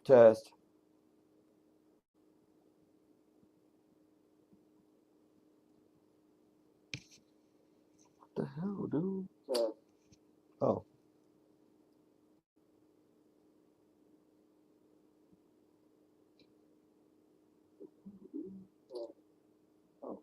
Test. What the hell, dude? Test. Oh. Oh.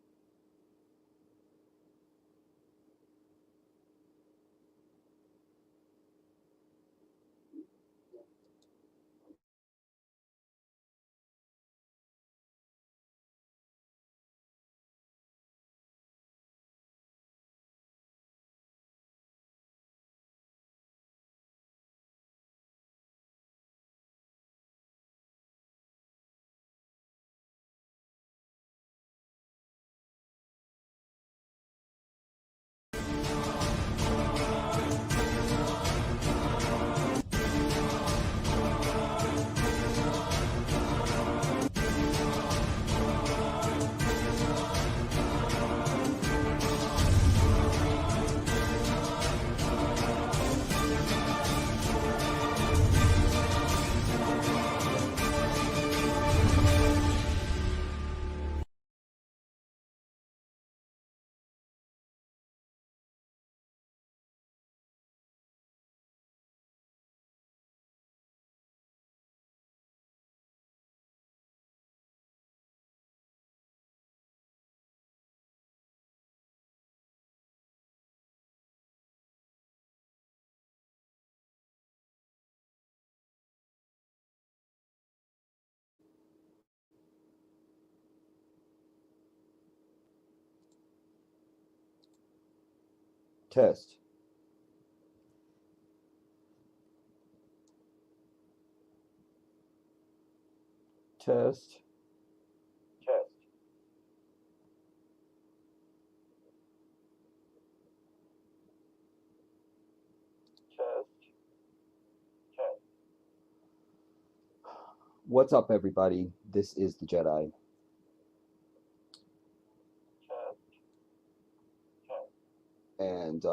Test. Test. Test. Test. Test. What's up, everybody? This is the Jedi. Test. Test. And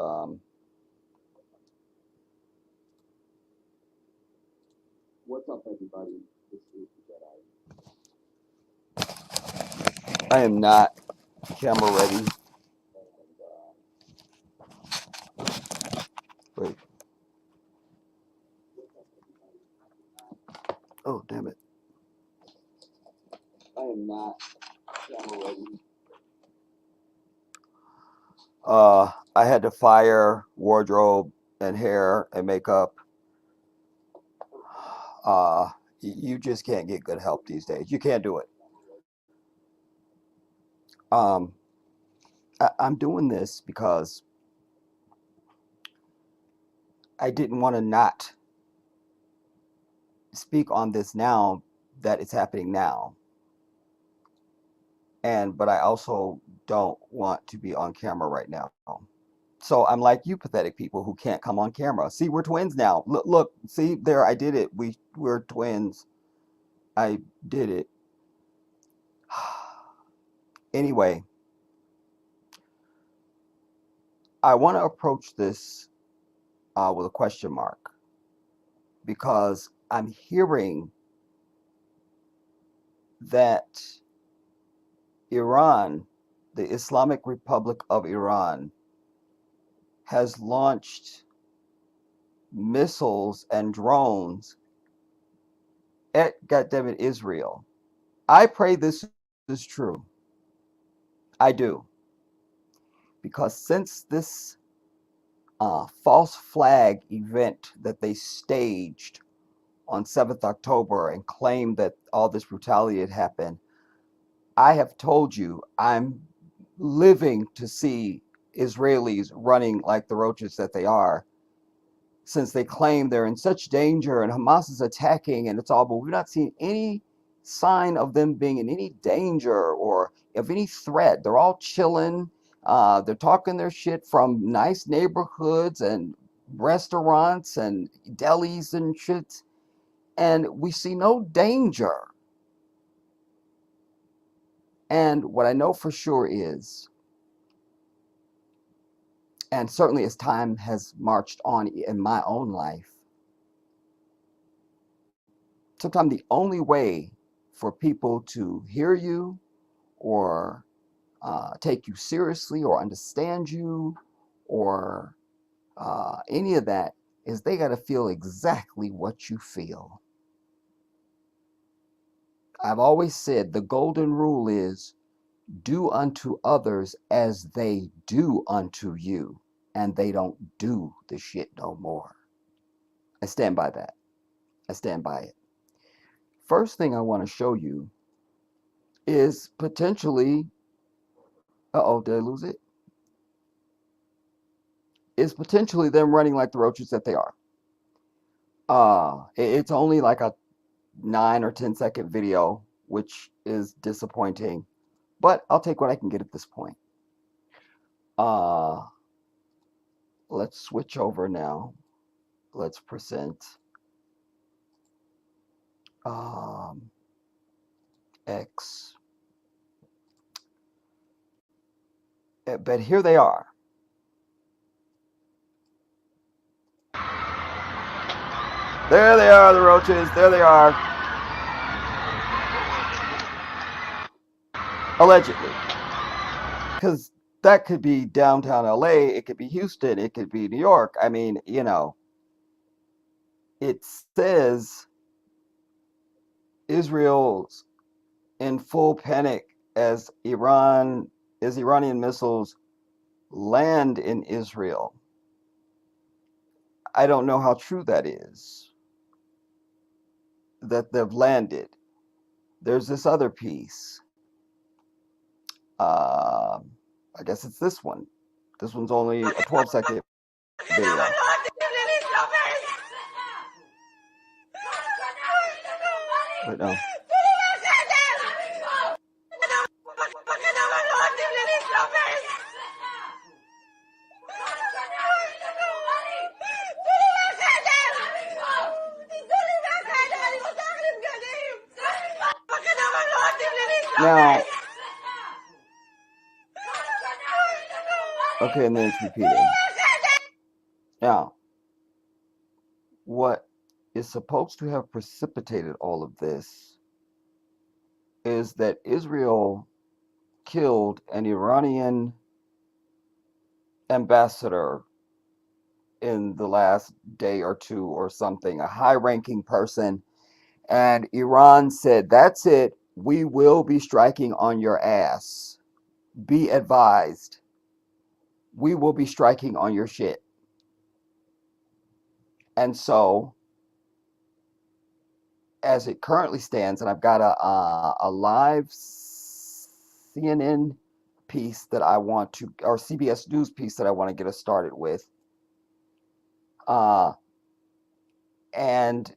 what's up, everybody? This is the Jedi. I am not camera ready. And, wait. Oh, damn it. I am not camera ready. I had to fire wardrobe and hair and makeup. You just can't get good help these days. You can't do it. Um, I'm doing this because I didn't want to not speak on this now that it's happening now. But I also don't want to be on camera right now. So I'm like you pathetic people who can't come on camera. See, we're twins now. Look, see there, I did it. We're twins. I did it. Anyway, I want to approach this with a question mark because I'm hearing that Iran, the Islamic Republic of Iran, has launched missiles and drones at goddammit Israel. I pray this is true. I do. Because since this false flag event that they staged on 7th October and claimed that all this brutality had happened, I have told you I'm living to see Israelis running like the roaches that they are, since they claim they're in such danger and Hamas is attacking and it's all, but we've not seen any sign of them being in any danger or of any threat. They're all chilling. They're talking their shit from nice neighborhoods and restaurants and delis and shit. And we see no danger. And what I know for sure is, and certainly as time has marched on in my own life, sometimes the only way for people to hear you or take you seriously or understand you or any of that is they got to feel exactly what you feel. I've always said the golden rule is do unto others as they do unto you, and they don't do the shit no more. I stand by that. I stand by it. First thing I want to show you is potentially, uh-oh, did I lose it? Is potentially them running like the roaches that they are. It's only like a 9 or 10 second video, which is disappointing, but I'll take what I can get at this point. Uh, let's switch over now. Let's present X. But here they are. There they are, the roaches. There they are. Allegedly. Because that could be downtown LA, it could be Houston, it could be New York. I mean, you know, it says Israel's in full panic as Iranian missiles land in Israel. I don't know how true that is, that they've landed. There's this other piece. I guess it's this one. This one's only a 12-second video. But no. Now, okay, and then it's repeating. Now, what is supposed to have precipitated all of this is that Israel killed an Iranian ambassador in the last day or two or something, a high-ranking person, and Iran said, that's it, we will be striking on your ass. Be advised, we will be striking on your shit. And so, as it currently stands, and I've got a live CNN piece that I want to, or CBS News piece that I want to get us started with. And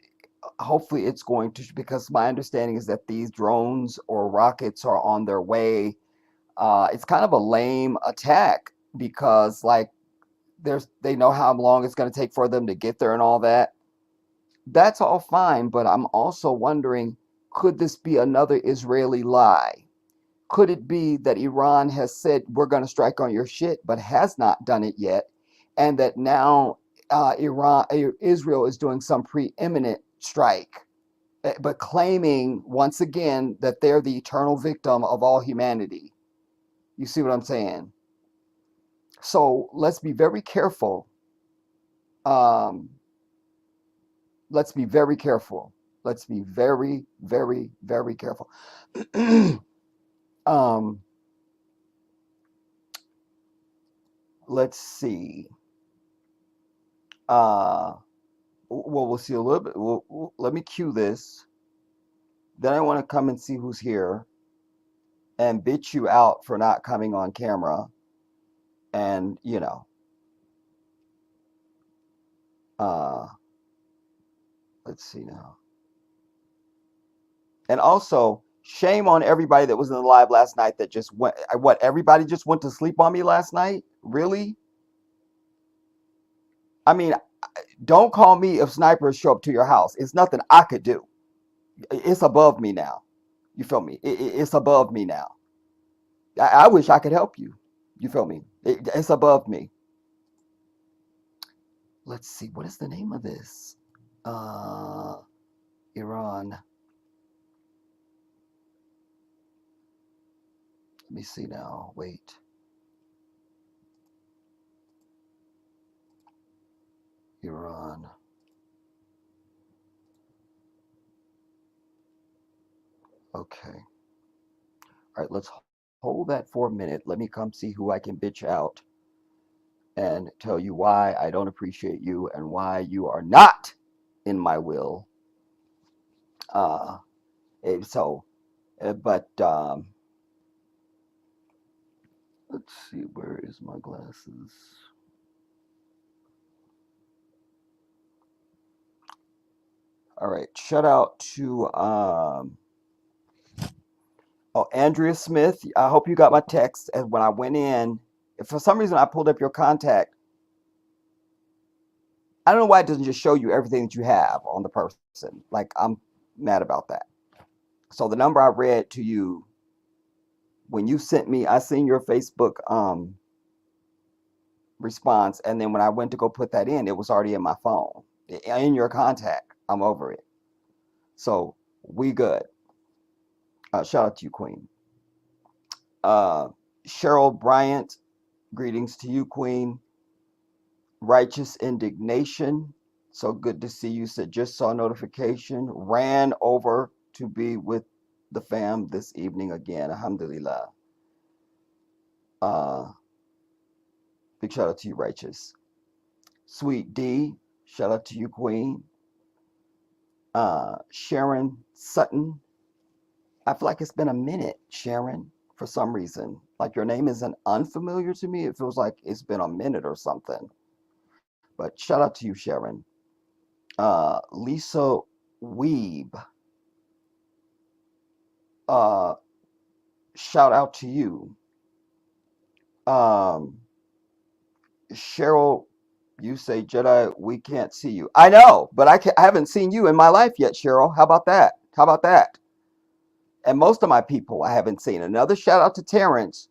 hopefully it's going to, because my understanding is that these drones or rockets are on their way. It's kind of a lame attack because like they know how long it's going to take for them to get there and all that. That's all fine, but I'm also wondering, could this be another Israeli lie? Could it be that Iran has said we're going to strike on your shit, but has not done it yet, and that now Israel is doing some preeminent strike, but claiming once again that they're the eternal victim of all humanity? You see what I'm saying? So let's be very careful. Let's be very careful. Let's be very, very, very careful. Let's see. Well, we'll see a little bit. Let me cue this. Then I want to come and see who's here and bitch you out for not coming on camera. And, you know, let's see now. And also, shame on everybody that was in the live last night that just went, what, everybody just went to sleep on me last night? Really? I mean, don't call me if snipers show up to your house. It's nothing I could do. It's above me now. You feel me? It's above me now. I wish I could help you. You feel me? It's above me. Let's see. What is the name of this? Iran. Let me see now. Wait. Iran. Okay. All right, let's hold that for a minute. Let me come see who I can bitch out and tell you why I don't appreciate you and why you are not in my will. Uh, so, but let's see, where is my glasses? All right, shout out to Andrea Smith. I hope you got my text. And when I went in, if for some reason I pulled up your contact, I don't know why it doesn't just show you everything that you have on the person. Like I'm mad about that. So the number I read to you when you sent me, I seen your Facebook response, and then when I went to go put that in, it was already in my phone, in your contact. I'm over it. So we good. Shout out to you, Queen. Uh, Cheryl Bryant, greetings to you, Queen. Righteous Indignation, so good to see you. Said just saw notification. Ran over to be with the fam this evening again. Alhamdulillah. Uh, big shout out to you, Righteous. Sweet D, shout out to you, Queen. Sharon Sutton. I feel like it's been a minute, Sharon, for some reason. Like your name isn't unfamiliar to me. It feels like it's been a minute or something. But shout out to you, Sharon. Lisa Weeb. Uh, shout out to you. Um, Cheryl, you say Jedi, we can't see you. I know, but I haven't seen you in my life yet, Cheryl. How about that? How about that? And most of my people I haven't seen. Another shout out to Terrence,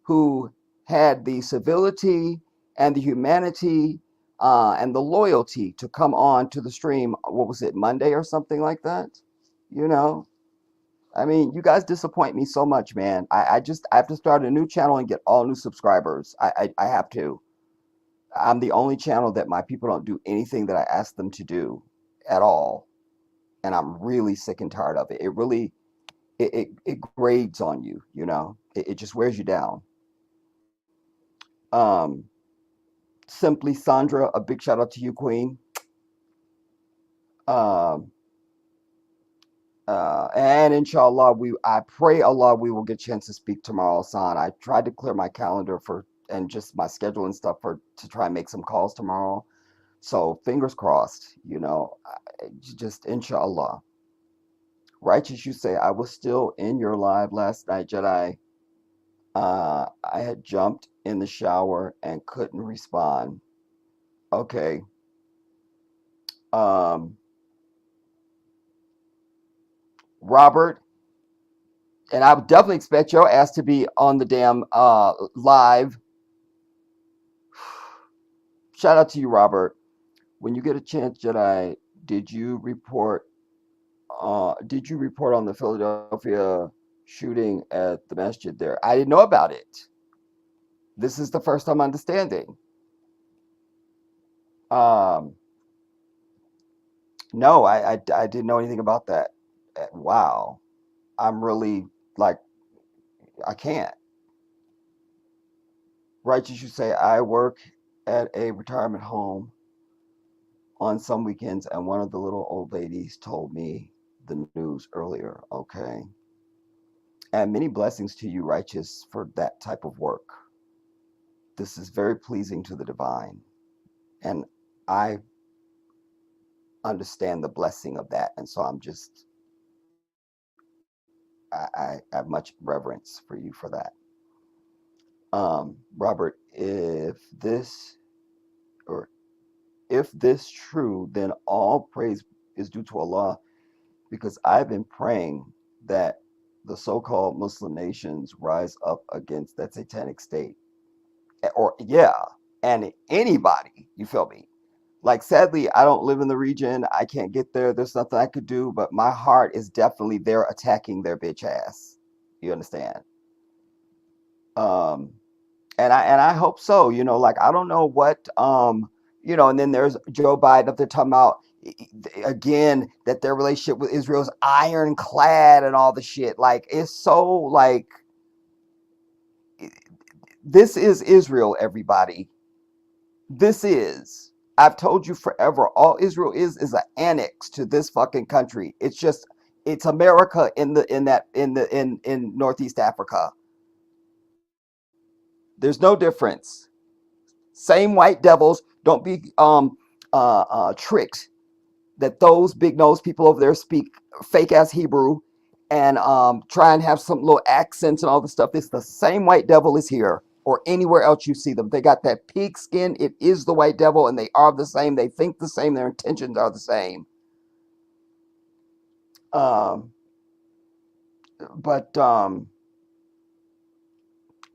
who had the civility and the humanity and the loyalty to come on to the stream. What was it, Monday or something like that? You know, I mean, you guys disappoint me so much, man. I have to start a new channel and get all new subscribers. I have to. I'm the only channel that my people don't do anything that I ask them to do at all, and I'm really sick and tired of it. It really it grades on you, you know. It just wears you down. Um, Simply Sandra, a big shout out to you, Queen. Um, and inshallah, I pray Allah we will get a chance to speak tomorrow, San. I tried to clear my calendar for and just my schedule and stuff for to try and make some calls tomorrow. So fingers crossed, you know, just inshallah. Righteous, you say I was still in your live last night, Jedi. I had jumped in the shower and couldn't respond. Okay. Um, Robert, and I would definitely expect your ass to be on the damn live. Shout out to you, Robert. When you get a chance, Jedi, did you report? Did you report on the Philadelphia shooting at the masjid there? I didn't know about it. This is the first time understanding. Um, no, I didn't know anything about that. Wow, I'm really like I can't. Righteous, you say I work at a retirement home on some weekends, and one of the little old ladies told me the news earlier. Okay. And many blessings to you, righteous, for that type of work. This is very pleasing to the divine. And I understand the blessing of that. And so I'm just, I have much reverence for you for that. Robert, or if this true, then all praise is due to Allah because I've been praying that the so-called Muslim nations rise up against that satanic state. Or yeah, and anybody, you feel me? Like, sadly, I don't live in the region. I can't get there. There's nothing I could do, but my heart is definitely there attacking their bitch ass. You understand? Um, and I hope so. Like, I don't know what and then there's Joe Biden up there talking about again that their relationship with Israel is ironclad and all the shit. Like, it's so like this is Israel, everybody. This is. I've told you forever. All Israel is an annex to this fucking country. It's America in Northeast Africa. There's no difference. Same white devils. Don't be tricked that those big nose people over there speak fake ass Hebrew and try and have some little accents and all the stuff. It's the same white devil is here or anywhere else you see them. They got that pig skin. It is the white devil, and they are the same. They think the same. Their intentions are the same. Um, but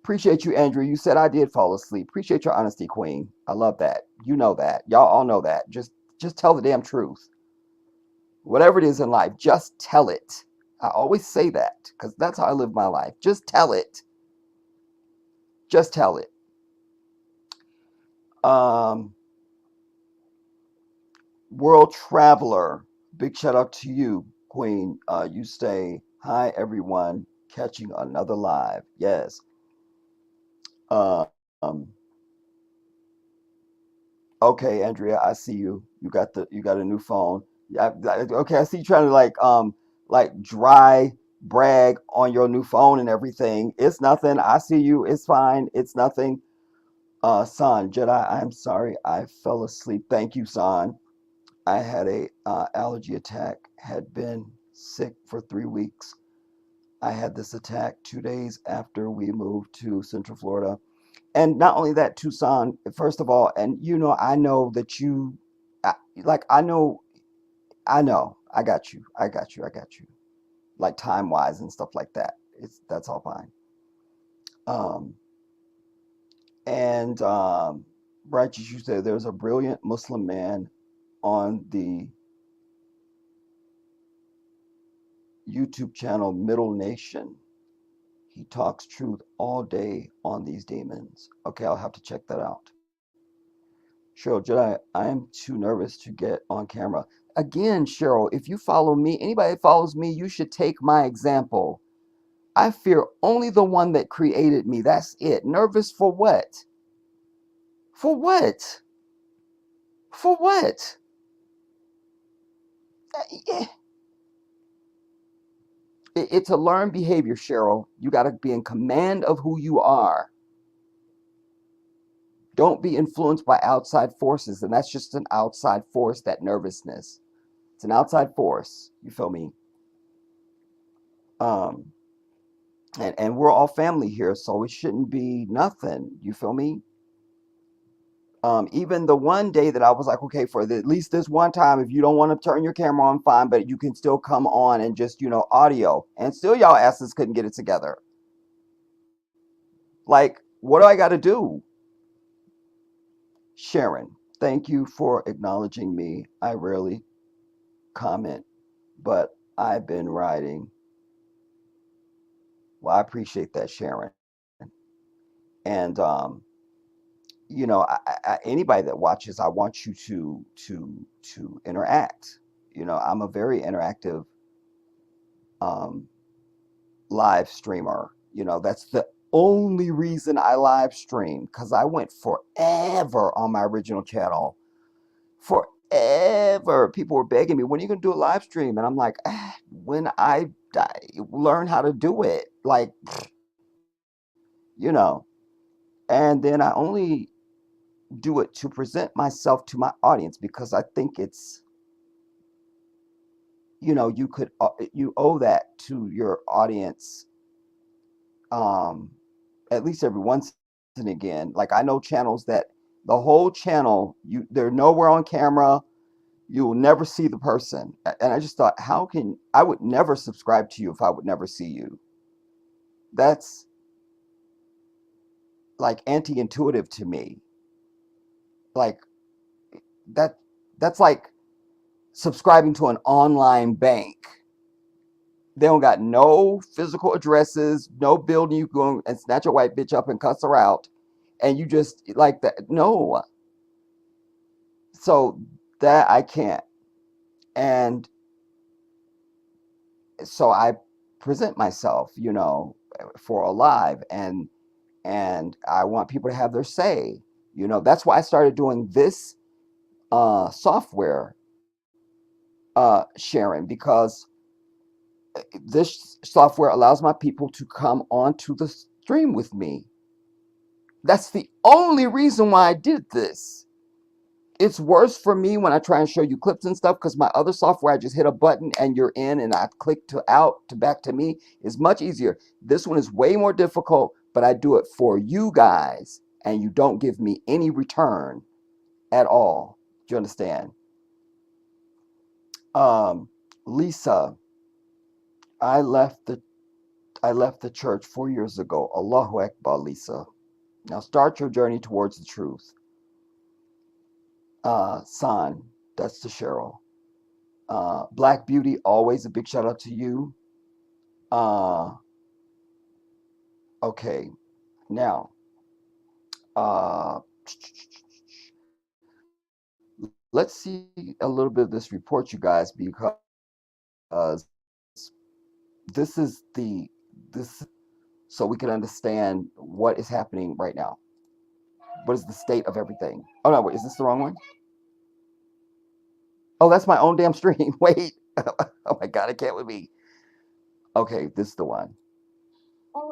appreciate you, Andrew. You said I did fall asleep. Appreciate your honesty, Queen. I love that. You know that. Y'all all know that. Just tell the damn truth. Whatever it is in life, just tell it. I always say that because that's how I live my life. Just tell it. Just tell it. Um, World Traveler, big shout out to you, Queen. You say, hi, everyone, catching another live. Yes. Um, okay, Andrea, I see you. You got a new phone. Yeah, okay, I see you trying to like dry brag on your new phone and everything. It's nothing. I see you. It's fine. It's nothing. San, Jedi, I'm sorry. I fell asleep. Thank you, San. I had a allergy attack, had been sick for 3 weeks. I had this attack 2 days after we moved to Central Florida. And not only that, Tucson, first of all, and I know that like, I know, I got you. Like, time wise and stuff like that. That's all fine. Um, and Righteous, you said there's a brilliant Muslim man on the YouTube channel Middle Nation. He talks truth all day on these demons. Okay, I'll have to check that out. Cheryl, Jedi, I am too nervous to get on camera. Again, Cheryl, if you follow me, anybody that follows me, you should take my example. I fear only the one that created me. That's it. Nervous for what? For what? For what? Yeah. It's a learned behavior, Cheryl. You got to be in command of who you are. Don't be influenced by outside forces. And that's just an outside force, that nervousness. It's an outside force. You feel me? Um, and we're all family here, so it shouldn't be nothing. You feel me? Even the one day that I was like, okay, for at least this one time, if you don't want to turn your camera on, fine, but you can still come on and just, audio. And still y'all asses couldn't get it together. Like, what do I got to do? Sharon, thank you for acknowledging me. I rarely comment, but I've been writing. Well, I appreciate that, Sharon. And anybody that watches, I want you to interact. I'm a very interactive um, live streamer. That's the only reason I live stream, because I went forever on my original channel. Forever. People were begging me, when are you going to do a live stream? And I'm like, when I learn how to do it. Like, you know. And then I only do it to present myself to my audience, because I think it's, you owe that to your audience, um at least every once and again. Like, I know channels that the whole channel, they're nowhere on camera. You will never see the person. And I just thought, I would never subscribe to you if I would never see you. That's like anti-intuitive to me. Like, that that's like subscribing to an online bank. They don't got no physical addresses, no building you can go and snatch a white bitch up and cuss her out, and you just like that. No, so that I can't. And so I present myself, for a live, and I want people to have their say. That's why I started doing this software sharing, because this software allows my people to come onto the stream with me. That's the only reason why I did this. It's worse for me when I try and show you clips and stuff, because my other software, I just hit a button and you're in, and I click to out to back to me, is much easier. This one is way more difficult, but I do it for you guys, and you don't give me any return at all. Do you understand? Lisa, I left the church 4 years ago. Allahu Akbar, Lisa. Now start your journey towards the truth. San, that's to Cheryl. Black Beauty, always a big shout out to you. Okay, now, let's see a little bit of this report, you guys, because this so we can understand what is happening right now. What is the state of everything? Oh no, wait, is this the wrong one? Oh, that's my own damn stream. Wait. Oh my God, it can't with me. Okay, this is the one. All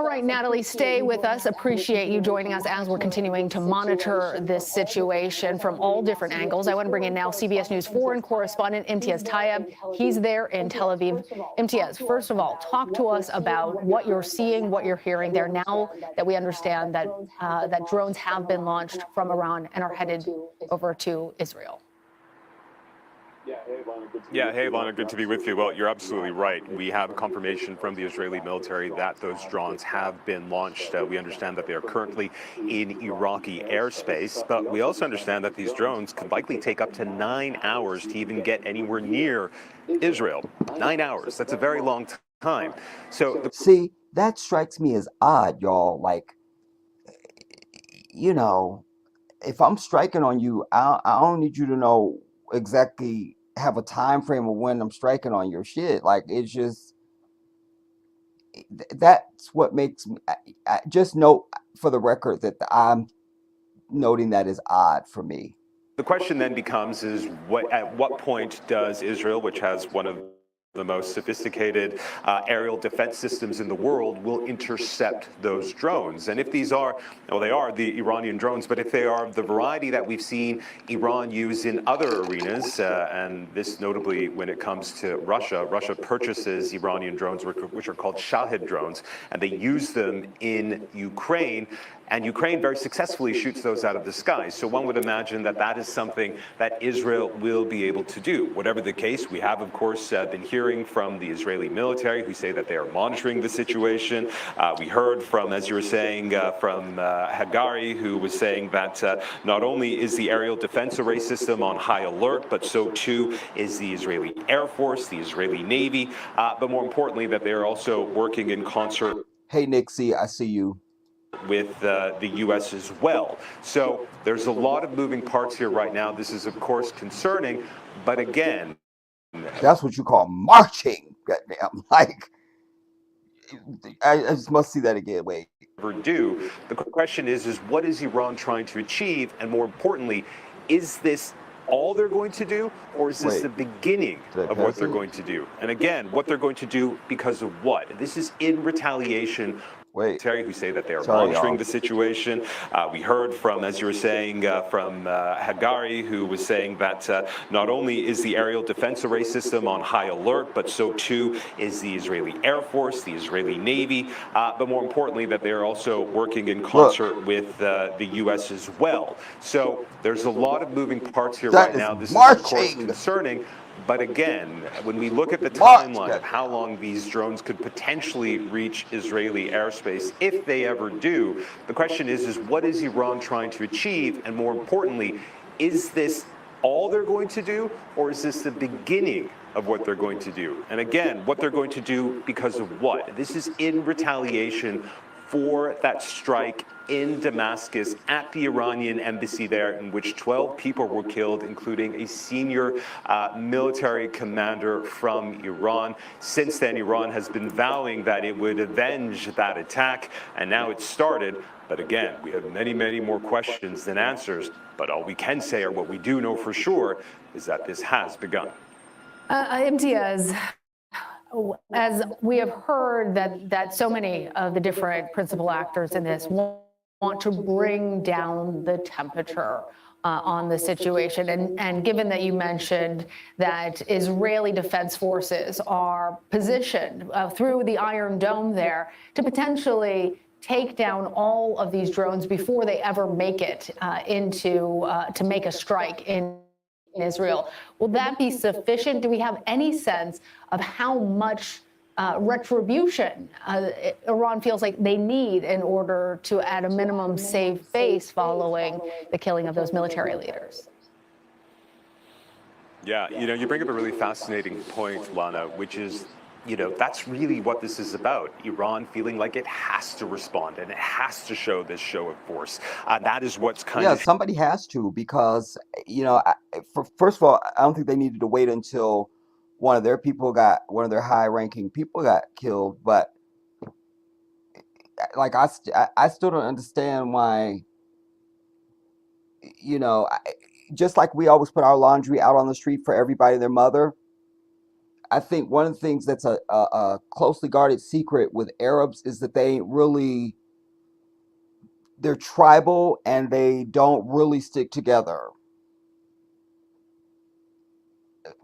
right, Natalie, stay with us. Appreciate you joining us as we're continuing to monitor this situation from all different angles. I want to bring in now CBS News foreign correspondent Imtiaz Tayeb. He's there in Tel Aviv. Imtiaz, first of all, talk to us about what you're seeing, what you're hearing there now that we understand that that drones have been launched from Iran and are headed over to Israel. Yeah, hey, Ivana, good to be with you. Well, you're absolutely right. We have confirmation from the Israeli military that those drones have been launched. We understand that they are currently in Iraqi airspace, but we also understand that these drones could likely take up to 9 hours to even get anywhere near Israel. 9 hours. That's a very long time. So, see, that strikes me as odd, y'all. Like, if I'm striking on you, I don't need you to know exactly, have a time frame of when I'm striking on your shit. Like, it's just, that's what makes me, I just note for the record that I'm noting that is odd for me. the question then becomes is at what point does Israel, which has one of the most sophisticated aerial defense systems in the world, will intercept those drones? And if these are, well, they are the Iranian drones, but if they are the variety that we've seen Iran use in other arenas, and this notably when it comes to Russia, Russia purchases Iranian drones, which are called Shahid drones, and they use them in Ukraine. And Ukraine very successfully shoots those out of the sky. So one would imagine that that is something that Israel will be able to do. Whatever the case, we have, of course, been hearing from the Israeli military who say that they are monitoring the situation. We heard from, as you were saying, from Hagari, who was saying that not only is the aerial defense array system on high alert, but so too is the Israeli Air Force, the Israeli Navy, but more importantly, that they are also working in concert. Hey, Nixie, I see you. With the U.S. as well. So there's a lot of moving parts here right now. This is, of course, concerning, but again, that's what you call marching. Goddamn, like, I just must see that again. Wait. Do the question is what is Iran trying to achieve, and more importantly, is this all they're going to do, or is this the beginning of what they're going to do? And again, what they're going to do because of what? This is in retaliation. Terry, who say that they are monitoring the situation. We heard from, as you were saying, from Hagari, who was saying that not only is the aerial defense array system on high alert, but so too is the Israeli Air Force, the Israeli Navy, but more importantly, that they are also working in concert with the U.S. as well. So there's a lot of moving parts here right now. This is, of course, concerning. But again, when we look at the timeline of how long these drones could potentially reach Israeli airspace, if they ever do, the question is what is Iran trying to achieve? And more importantly, Is this all they're going to do, or is this the beginning of what they're going to do? And again, what they're going to do because of what? This is in retaliation for that strike in Damascus at the Iranian embassy there, in which 12 people were killed, including a senior military commander from Iran. Since then, Iran has been vowing that it would avenge that attack, and now it's started. But again, we have many, many more questions than answers. But all we can say, or what we do know for sure, is that this has begun. Imtiaz, as we have heard that so many of the different principal actors in this want to bring down the temperature on the situation. And given that you mentioned that Israeli Defense Forces are positioned through the Iron Dome there to potentially take down all of these drones before they ever make it to make a strike in Israel. Will that be sufficient? Do we have any sense of how much retribution Iran feels like they need in order to, at a minimum, save face following the killing of those military leaders? Yeah, you bring up a really fascinating point, Lana, which is, that's really what this is about. Iran feeling like it has to respond and it has to show this show of force. That is what's kind of... Yeah, somebody has to, because, first of all, I don't think they needed to wait until one of their high-ranking people got killed. But, like, I still don't understand why, just like we always put our laundry out on the street for everybody and their mother. I think one of the things that's a closely guarded secret with Arabs is that they're tribal and they don't really stick together.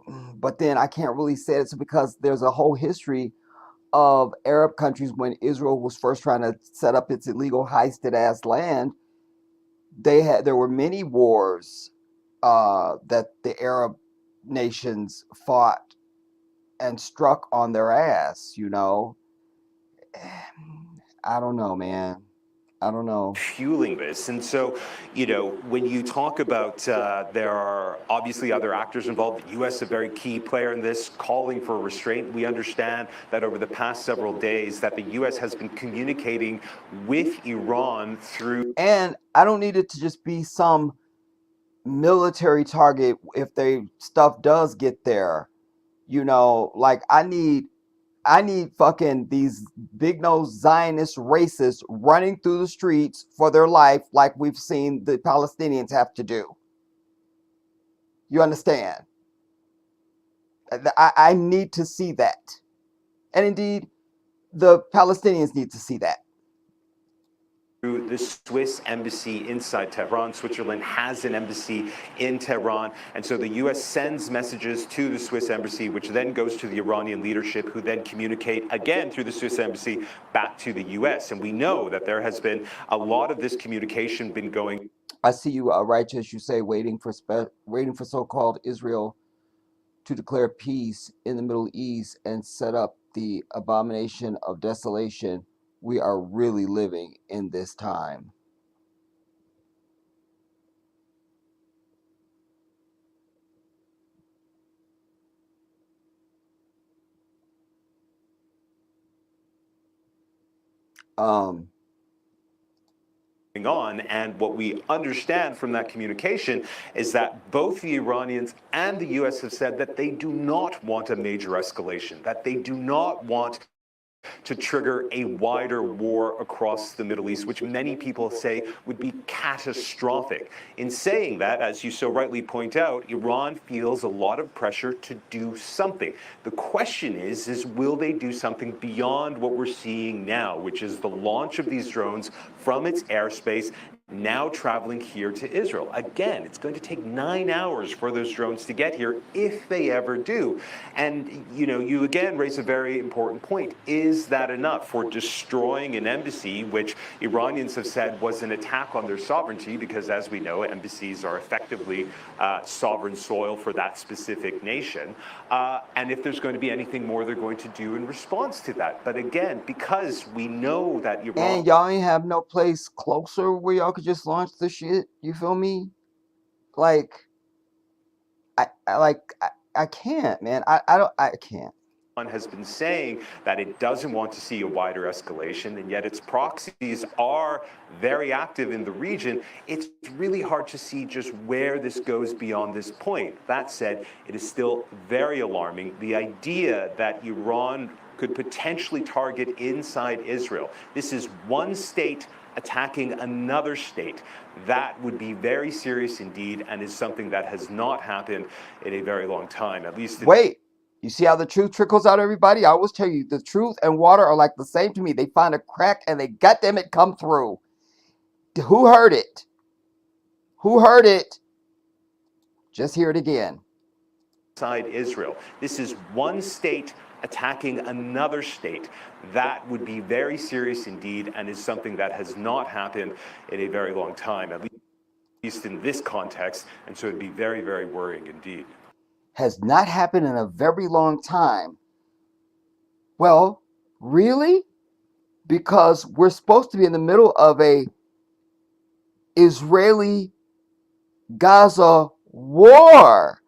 But then I can't really say it's because there's a whole history of Arab countries when Israel was first trying to set up its illegal heisted ass land. There were many wars that the Arab nations fought and struck on their ass, I don't know, man. I don't know. Fueling this. And so, when you talk about there are obviously other actors involved, the U.S. a very key player in this, calling for restraint. We understand that over the past several days that the U.S. has been communicating with Iran through... And I don't need it to just be some military target if stuff does get there. Like I need fucking these big-nosed Zionist racists running through the streets for their life like we've seen the Palestinians have to do. You understand? I need to see that. And indeed, the Palestinians need to see that. Through the Swiss embassy inside Tehran. Switzerland has an embassy in Tehran. And so the U.S. sends messages to the Swiss embassy, which then goes to the Iranian leadership, who then communicate again through the Swiss embassy back to the U.S. And we know that there has been a lot of this communication been going. I see you, Righteous, you say waiting for so-called Israel to declare peace in the Middle East and set up the abomination of desolation. We are really living in this time. On, and what we understand from that communication is that both the Iranians and the U.S. have said that they do not want a major escalation, that they do not want to trigger a wider war across the Middle East, which many people say would be catastrophic. In saying that, as you so rightly point out, Iran feels a lot of pressure to do something. The question is will they do something beyond what we're seeing now, which is the launch of these drones from its airspace, now traveling here to Israel. Again, it's going to take 9 hours for those drones to get here, if they ever do. And, you again raise a very important point. Is that enough for destroying an embassy, which Iranians have said was an attack on their sovereignty, because as we know, embassies are effectively sovereign soil for that specific nation. And if there's going to be anything more they're going to do in response to that. But again, because we know that Iran... And y'all ain't have no place closer where y'all could just launch the shit, you feel me? Like, I can't, man. I can't. Has been saying that it doesn't want to see a wider escalation, and yet its proxies are very active in the region. It's really hard to see just where this goes beyond this point. That said, it is still very alarming. The idea that Iran could potentially target inside Israel. This is one state attacking another state. That would be very serious indeed, and is something that has not happened in a very long time, at least. Wait. You see how the truth trickles out, everybody? I always tell you, the truth and water are like the same to me. They find a crack and they goddamn it come through. Who heard it? Who heard it? Just hear it again. Inside Israel. This is one state attacking another state. That would be very serious indeed, and is something that has not happened in a very long time, at least in this context, and so it'd be very, very worrying indeed. Has not happened in a very long time. Well, really? Because we're supposed to be in the middle of a Israeli-Gaza war,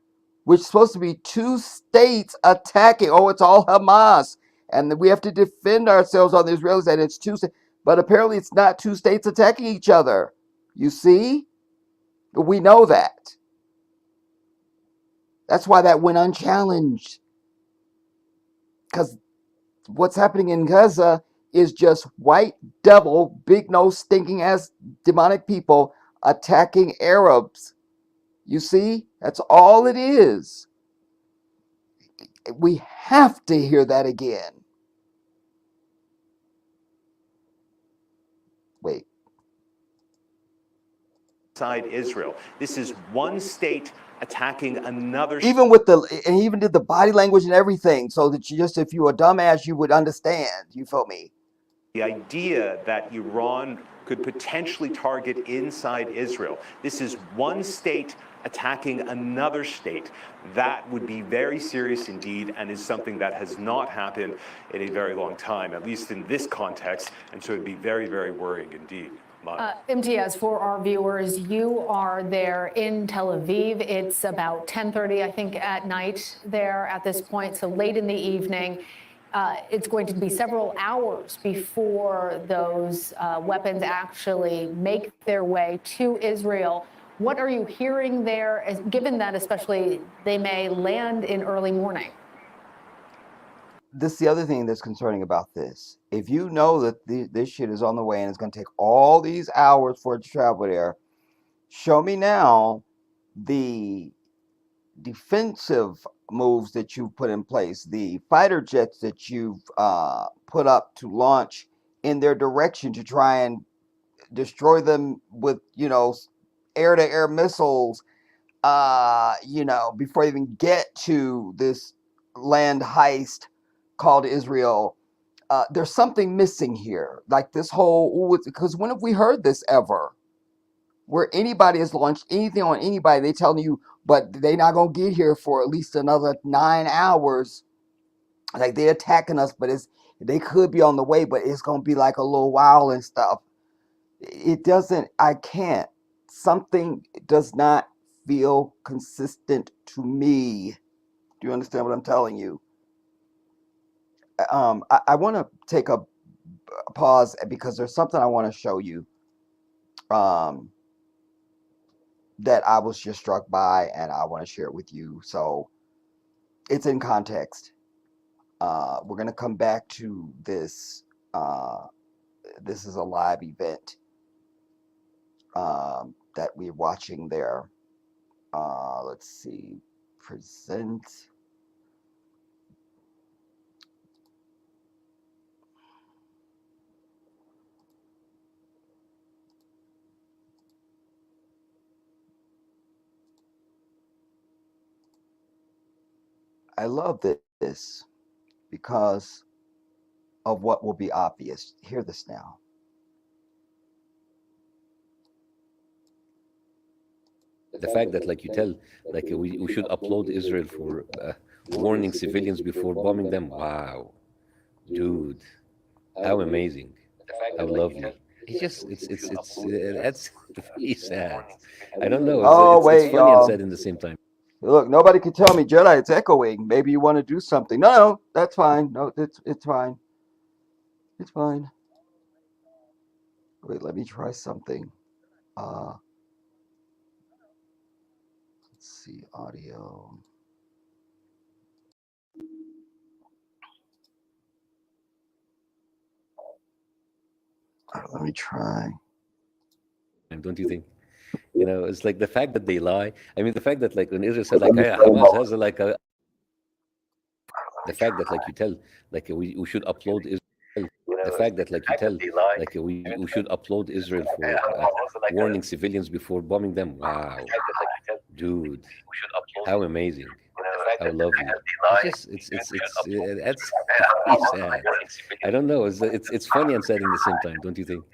which is supposed to be two states attacking. Oh, it's all Hamas, and we have to defend ourselves on the Israelis, and it's two states. But apparently it's not two states attacking each other. You see? We know that. That's why that went unchallenged. Because what's happening in Gaza is just white devil, big nose, stinking ass demonic people attacking Arabs. You see? That's all it is. We have to hear that again. Wait. Inside Israel. This is one state attacking another. Even he even did the body language and everything, so that if you were a dumbass, you would understand. You feel me? The idea that Iran could potentially target inside Israel. This is one state attacking another state. That would be very serious indeed, and is something that has not happened in a very long time, at least in this context, and so it'd be very, very worrying indeed. Imtiaz, for our viewers, you are there in Tel Aviv. It's about 10:30, I think, at night there at this point, so late in the evening. It's going to be several hours before those weapons actually make their way to Israel. What are you hearing there, given that especially they may land in early morning? This is the other thing that's concerning about this. If you know that this shit is on the way and it's going to take all these hours for it to travel there, show me now the defensive moves that you've put in place, the fighter jets that you've put up to launch in their direction to try and destroy them with, air-to-air missiles, before they even get to this land heist called Israel. There's something missing here. Like this whole, because when have we heard this ever? Where anybody has launched anything on anybody, they telling you, but they're not going to get here for at least another 9 hours. Like they're attacking us, but they could be on the way, but it's going to be like a little while and stuff. I can't. Something does not feel consistent to me. Do you understand what I'm telling you? I want to take a pause because there's something I want to show you that I was just struck by, and I want to share it with you. So it's in context. We're going to come back to this. This is a live event that we're watching there. Let's see. Present. I love this because of what will be obvious. Hear this now. The fact that, like you tell, like we should applaud Israel for warning civilians before bombing them. Wow, dude, how amazing, how lovely. That's really sad. I don't know. Oh, It's wait, funny and y'all. sad in the same time. Look, nobody can tell me, Jedi, it's echoing. Maybe you want to do something. No, no, that's fine. No, it's fine. It's fine. Wait, let me try something. Uh, let's see, audio. All right, let me try. Don't you think? It's like the fact that they lie. I mean, the fact that like when Israel said like Hamas has the fact that like you tell like we should upload Israel. The fact that like you tell like we should upload Israel for warning civilians before bombing them. Wow, dude, how amazing, how lovely. That's really sad. I don't know. It's funny and sad in the same time. Don't you think?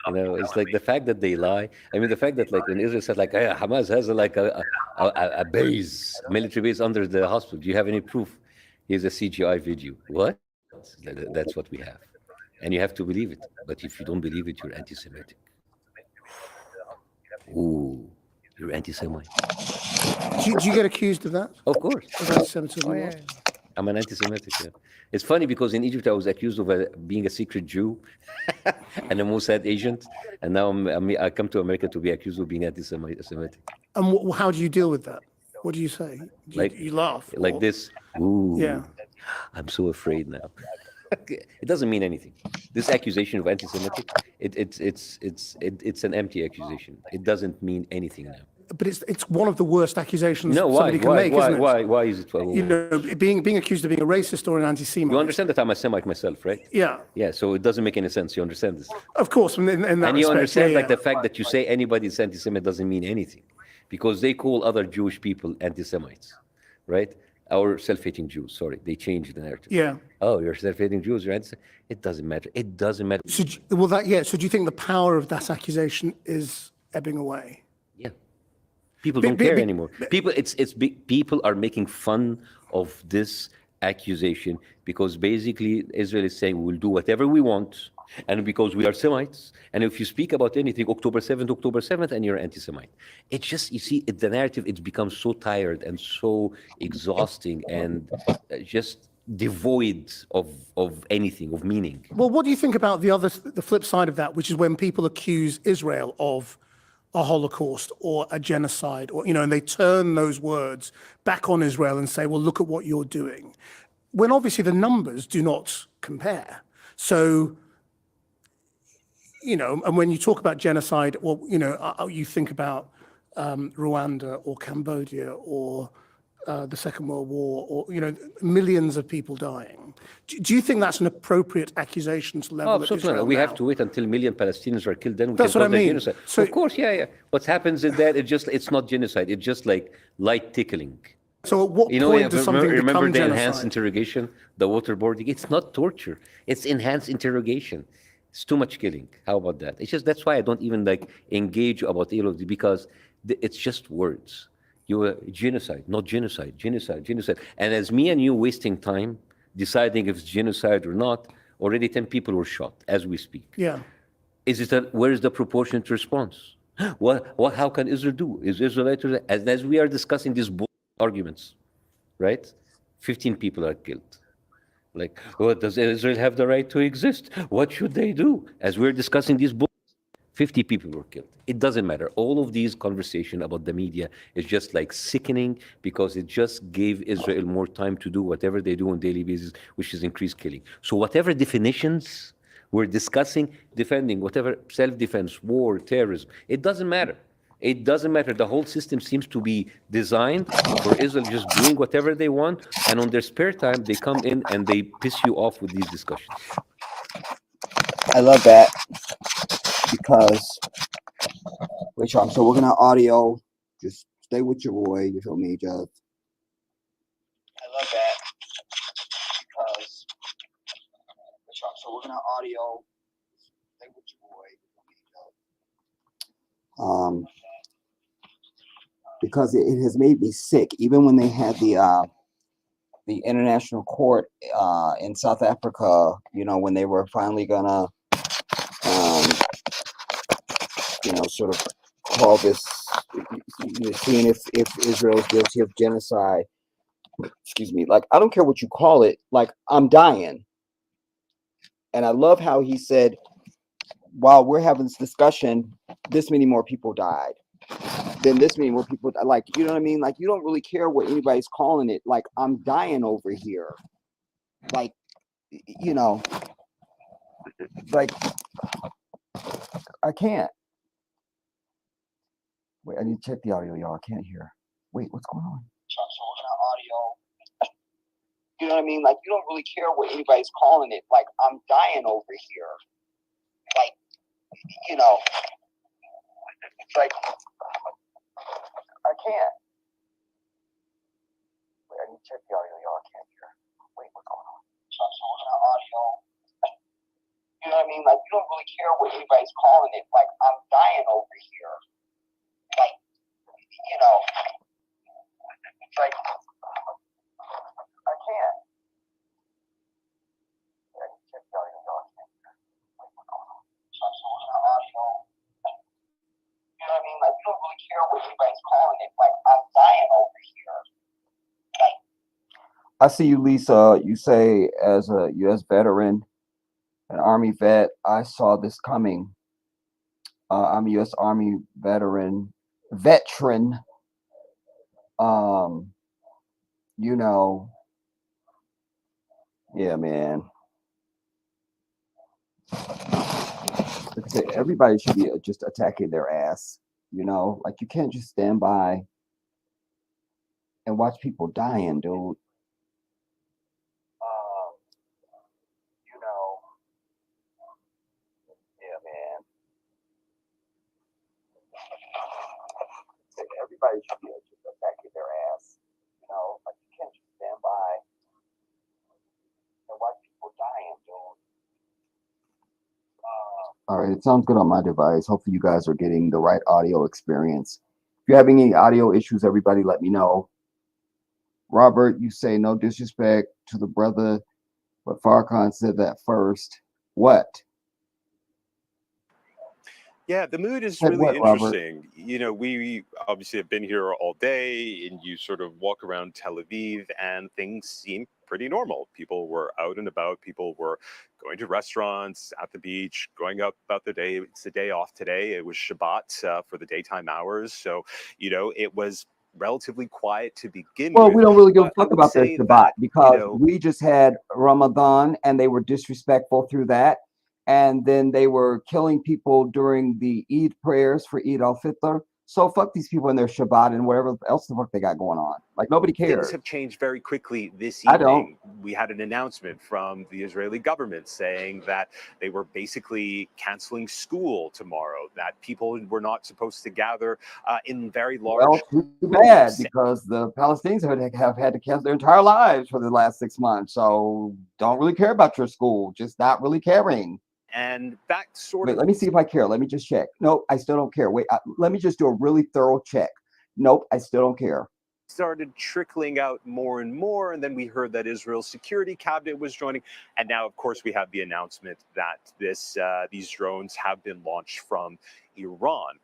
It's like the fact that they lie. I mean, the fact that like when Israel said like, hey, Hamas has a base, military base under the hospital. Do you have any proof? Here's a CGI video. What? That's what we have, and you have to believe it. But if you don't believe it, you're anti-Semitic. Ooh, you're anti-Semite. Do you get accused of that? Of course, Of anti-Semitism? Oh, yeah. I'm an anti-Semitic. Yeah. It's funny because in Egypt I was accused of being a secret Jew and a Mossad agent, and now I come to America to be accused of being anti-Semitic. And how do you deal with that? What do you say? You laugh? Like or- this. Ooh, Yeah. I'm so afraid now. It doesn't mean anything. This accusation of anti-Semitic, it's an empty accusation. It doesn't mean anything now. But it's one of the worst accusations No, why? somebody can make, isn't it? Why is it? You know, being accused of being a racist or an anti-Semite. You understand that I'm a Semite myself, right? Yeah, Yeah, so it doesn't make any sense. You understand this? of course. In that And you respect, understand yeah, like the fact that you say anybody is anti-Semite doesn't mean anything, because they call other Jewish people anti-Semites, right? Or self-hating Jews. Sorry, they changed the narrative. Yeah. Oh, you're self-hating Jews, right? It doesn't matter. It doesn't matter. So, so do you think the power of that accusation is ebbing away? Yeah. People don't care anymore. People are making fun of this accusation because basically Israel is saying we'll do whatever we want, and because we are Semites, and if you speak about anything October 7th, and you're anti-Semite. It's just, you see, the narrative, it's become so tired and so exhausting and just devoid of anything, of meaning. Well, what do you think about the flip side of that, which is when people accuse Israel of a Holocaust or a genocide, or and they turn those words back on Israel and say, well, look at what you're doing, when obviously the numbers do not compare. So, and when you talk about genocide, well, you think about Rwanda or Cambodia or the Second World War, or millions of people dying. Do you think that's an appropriate accusation to level at absolutely. Israel We now? have to wait until a million Palestinians are killed, then we That's can what I call that mean. genocide. So- of course, yeah. What happens is that it's not genocide. It's just like light tickling. So at what point does something remember become the genocide? enhanced interrogation, the waterboarding? It's not torture. It's enhanced interrogation. It's too much killing. How about that? It's just, that's why I don't even engage about all of it, because it's just words. Genocide, not genocide, genocide. And as me and you wasting time deciding if it's genocide or not, already 10 people were shot as we speak. Yeah. Where is the proportionate response? How can Israel do? Is Israel, as we are discussing these arguments, right? 15 people are killed. Like, does Israel have the right to exist? What should they do? As we're discussing these 50 people were killed. It doesn't matter. All of these conversation about the media is just sickening, because it just gave Israel more time to do whatever they do on a daily basis, which is increased killing. So whatever definitions we're discussing, defending, whatever, self-defense, war, terrorism, it doesn't matter. It doesn't matter. The whole system seems to be designed for Israel just doing whatever they want, and on their spare time, they come in and they piss you off with these discussions. I love that, because wait, Sean, so we're gonna audio. Just stay with your boy. You feel me, Jeff? I love that, because wait, Sean, so we're gonna audio. Stay with your boy. You feel me, Jeff? Because it has made me sick. Even when they had the international court in South Africa, when they were finally gonna sort of call this, seeing if Israel is guilty of genocide. Excuse me. Like, I don't care what you call it. Like, I'm dying. And I love how he said, while we're having this discussion, this many more people died. Then this many more people, like, you know what I mean? Like, you don't really care what anybody's calling it. Like, I'm dying over here. Like, you know, like, I can't. Wait, I need to check the audio, y'all. I can't hear. Wait, what's going on? Audio. You know what I mean? Like, you don't really care what anybody's calling it. Like, I'm dying over here. Like, you know, like, I can't. Wait, I need to check the audio, y'all. I can't hear. Wait, what's going on? Audio. You know what I mean? Like, you don't really care what anybody's calling it. Like, I'm dying over here. Like, you know, like, I can't. Wait, I need to check the audio, y'all. I can't hear. Wait, what's going on? Audio. You know what I mean? Like, you don't really care what anybody's calling it. Like, I'm dying over here. Like, I see you, Lisa. You say, as a U.S. veteran, an Army vet, I saw this coming. I'm a U.S. Army veteran. You know, yeah, man. Everybody should be just attacking their ass. You know, like, you can't just stand by and watch people dying, dude. You know, yeah, man. Everybody should be just attacking their ass. You know, like, you can't just stand by and watch people dying, dude. All right, it sounds good on my device. Hopefully you guys are getting the right audio experience. If you're having any audio issues, everybody let me know. Robert, you say no disrespect to the brother, but Farrakhan said that first. What? Yeah, the mood is Said really what, Robert? interesting. You know, we obviously have been here all day, and you sort of walk around Tel Aviv, and things seem pretty normal. People were out and about. People were going to restaurants, at the beach, going up about the day. It's the day off today. It was Shabbat for the daytime hours. So, you know, it was relatively quiet to begin Well, with. we don't really give a But I fuck would about their say Shabbat that, because we just had Ramadan and they were disrespectful through that. And then they were killing people during the Eid prayers for Eid al-Fitr. So fuck these people and their Shabbat and whatever else the fuck they got going on. Like, nobody things cares. have changed very quickly this I don't. evening. We had an announcement from the Israeli government saying that they were basically canceling school tomorrow, that people were not supposed to gather in very large Well, too bad, because the Palestinians have had to cancel their entire lives for the last 6 months. So don't really care about your school, just not really caring. And that sort Wait, of let me see if I care. Let me just check. Nope, I still don't care. Wait, let me just do a really thorough check. Nope, I still don't care. started trickling out more and more. And then we heard that Israel's security cabinet was joining. And now, of course, we have the announcement that these drones have been launched from Iran.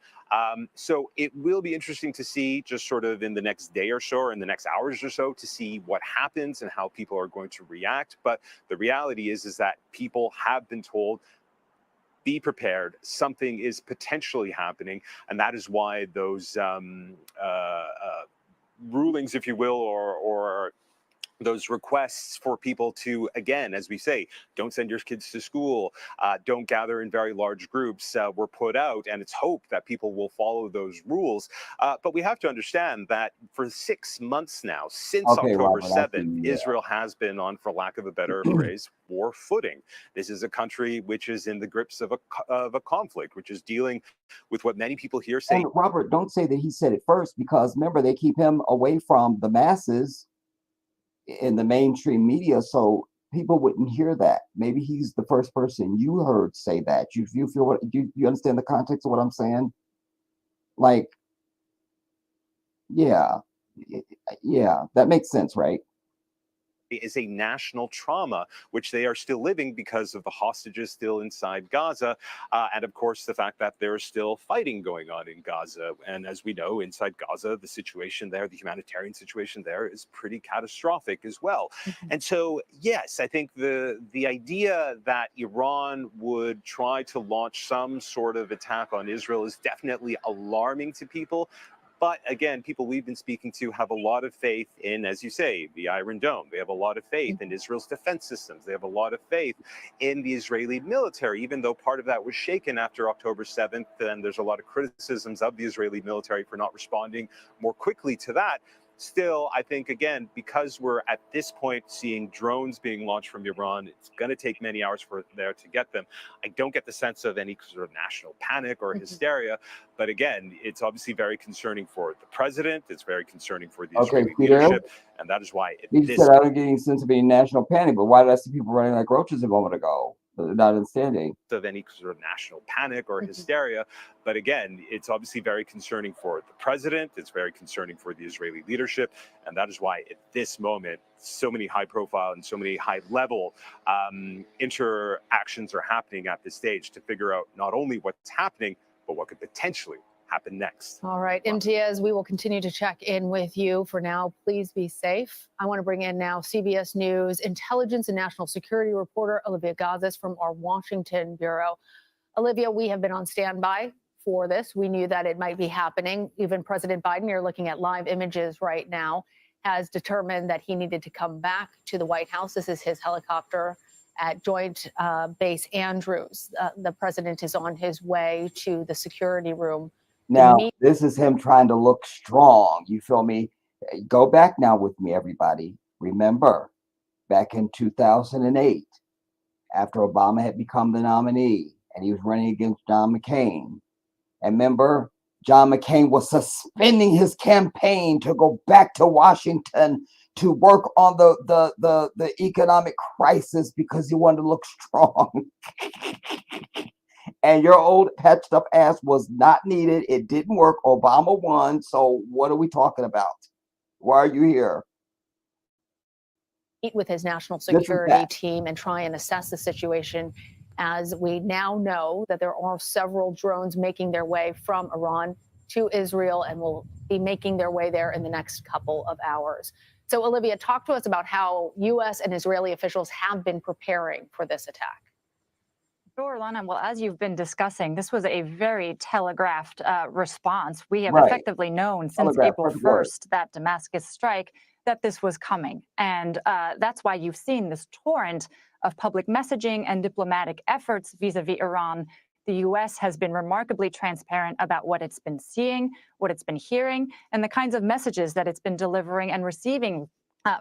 So it will be interesting to see, just sort of in the next day or so, or in the next hours or so, to see what happens and how people are going to react. But the reality is that people have been told, be prepared. Something is potentially happening, and that is why those rulings, if you will, or those requests for people to, again, as we say, don't send your kids to school, don't gather in very large groups, were put out. And it's hoped that people will follow those rules. But we have to understand that for 6 months now, since October 7th, Israel has been on, for lack of a better phrase, war footing. This is a country which is in the grips of a conflict, which is dealing with what many people here say. And Robert, don't say that he said it first, because remember, they keep him away from the masses in the mainstream media, so people wouldn't hear that. Maybe he's the first person you heard say that. You feel what you understand the context of what I'm saying? Like, yeah, that makes sense, right? is a national trauma, which they are still living because of the hostages still inside Gaza. And of course, the fact that there's still fighting going on in Gaza. And as we know, inside Gaza, the situation there, the humanitarian situation there is pretty catastrophic as well. And so, yes, I think the idea that Iran would try to launch some sort of attack on Israel is definitely alarming to people. But again, people we've been speaking to have a lot of faith in, as you say, the Iron Dome. They have a lot of faith in Israel's defense systems. They have a lot of faith in the Israeli military, even though part of that was shaken after October 7th. And there's a lot of criticisms of the Israeli military for not responding more quickly to that. Still, I think, again, because we're at this point seeing drones being launched from Iran, it's going to take many hours for there to get them. I don't get the sense of any sort of national panic or hysteria. But again, it's obviously very concerning for the president. It's very concerning for the Israeli leadership. And that is why he said, I don't get any sense of any national panic, but why did I see people running like roaches a moment ago? Not understanding of any sort of national panic or hysteria. But again, it's obviously very concerning for the president. It's very concerning for the Israeli leadership. And that is why at this moment, so many high profile and so many high level interactions are happening at this stage to figure out not only what's happening, but what could potentially happen next. All right, Imtiaz, we will continue to check in with you. For now, please be safe. I want to bring in now CBS News intelligence and national security reporter Olivia Gazis from our Washington bureau. Olivia, we have been on standby for this. We knew that it might be happening. Even President Biden, you're looking at live images right now, has determined that he needed to come back to the White House. This is his helicopter at Joint Base Andrews. The president is on his way to the security room. Now, this is him trying to look strong. You feel me? Go back now with me, everybody. Remember, back in 2008, after Obama had become the nominee and he was running against John McCain. And remember, John McCain was suspending his campaign to go back to Washington to work on the economic crisis because he wanted to look strong. And your old patched up ass was not needed. It didn't work. Obama won. So what are we talking about? Why are you here? Meet with his national security team and try and assess the situation, as we now know that there are several drones making their way from Iran to Israel and will be making their way there in the next couple of hours. So, Olivia, talk to us about how U.S. and Israeli officials have been preparing for this attack. Sure, Lana. Well, as you've been discussing, this was a very telegraphed response. We have effectively known since April 1st, that Damascus strike, that this was coming. And that's why you've seen this torrent of public messaging and diplomatic efforts vis-a-vis Iran. The U.S. has been remarkably transparent about what it's been seeing, what it's been hearing, and the kinds of messages that it's been delivering and receiving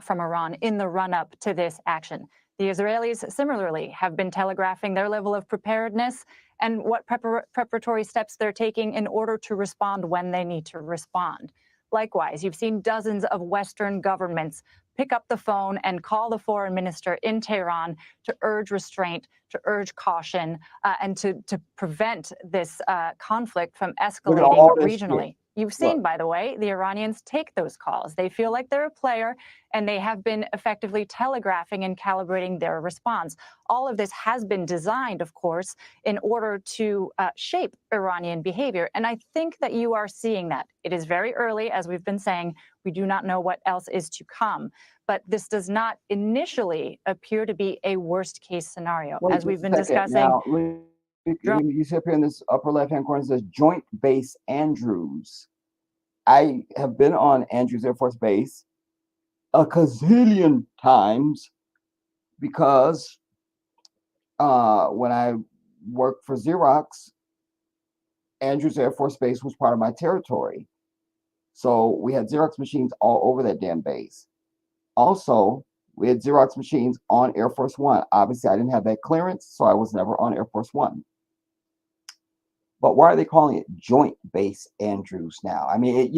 from Iran in the run-up to this action. The Israelis similarly have been telegraphing their level of preparedness and what preparatory steps they're taking in order to respond when they need to respond. Likewise, you've seen dozens of Western governments pick up the phone and call the foreign minister in Tehran to urge restraint, to urge caution, and to prevent this conflict from escalating regionally. You've seen, by the way, the Iranians take those calls. They feel like they're a player, and they have been effectively telegraphing and calibrating their response. All of this has been designed, of course, in order to shape Iranian behavior. And I think that you are seeing that. It is very early, as we've been saying. We do not know what else is to come. But this does not initially appear to be a worst-case scenario. As we've been discussing. Now, you see up here in this upper left-hand corner, it says Joint Base Andrews. I have been on Andrews Air Force Base a gazillion times because when I worked for Xerox, Andrews Air Force Base was part of my territory. So we had Xerox machines all over that damn base. Also, we had Xerox machines on Air Force One. Obviously, I didn't have that clearance, so I was never on Air Force One. But why are they calling it Joint Base Andrews now? I mean,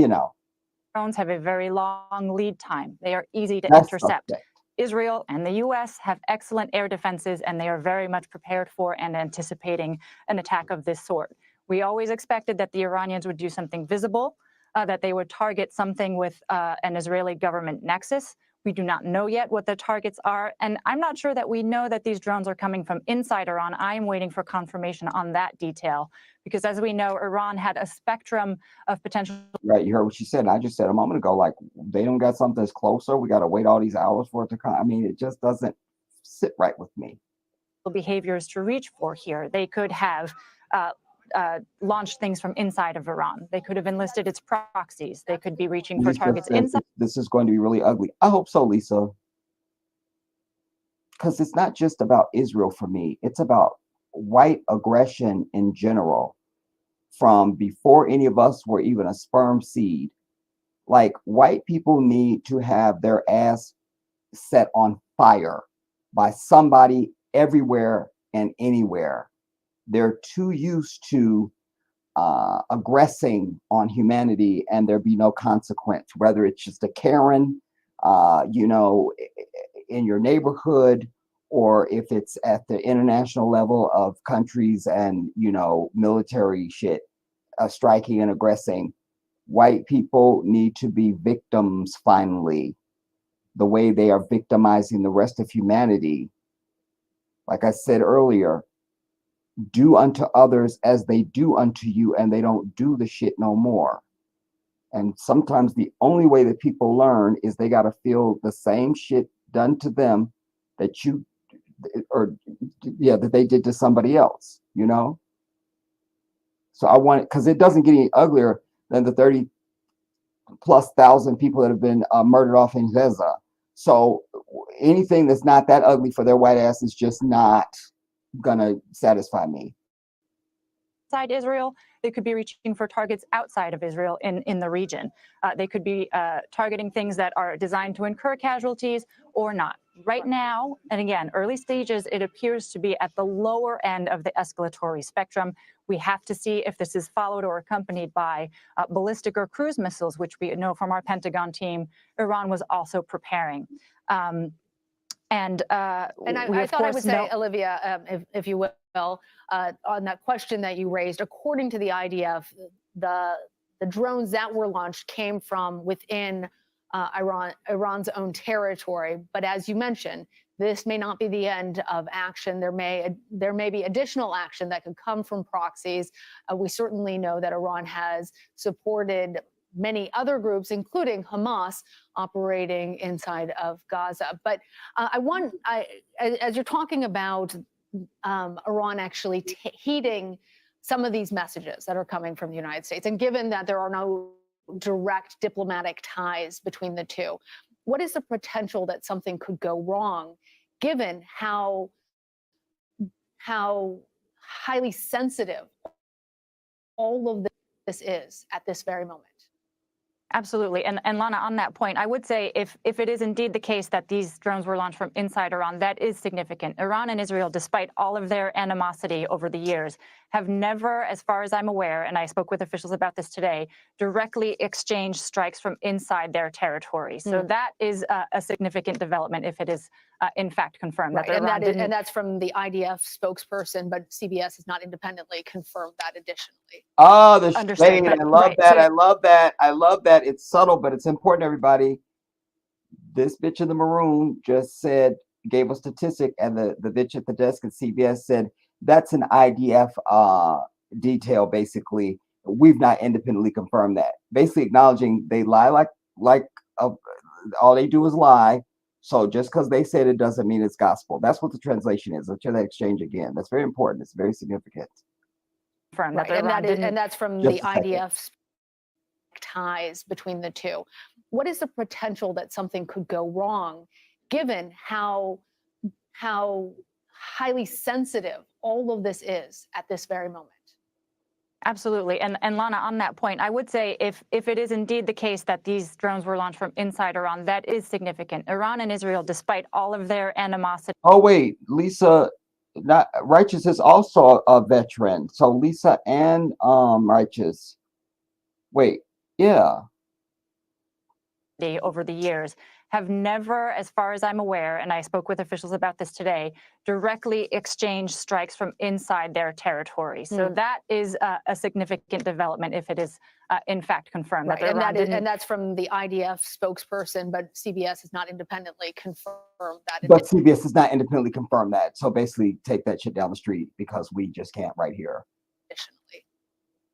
drones have a very long lead time. They are easy to intercept. Israel and the U.S. have excellent air defenses, and they are very much prepared for and anticipating an attack of this sort. We always expected that the Iranians would do something visible, that they would target something with an Israeli government nexus. We do not know yet what the targets are. And I'm not sure that we know that these drones are coming from inside Iran. I am waiting for confirmation on that detail, because as we know, Iran had a spectrum of potential. Right, you heard what she said. And I just said a moment ago, like, they don't got something that's closer. We got to wait all these hours for it to come. I mean, it just doesn't sit right with me. Behaviors to reach for here. They could have launched things from inside of Iran. They could have enlisted its proxies. They could be reaching for targets inside. This is going to be really ugly. I hope so, Lisa. Because it's not just about Israel for me. It's about white aggression in general. From before any of us were even a sperm seed. Like, white people need to have their ass set on fire by somebody everywhere and anywhere. They're too used to aggressing on humanity and there be no consequence, whether it's just a Karen, you know, in your neighborhood, or if it's at the international level of countries and, you know, military shit, striking and aggressing. White people need to be victims finally, the way they are victimizing the rest of humanity. Like I said earlier, do unto others as they do unto you, and they don't do the shit no more. And sometimes the only way that people learn is they got to feel the same shit done to them that you, or yeah, that they did to somebody else, you know? So I want it, because it doesn't get any uglier than the 30,000+ people that have been murdered off in Gaza. So anything that's not that ugly for their white ass is just not gonna satisfy me. Inside Israel, they could be reaching for targets outside of Israel in the region. They could be targeting things that are designed to incur casualties or not. Right now, and again, early stages, it appears to be at the lower end of the escalatory spectrum. We have to see if this is followed or accompanied by ballistic or cruise missiles, which we know from our Pentagon team, Iran was also preparing. And I thought I would say, Olivia, if you will, on that question that you raised, according to the IDF, the drones that were launched came from within Iran's own territory. But as you mentioned, this may not be the end of action. There may be additional action that could come from proxies. We certainly know that Iran has supported many other groups, including Hamas, operating inside of Gaza. But as you're talking about Iran actually heeding some of these messages that are coming from the United States, and given that there are no direct diplomatic ties between the two, what is the potential that something could go wrong, given how highly sensitive all of this is at this very moment? Absolutely. And Lana, on that point, I would say if it is indeed the case that these drones were launched from inside Iran, that is significant. Iran and Israel, despite all of their animosity over the years, have never, as far as I'm aware, and I spoke with officials about this today, directly exchanged strikes from inside their territory. So that is a significant development if it is in fact confirmed. Right. And that's from the IDF spokesperson, but CBS has not independently confirmed that additionally. Oh, the shade. I love right, that. so, I love that. I love that. It's subtle, but it's important, everybody. This bitch in the maroon just said, gave a statistic, and the bitch at the desk at CBS said, that's an IDF detail, basically. We've not independently confirmed that. Basically acknowledging they lie like all they do is lie. So just because they said it doesn't mean it's gospel. That's what the translation is. Let's hear that exchange again. That's very important. It's very significant. Right. And that's from the IDF's ties between the two. What is the potential that something could go wrong, given how highly sensitive all of this is at this very moment? Absolutely. And Lana, on that point, I would say if it is indeed the case that these drones were launched from inside Iran, that is significant. Iran and Israel, despite all of their animosity. Oh, wait, Lisa, not Righteous is also a veteran. So Lisa and Righteous. Wait, yeah. Over the years have never, as far as I'm aware, and I spoke with officials about this today, directly exchanged strikes from inside their territory. So that is a significant development if it is in fact confirmed. Right, That and that's from the IDF spokesperson, but CBS has not independently confirmed that. But CBS has not independently confirmed that. So basically, take that shit down the street because we just can't right here. Additionally.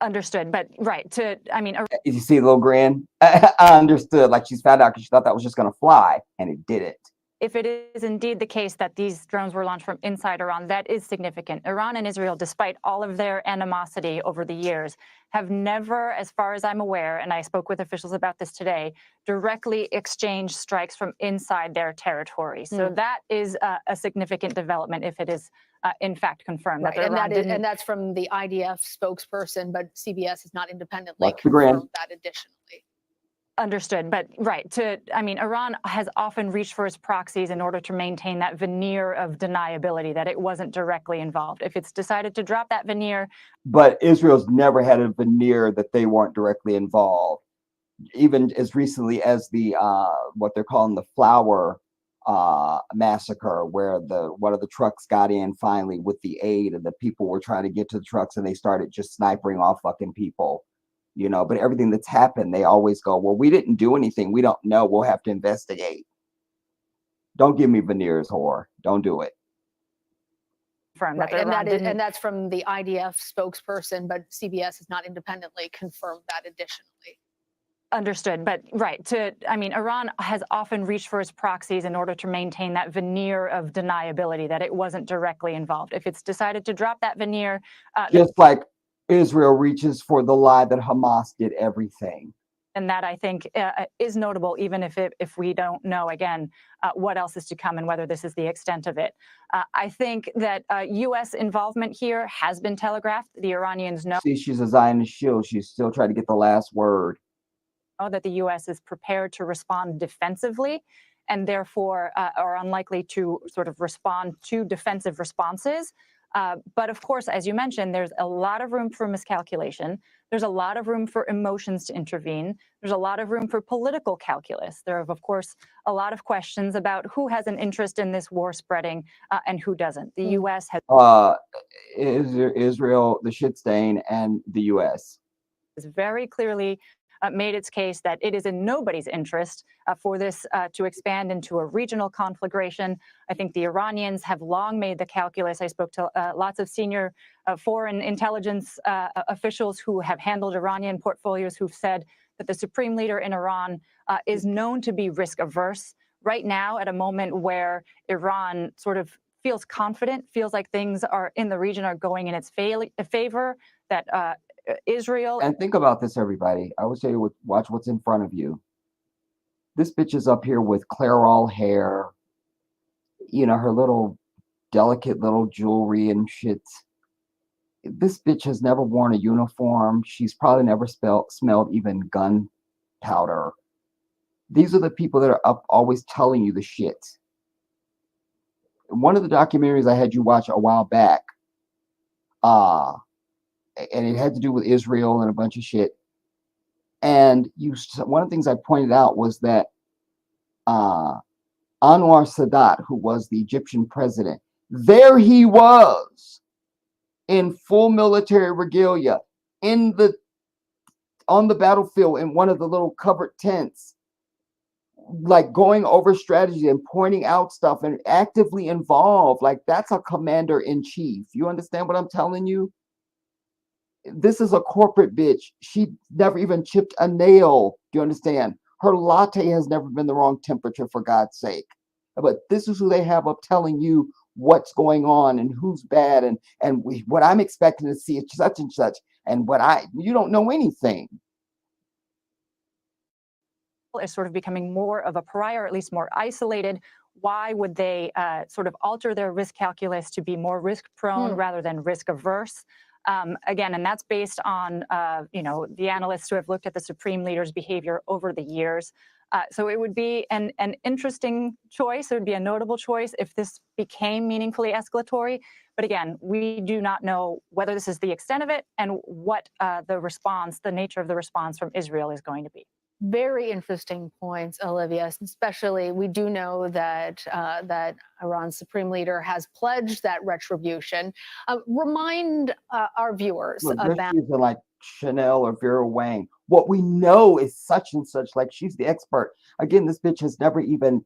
Understood, but right You see a little grin? I understood. Like she's found out because she thought that was just going to fly, and it didn't. If it is indeed the case that these drones were launched from inside Iran, that is significant. Iran and Israel, despite all of their animosity over the years, have never, as far as I'm aware, and I spoke with officials about this today, directly exchanged strikes from inside their territory. So that is a significant development if it is in fact confirmed. Right, that and that's from the IDF spokesperson, but CBS has not independently Watch the grin. confirmed that additionally. Understood, but Iran has often reached for its proxies in order to maintain that veneer of deniability that it wasn't directly involved. If it's decided to drop that veneer. But Israel's never had a veneer that they weren't directly involved. Even as recently as the what they're calling the flower massacre, where one of the trucks got in finally with the aid, and the people were trying to get to the trucks, and they started just sniping off fucking people. You know, but everything that's happened, they always go, well, we didn't do anything. We don't know. We'll have to investigate. Don't give me veneers, whore. Don't do it. Right, and that's from the IDF spokesperson, but CBS has not independently confirmed that additionally. Understood, but Iran has often reached for its proxies in order to maintain that veneer of deniability that it wasn't directly involved. If it's decided to drop that veneer. Just like Israel reaches for the lie that Hamas did everything. And that, I think, is notable, even if we don't know, again, what else is to come and whether this is the extent of it. I think that U.S. involvement here has been telegraphed. The Iranians know. See, she's a Zionist shield. She's still trying to get the last word. That the U.S. is prepared to respond defensively and therefore are unlikely to sort of respond to defensive responses. But of course, as you mentioned, there's a lot of room for miscalculation. There's a lot of room for emotions to intervene. There's a lot of room for political calculus. There are, of course, a lot of questions about who has an interest in this war spreading and who doesn't. The U.S. has Israel, the shit stain, and the U.S. has very clearly made its case that it is in nobody's interest for this to expand into a regional conflagration. I think the Iranians have long made the calculus. I spoke to lots of senior foreign intelligence officials who have handled Iranian portfolios who've said that the supreme leader in Iran is known to be risk averse. Right now, at a moment where Iran sort of feels confident, feels like things are in the region are going in its favor, that Israel. And think about this, everybody. I would say, watch what's in front of you. This bitch is up here with Clairol hair, you know, her little delicate little jewelry and shit. This bitch has never worn a uniform. She's probably never smelled even gunpowder. These are the people that are up always telling you the shit. One of the documentaries I had you watch a while back, and it had to do with Israel and a bunch of shit. And one of the things I pointed out was that Anwar Sadat, who was the Egyptian president, there he was in full military regalia on the battlefield in one of the little covered tents, like going over strategy and pointing out stuff and actively involved. Like, that's a commander in chief. You understand what I'm telling you? This is a corporate bitch. She never even chipped a nail. Do you understand? Her latte has never been the wrong temperature, for God's sake. But this is who they have up telling you what's going on and who's bad and what I'm expecting to see is such and such. And you don't know anything. Is sort of becoming more of a pariah, or at least more isolated. Why would they sort of alter their risk calculus to be more risk prone rather than risk averse? Again, and that's based on, the analysts who have looked at the supreme leader's behavior over the years. So it would be an interesting choice. It would be a notable choice if this became meaningfully escalatory. But again, we do not know whether this is the extent of it and what the nature of the response from Israel is going to be. Very interesting points, Olivia. Especially, we do know that that Iran's supreme leader has pledged that retribution. Remind our viewers Look, they're about using like Chanel or Vera Wang. What we know is such and such. Like she's the expert. Again, this bitch has never even,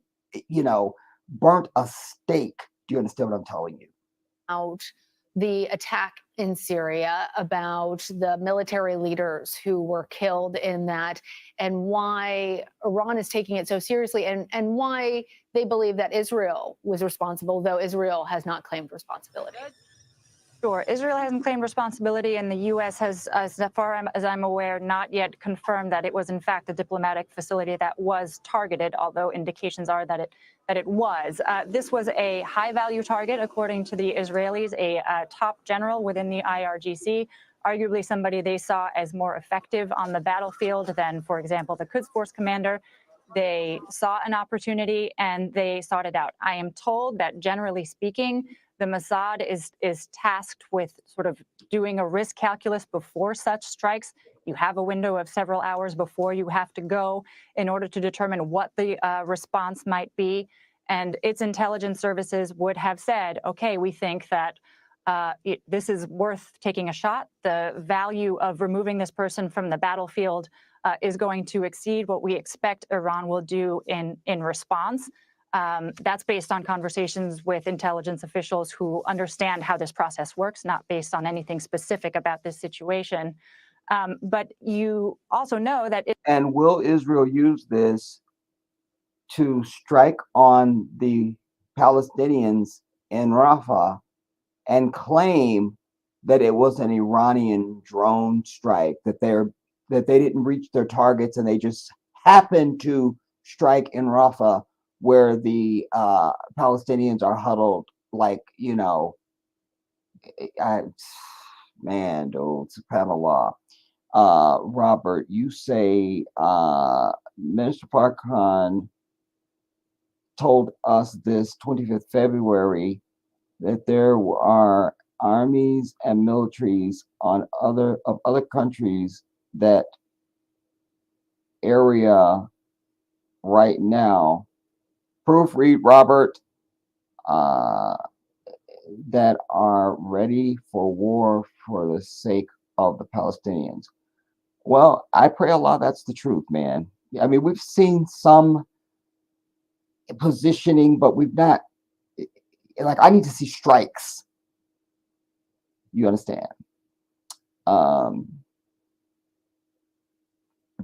burnt a steak. Do you understand what I'm telling you? out the attack in Syria, about the military leaders who were killed in that, and why Iran is taking it so seriously, and why they believe that Israel was responsible, though Israel has not claimed responsibility. Sure. Israel hasn't claimed responsibility, and the U.S. has, as far as I'm aware, not yet confirmed that it was, in fact, a diplomatic facility that was targeted, although indications are that it was. This was a high-value target, according to the Israelis, a top general within the IRGC, arguably somebody they saw as more effective on the battlefield than, for example, the Quds Force commander. They saw an opportunity, and they sought it out. I am told that, generally speaking, the Mossad is tasked with sort of doing a risk calculus before such strikes. You have a window of several hours before you have to go in order to determine what the response might be. And its intelligence services would have said, okay, we think that this is worth taking a shot. The value of removing this person from the battlefield is going to exceed what we expect Iran will do in response. That's based on conversations with intelligence officials who understand how this process works, not based on anything specific about this situation. But you also know that And will Israel use this to strike on the Palestinians in Rafah and claim that it was an Iranian drone strike, that they didn't reach their targets and they just happened to strike in Rafah, where the Palestinians are huddled, like, man, subhanAllah. Robert, you say Minister Farrakhan told us this 25th February that there are armies and militaries of other countries that area right now. Proofread, Robert, that are ready for war for the sake of the Palestinians. Well, I pray Allah that's the truth, man. I mean, we've seen some positioning, but we've not. Like, I need to see strikes. You understand?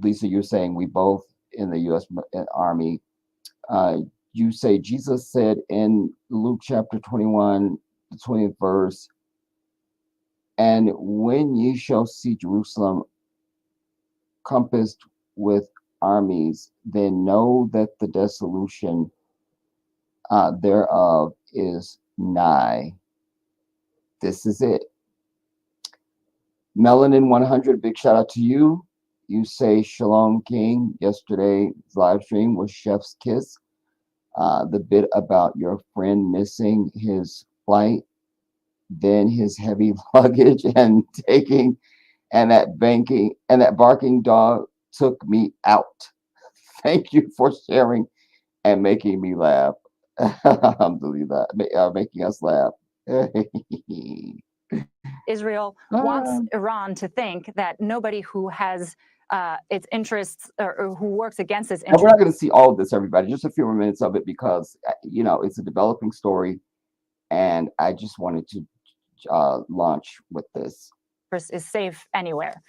Lisa, you're saying we both in the U.S. Army. You say Jesus said in Luke chapter 21, the 20th verse, and when ye shall see Jerusalem compassed with armies, then know that the dissolution thereof is nigh. This is it. Melanin 100, big shout out to you. You say Shalom King. Yesterday's live stream was Chef's Kiss. The bit about your friend missing his flight, then his heavy luggage and taking, and that barking dog took me out. Thank you for sharing and making me laugh. Alhamdulillah, making us laugh. Israel wants Iran to think that nobody who has its interests or who works against its interests. And we're not going to see all of this, everybody, just a few more minutes of it, because, it's a developing story. And I just wanted to launch with this. Is safe anywhere.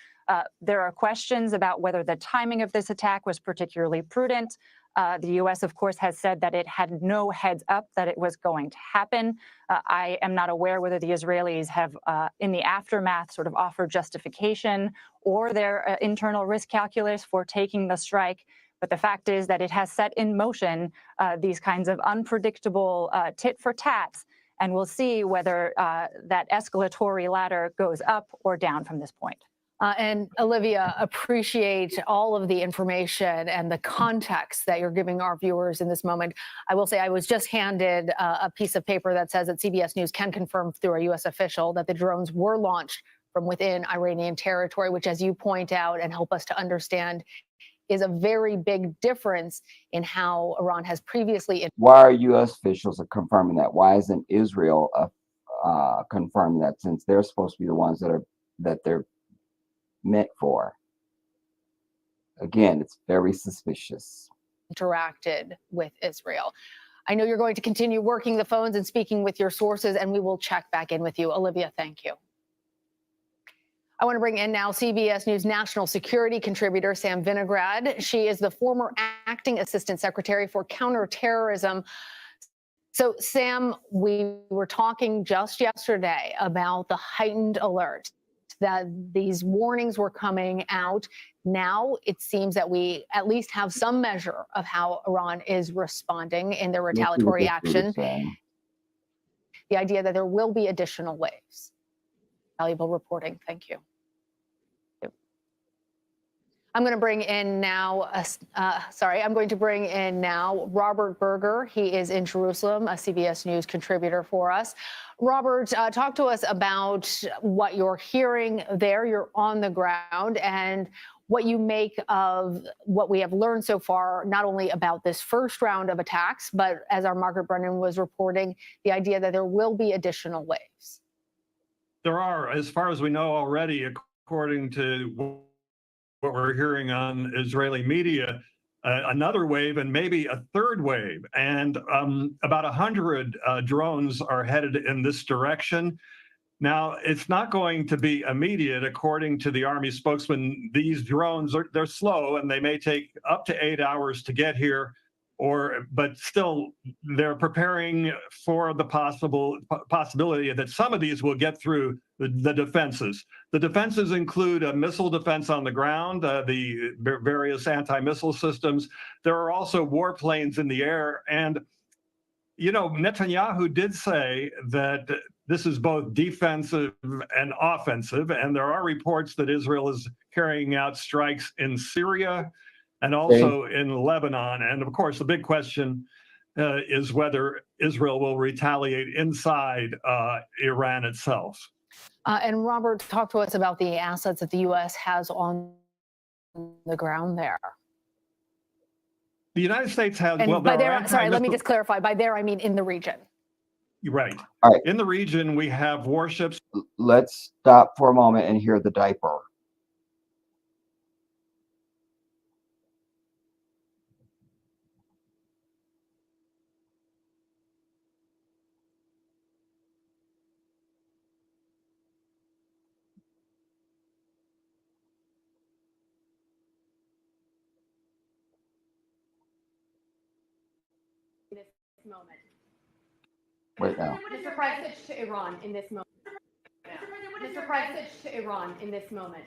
There are questions about whether the timing of this attack was particularly prudent. The U.S., of course, has said that it had no heads up that it was going to happen. I am not aware whether the Israelis have, in the aftermath, sort of offered justification or their internal risk calculus for taking the strike. But the fact is that it has set in motion these kinds of unpredictable tit for tats. And we'll see whether that escalatory ladder goes up or down from this point. And Olivia, appreciate all of the information and the context that you're giving our viewers in this moment. I will say I was just handed a piece of paper that says that CBS News can confirm through a U.S. official that the drones were launched from within Iranian territory, which, as you point out and help us to understand, is a very big difference in how Iran has previously. Why are U.S. officials confirming that? Why isn't Israel confirming that, since they're supposed to be the ones that they're meant for? Again, it's very suspicious. Interacted with Israel. I know you're going to continue working the phones and speaking with your sources, and we will check back in with you. Olivia, thank you. I want to bring in now CBS News national security contributor Sam Vinograd. She is the former acting assistant secretary for counterterrorism. So, Sam, we were talking just yesterday about the heightened alert, that these warnings were coming out. Now it seems that we at least have some measure of how Iran is responding in their retaliatory action. The idea that there will be additional waves. Valuable reporting. Thank you. I'm going to bring in now, I'm going to bring in now Robert Berger. He is in Jerusalem, a CBS News contributor for us. Robert, talk to us about what you're hearing there. You're on the ground, and what you make of what we have learned so far, not only about this first round of attacks, but as our Margaret Brennan was reporting, the idea that there will be additional waves. There are, as far as we know already, according to what we're hearing on Israeli media, another wave and maybe a third wave. And about 100 drones are headed in this direction. Now, it's not going to be immediate. According to the Army spokesman, these drones, they're slow and they may take up to 8 hours to get here. But still, they're preparing for the possibility that some of these will get through the defenses. The defenses include a missile defense on the ground, the various anti-missile systems. There are also warplanes in the air. And, you know, Netanyahu did say that this is both defensive and offensive. And there are reports that Israel is carrying out strikes in Syria and also in Lebanon. And of course, the big question is whether Israel will retaliate inside Iran itself. And Robert, talk to us about the assets that the U.S. has on the ground there. The United States has, and by there, sorry, let me just clarify. By there, I mean in the region. Right. All right. In the region, we have warships. Let's stop for a moment and hear the diaper. Moment. Right now. Mr. President, to Iran in this moment. Mr. President, to Iran in this moment.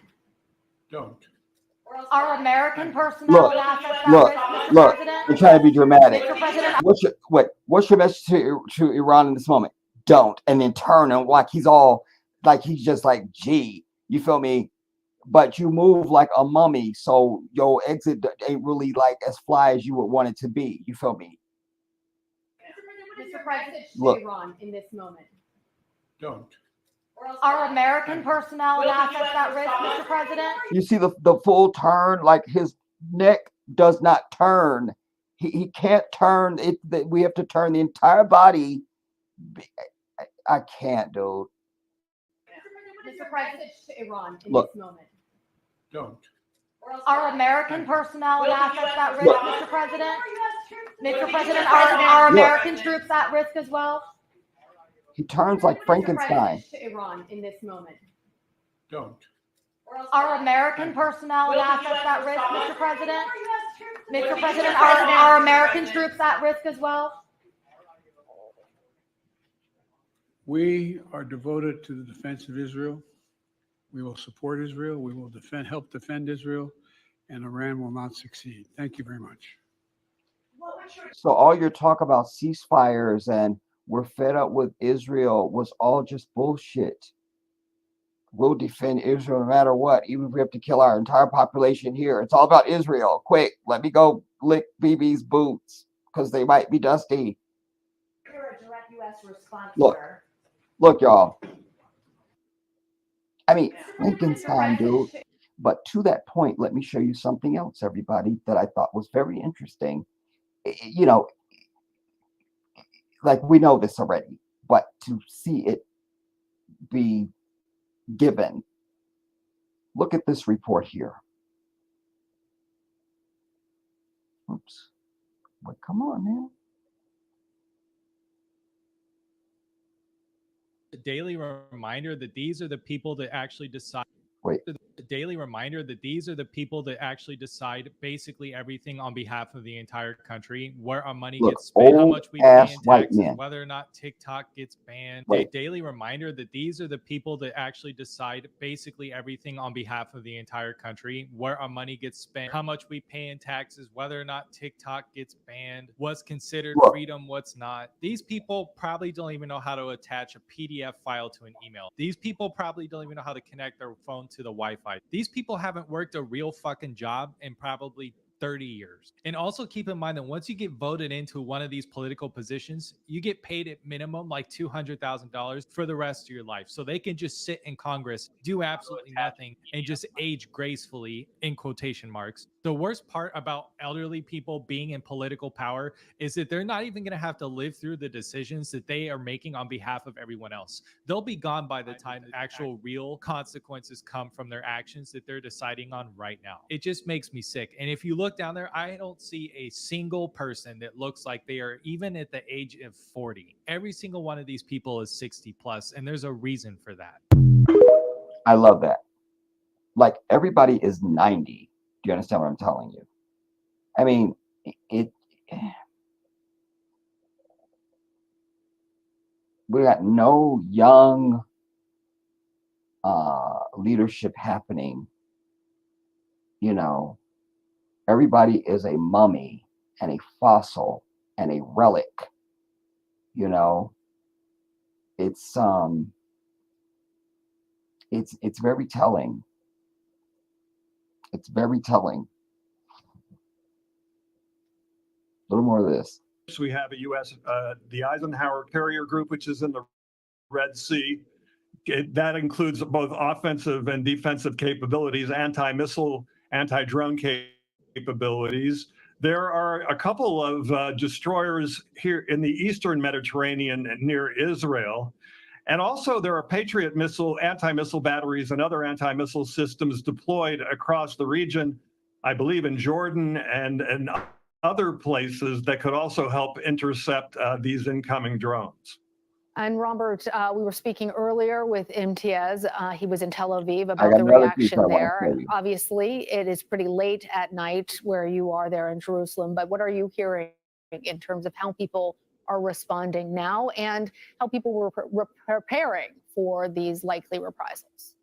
Don't. Are American personnel Look, and assets at risk, Mr. look, President? you're trying to be dramatic. Mr. President, What's your message to Iran in this moment? Don't. And then turn and like he's just like, gee, you feel me? But you move like a mummy, so your exit ain't really like as fly as you would want it to be. You feel me? Mr. President, Look. to Iran in this moment. Don't. Are American personnel and assets at risk, Mr. President? You see the full turn, like his neck does not turn. He can't turn it. We have to turn the entire body. I can't, dude. Mr. President, to Iran in Look. this moment. Don't. Are American personnel and assets at risk, Mr. President? Mr. President, are American troops at risk as well? He turns like Frankenstein. Mr. President, to Iran in this moment. Don't. Are American personnel and assets at risk, Mr. President? Mr. President, are American troops at risk as well? We are devoted to the defense of Israel. We will support Israel. We will help defend Israel, and Iran will not succeed. Thank you very much. So all your talk about ceasefires and we're fed up with Israel was all just bullshit. We'll defend Israel no matter what, even if we have to kill our entire population here. It's all about Israel. Quick, let me go lick BB's boots because they might be dusty. A direct U.S. response, Look, y'all. I mean, Frankenstein, dude. But to that point, let me show you something else, everybody, that I thought was very interesting. You know, like we know this already, but to see it be given. Look at this report here. Oops. But come on, man. A daily reminder that these are the people that actually decide. Wait. A daily reminder that these are the people that actually decide basically everything on behalf of the entire country, where our money gets spent, how much we pay in taxes, whether or not TikTok gets banned. A daily reminder that these are the people that actually decide basically everything on behalf of the entire country, where our money gets spent, how much we pay in taxes, whether or not TikTok gets banned, what's considered freedom, what's not. These people probably don't even know how to attach a PDF file to an email. These people probably don't even know how to connect their phone to the Wi-Fi. These people haven't worked a real fucking job in probably 30 years. And also keep in mind that once you get voted into one of these political positions, you get paid at minimum like $200,000 for the rest of your life. So they can just sit in Congress, do absolutely nothing, and just age gracefully, in quotation marks. The worst part about elderly people being in political power is that they're not even going to have to live through the decisions that they are making on behalf of everyone else. They'll be gone by the time actual real consequences come from their actions that they're deciding on right now. It just makes me sick. And if you look down there, I don't see a single person that looks like they are even at the age of 40. Every single one of these people is 60 plus, and there's a reason for that. I love that. Like everybody is 90. Do you understand what I'm telling you? I mean, we got no young leadership happening. You know, everybody is a mummy and a fossil and a relic. You know, it's very telling. It's very telling. A little more of this. We have a U.S. The Eisenhower Carrier Group, which is in the Red Sea. That includes both offensive and defensive capabilities, anti-missile, anti-drone capabilities. There are a couple of destroyers here in the Eastern Mediterranean near Israel. And also there are Patriot missile, anti-missile batteries and other anti-missile systems deployed across the region, I believe in Jordan and other places that could also help intercept these incoming drones. And Robert, we were speaking earlier with Imtiaz. He was in Tel Aviv about the reaction there. Obviously, it is pretty late at night where you are there in Jerusalem. But what are you hearing in terms of how people are responding now and how people were preparing for these likely reprisals?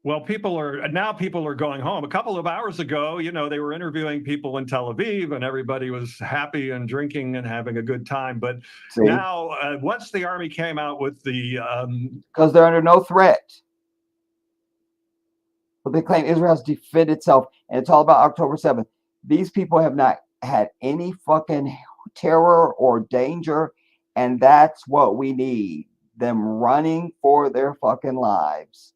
Well, people are going home. A couple of hours ago, you know, they were interviewing people in Tel Aviv and everybody was happy and drinking and having a good time. But now, once the army came out with the... Because they're under no threat. But they claim Israel has defended itself, and it's all about October 7th. These people have not had any fucking terror or danger, and that's what we need. Them running for their fucking lives.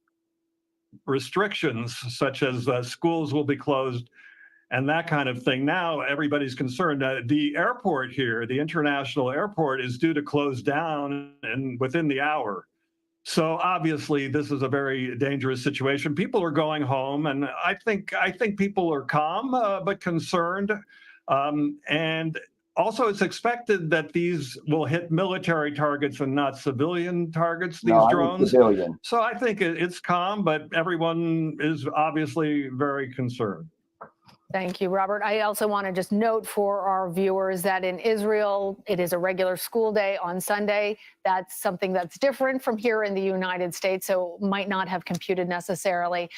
Restrictions such as schools will be closed and that kind of thing. Now everybody's concerned. The airport here, the international airport, is due to close down and within the hour. So obviously this is a very dangerous situation. People are going home, and I think people are calm but concerned. And also, it's expected that these will hit military targets and not civilian targets, these drones. So I think it's calm, but everyone is obviously very concerned. Thank you, Robert. I also want to just note for our viewers that in Israel, it is a regular school day on Sunday. That's something that's different from here in the United States, so might not have computed necessarily.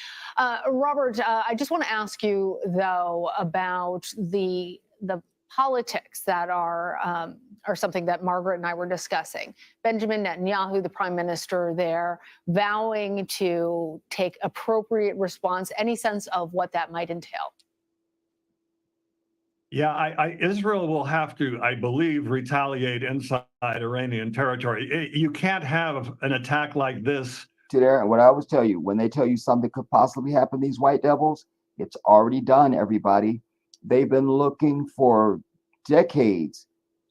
Robert, I just want to ask you, though, about the politics that are something that Margaret and I were discussing. Benjamin Netanyahu, the prime minister there, vowing to take appropriate response. Any sense of what that might entail? Yeah, Israel will have to, I believe, retaliate inside Iranian territory. You can't have an attack like this to there. And what I always tell you, when they tell you something could possibly happen, these white devils, it's already done, everybody. They've been looking for decades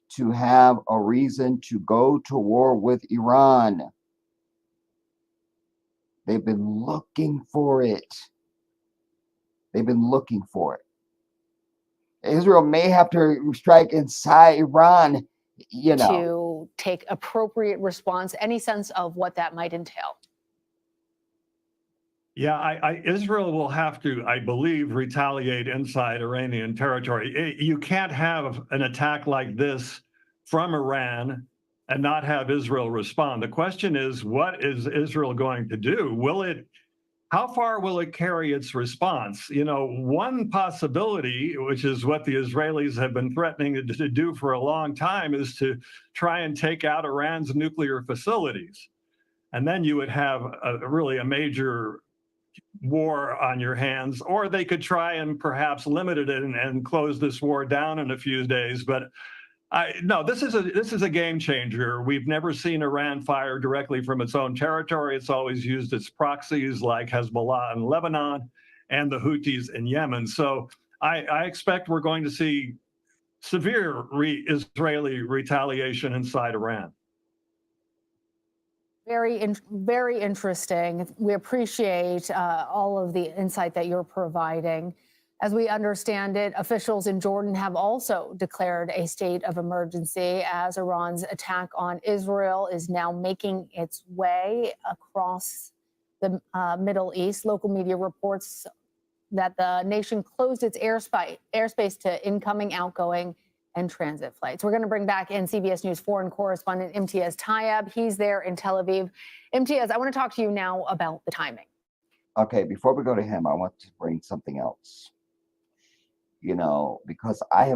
to have a reason to go to war with Iran. They've been looking for it. They've been looking for it. Israel may have to strike inside Iran, you know. To take appropriate response. Any sense of what that might entail? Yeah, Israel will have to, I believe, retaliate inside Iranian territory. You can't have an attack like this from Iran and not have Israel respond. The question is, what is Israel going to do? How far will it carry its response? You know, one possibility, which is what the Israelis have been threatening to do for a long time, is to try and take out Iran's nuclear facilities. And then you would have really a major war on your hands, or they could try and perhaps limit it and close this war down in a few days. But no, this is a game changer. We've never seen Iran fire directly from its own territory. It's always used its proxies like Hezbollah in Lebanon and the Houthis in Yemen. So I expect we're going to see severe Israeli retaliation inside Iran. Very interesting. We appreciate all of the insight that you're providing. As we understand it, officials in Jordan have also declared a state of emergency as Iran's attack on Israel is now making its way across the Middle East. Local media reports that the nation closed its airspace to incoming, outgoing, and transit flights. We're going to bring back in CBS News foreign correspondent Imtiaz Tayeb. He's there in Tel Aviv. Imtiaz, I want to talk to you now about the timing. Okay, before we go to him, I want to bring something else. You know, because I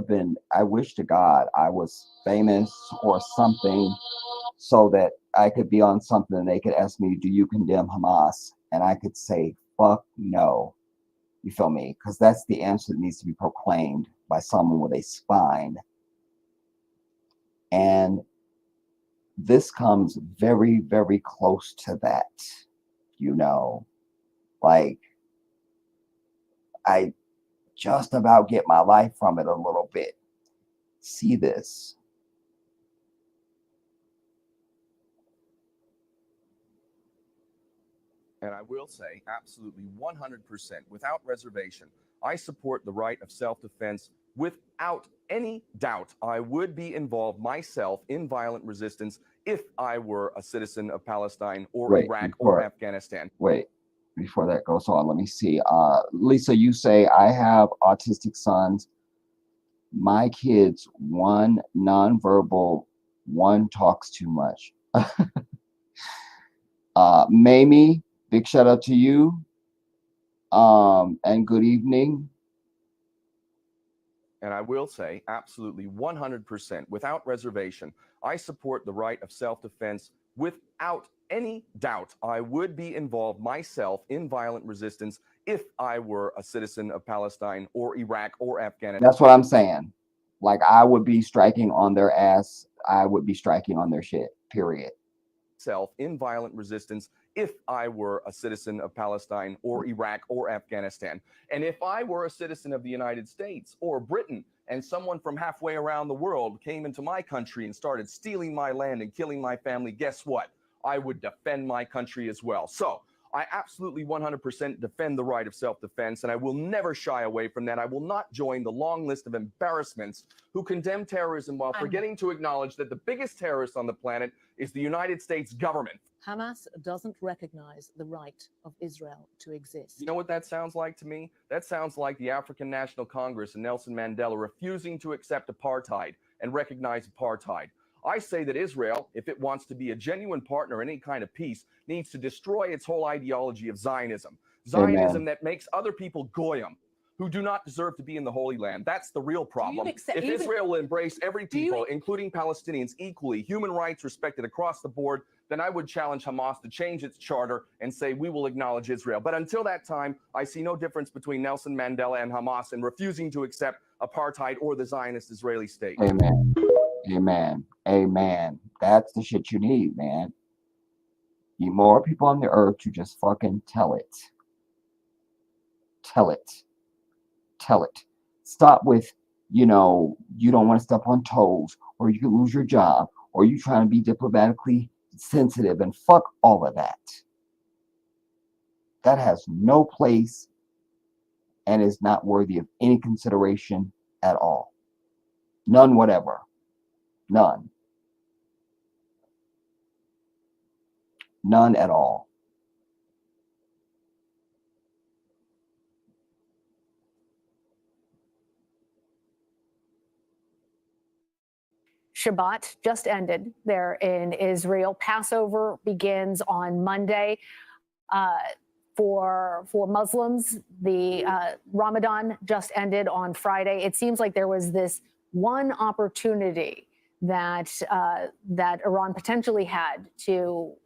wish to God I was famous or something so that I could be on something and they could ask me, do you condemn Hamas? And I could say, fuck no. You feel me? Because that's the answer that needs to be proclaimed by someone with a spine. And this comes very, very close to that. You know, like I just about get my life from it a little bit. See this. And I will say, absolutely 100%, without reservation, I support the right of self-defense without any doubt. I would be involved myself in violent resistance if I were a citizen of Palestine or Iraq or Afghanistan. Wait, before that goes on, let me see. Lisa, you say I have autistic sons. My kids, one nonverbal, one talks too much. Mamie, big shout out to you. And good evening. And I will say, absolutely 100%, without reservation, I support the right of self-defense without any doubt. I would be involved myself in violent resistance if I were a citizen of Palestine or Iraq or Afghanistan. That's what I'm saying. Like, I would be striking on their ass. I would be striking on their shit, period. Self in violent resistance if I were a citizen of Palestine or Iraq or Afghanistan. And if I were a citizen of the United States or Britain and someone from halfway around the world came into my country and started stealing my land and killing my family, guess what? I would defend my country as well. So I absolutely 100% defend the right of self-defense, and I will never shy away from that. I will not join the long list of embarrassments who condemn terrorism while forgetting to acknowledge that the biggest terrorist on the planet is the United States government. Hamas doesn't recognize the right of Israel to exist. You know what that sounds like to me? That sounds like the African National Congress and Nelson Mandela refusing to accept apartheid and recognize apartheid. I say that Israel, if it wants to be a genuine partner in any kind of peace, needs to destroy its whole ideology of Zionism. Zionism that makes other people goyim, who do not deserve to be in the Holy Land. That's the real problem. If Israel will embrace every people, including Palestinians, equally, human rights respected across the board, then I would challenge Hamas to change its charter and say we will acknowledge Israel. But until that time, I see no difference between Nelson Mandela and Hamas in refusing to accept apartheid or the Zionist Israeli state. Amen. Amen. Amen. That's the shit you need, man. Need more people on the earth to just fucking tell it. Tell it. Tell it. Stop with, you don't want to step on toes, or you could lose your job, or you trying to be diplomatically sensitive, and fuck all of that. That has no place and is not worthy of any consideration at all. None whatever. None. None at all. Shabbat just ended there in Israel. Passover begins on Monday. For Muslims, the Ramadan just ended on Friday. It seems like there was this one opportunity that that Iran potentially had to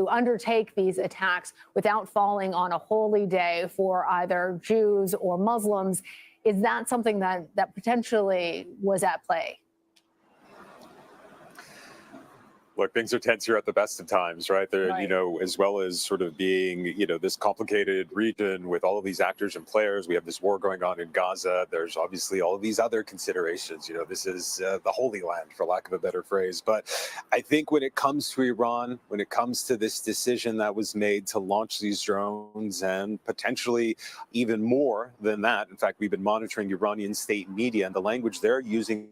undertake these attacks without falling on a holy day for either Jews or Muslims. Is that something that potentially was at play? Look, things are tense here at the best of times, right? There, Right. As well as sort of being, this complicated region with all of these actors and players. We have this war going on in Gaza. There's obviously all of these other considerations. This is the Holy Land, for lack of a better phrase. But I think when it comes to Iran, when it comes to this decision that was made to launch these drones and potentially even more than that, in fact, we've been monitoring Iranian state media, and the language they're using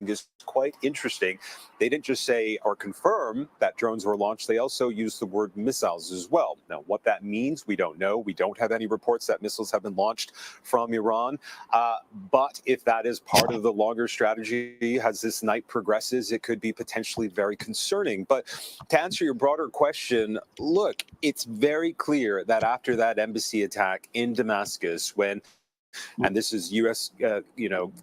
is quite interesting. They didn't just say or confirm that drones were launched, they also used the word missiles as well. Now, what that means, we don't know. We don't have any reports that missiles have been launched from Iran. But if that is part of the longer strategy as this night progresses, it could be potentially very concerning. But to answer your broader question, look, it's very clear that after that embassy attack in Damascus, and this is U.S.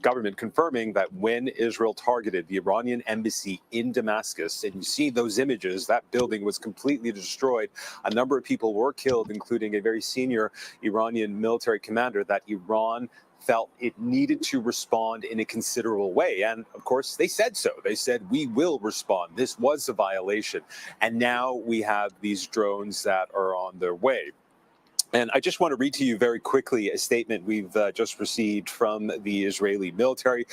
Government confirming that when Israel targeted the Iranian embassy in Damascus, and you see those images, that building was completely destroyed. A number of people were killed, including a very senior Iranian military commander, that Iran felt it needed to respond in a considerable way. And of course, they said so. They said, we will respond. This was a violation. And now we have these drones that are on their way. And I just want to read to you very quickly a statement we've just received from the Israeli military,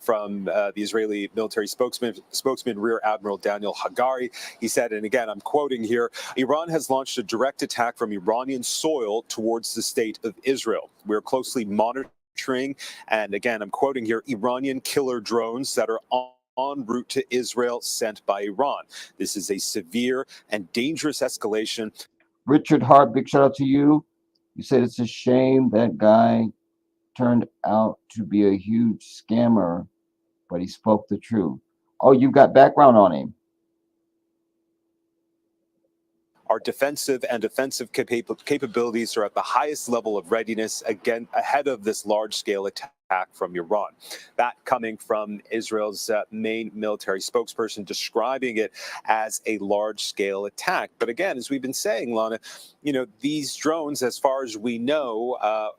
from the Israeli military spokesman Rear Admiral Daniel Hagari. He said, and again, I'm quoting here, Iran has launched a direct attack from Iranian soil towards the state of Israel. We're closely monitoring, and again, I'm quoting here, Iranian killer drones that are en route to Israel sent by Iran. This is a severe and dangerous escalation. Richard Hart, big shout out to you. You said it's a shame that guy turned out to be a huge scammer, but he spoke the truth. Oh, you've got background on him. Our defensive and offensive capabilities are at the highest level of readiness, again, ahead of this large-scale attack from Iran. That coming from Israel's main military spokesperson, describing it as a large-scale attack. But again, as we've been saying, Lana, these drones, as far as we know,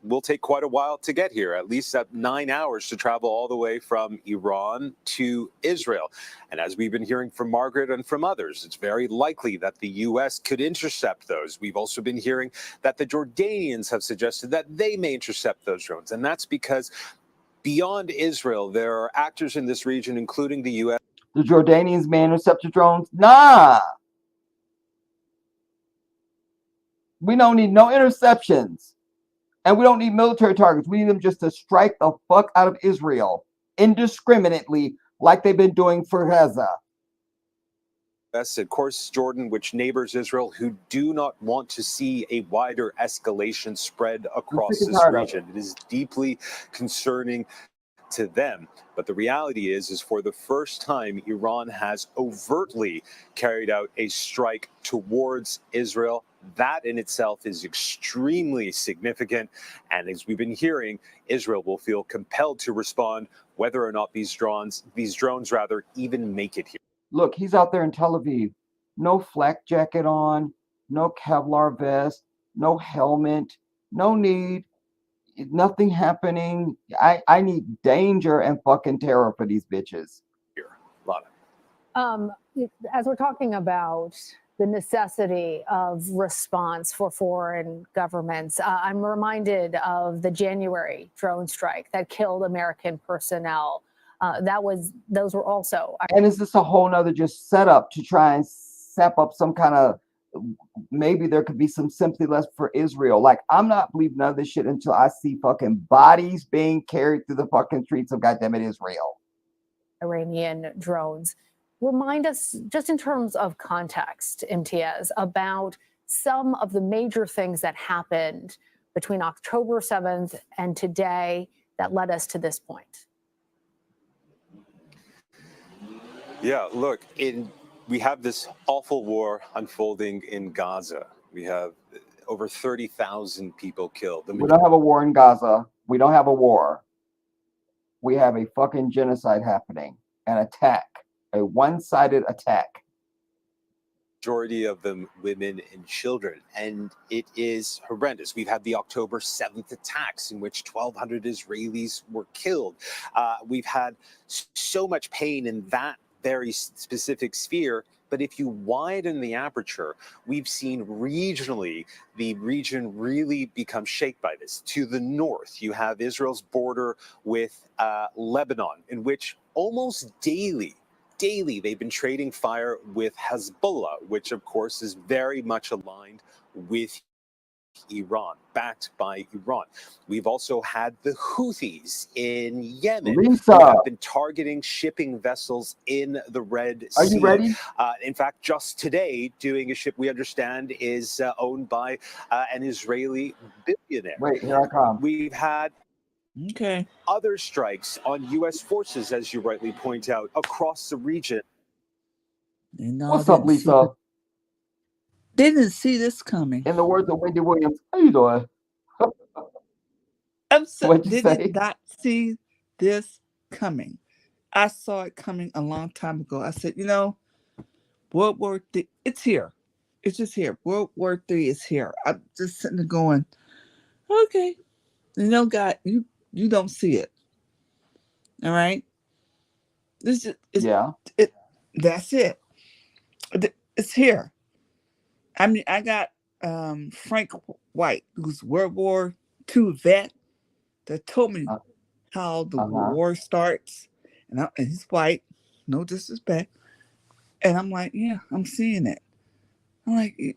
will take quite a while to get here, at least 9 hours to travel all the way from Iran to Israel. And as we've been hearing from Margaret and from others, it's very likely that the U.S. could intercept those. We've also been hearing that the Jordanians have suggested that they may intercept those drones. And that's because beyond Israel, there are actors in this region, including the U.S. The Jordanians may intercept the drones? Nah. We don't need no interceptions. And we don't need military targets. We need them just to strike the fuck out of Israel indiscriminately, like they've been doing for Gaza. Of course, Jordan, which neighbors Israel, who do not want to see a wider escalation spread across this region. It is deeply concerning to them. But the reality is for the first time, Iran has overtly carried out a strike towards Israel. That in itself is extremely significant. And as we've been hearing, Israel will feel compelled to respond, whether or not these drones even make it here. Look, he's out there in Tel Aviv. No flak jacket on, no Kevlar vest, no helmet, no need. Nothing happening. I need danger and fucking terror for these bitches. Here, Lana. As we're talking about the necessity of response for foreign governments, I'm reminded of the January drone strike that killed American personnel. Those were also. And is this a whole nother just setup to try and sap up some kind of, maybe there could be some sympathy left for Israel? Like, I'm not believing none of this shit until I see fucking bodies being carried through the fucking streets of goddamn it Israel. Iranian drones. Remind us, just in terms of context, Imtiaz, about some of the major things that happened between October 7th and today that led us to this point. Yeah, look, we have this awful war unfolding in Gaza. We have over 30,000 people killed. We don't have a war in Gaza. We don't have a war. We have a fucking genocide happening, an attack, a one-sided attack. Majority of them women and children, and it is horrendous. We've had the October 7th attacks in which 1,200 Israelis were killed. We've had so much pain in that very specific sphere. But if you widen the aperture, we've seen regionally the region really become shaped by this. To the north, you have Israel's border with Lebanon, in which almost daily they've been trading fire with Hezbollah, which of course is very much aligned with Iran, backed by Iran. We've also had the Houthis in Yemen who have been targeting shipping vessels in the Red Sea. Are you ready? In fact, just today, doing a ship we understand is owned by an Israeli billionaire. Wait, here I come. We've had other strikes on U.S. forces, as you rightly point out, across the region. What's up, Lisa? Didn't see this coming. In the words of Wendy Williams, how you doing? I'm sorry, What'd you say? did not see this coming. I saw it coming a long time ago. I said, you know, World War III, it's here. It's just here. World War III is here. I'm just sitting there going, okay. You know, God, you don't see it. All right? This is that's it. It's here. I mean, I got Frank White, who's World War II vet, that told me how the war starts. And he's white, no disrespect. And I'm like, yeah, I'm seeing it. I'm like,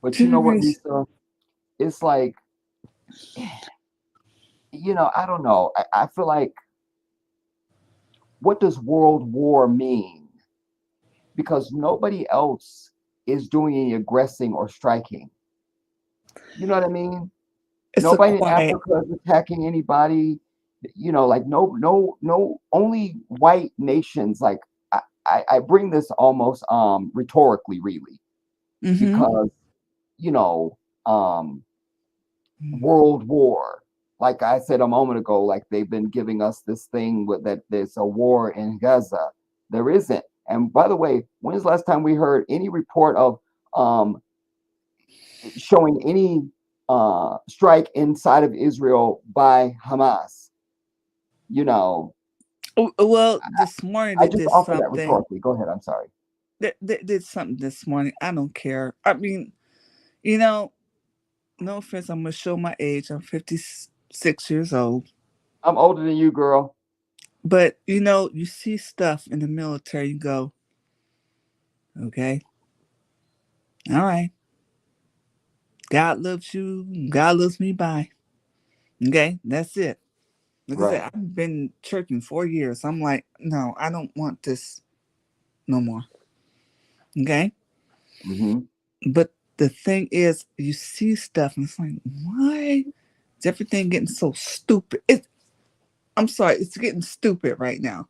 but you know what, Lisa? It's like, you know, I don't know. I feel like, what does World War mean? Because nobody else is doing any aggressing or striking. You know what I mean? Nobody in Africa is attacking anybody. You know, like no, only white nations. Like I bring this almost rhetorically, really, because you know, World War. Like I said a moment ago, like they've been giving us this thing with that there's a war in Gaza. There isn't. And by the way, when's the last time we heard any report of showing any strike inside of Israel by Hamas? You know. Well, this morning I they just did offered something. that rhetorically. Go ahead. I'm sorry. They did something this morning. I don't care. I mean, you know, no offense. I'm gonna show my age. I'm 56 years old. I'm older than you, girl. But you know, you see stuff in the military. You go, okay, all right. God loves you. God loves me. Bye. Okay, that's it. Like I said, I've been churching 4 years. I'm like, no, I don't want this no more. Okay. But the thing is, you see stuff and it's like, why is everything getting so stupid? I'm sorry, it's getting stupid right now.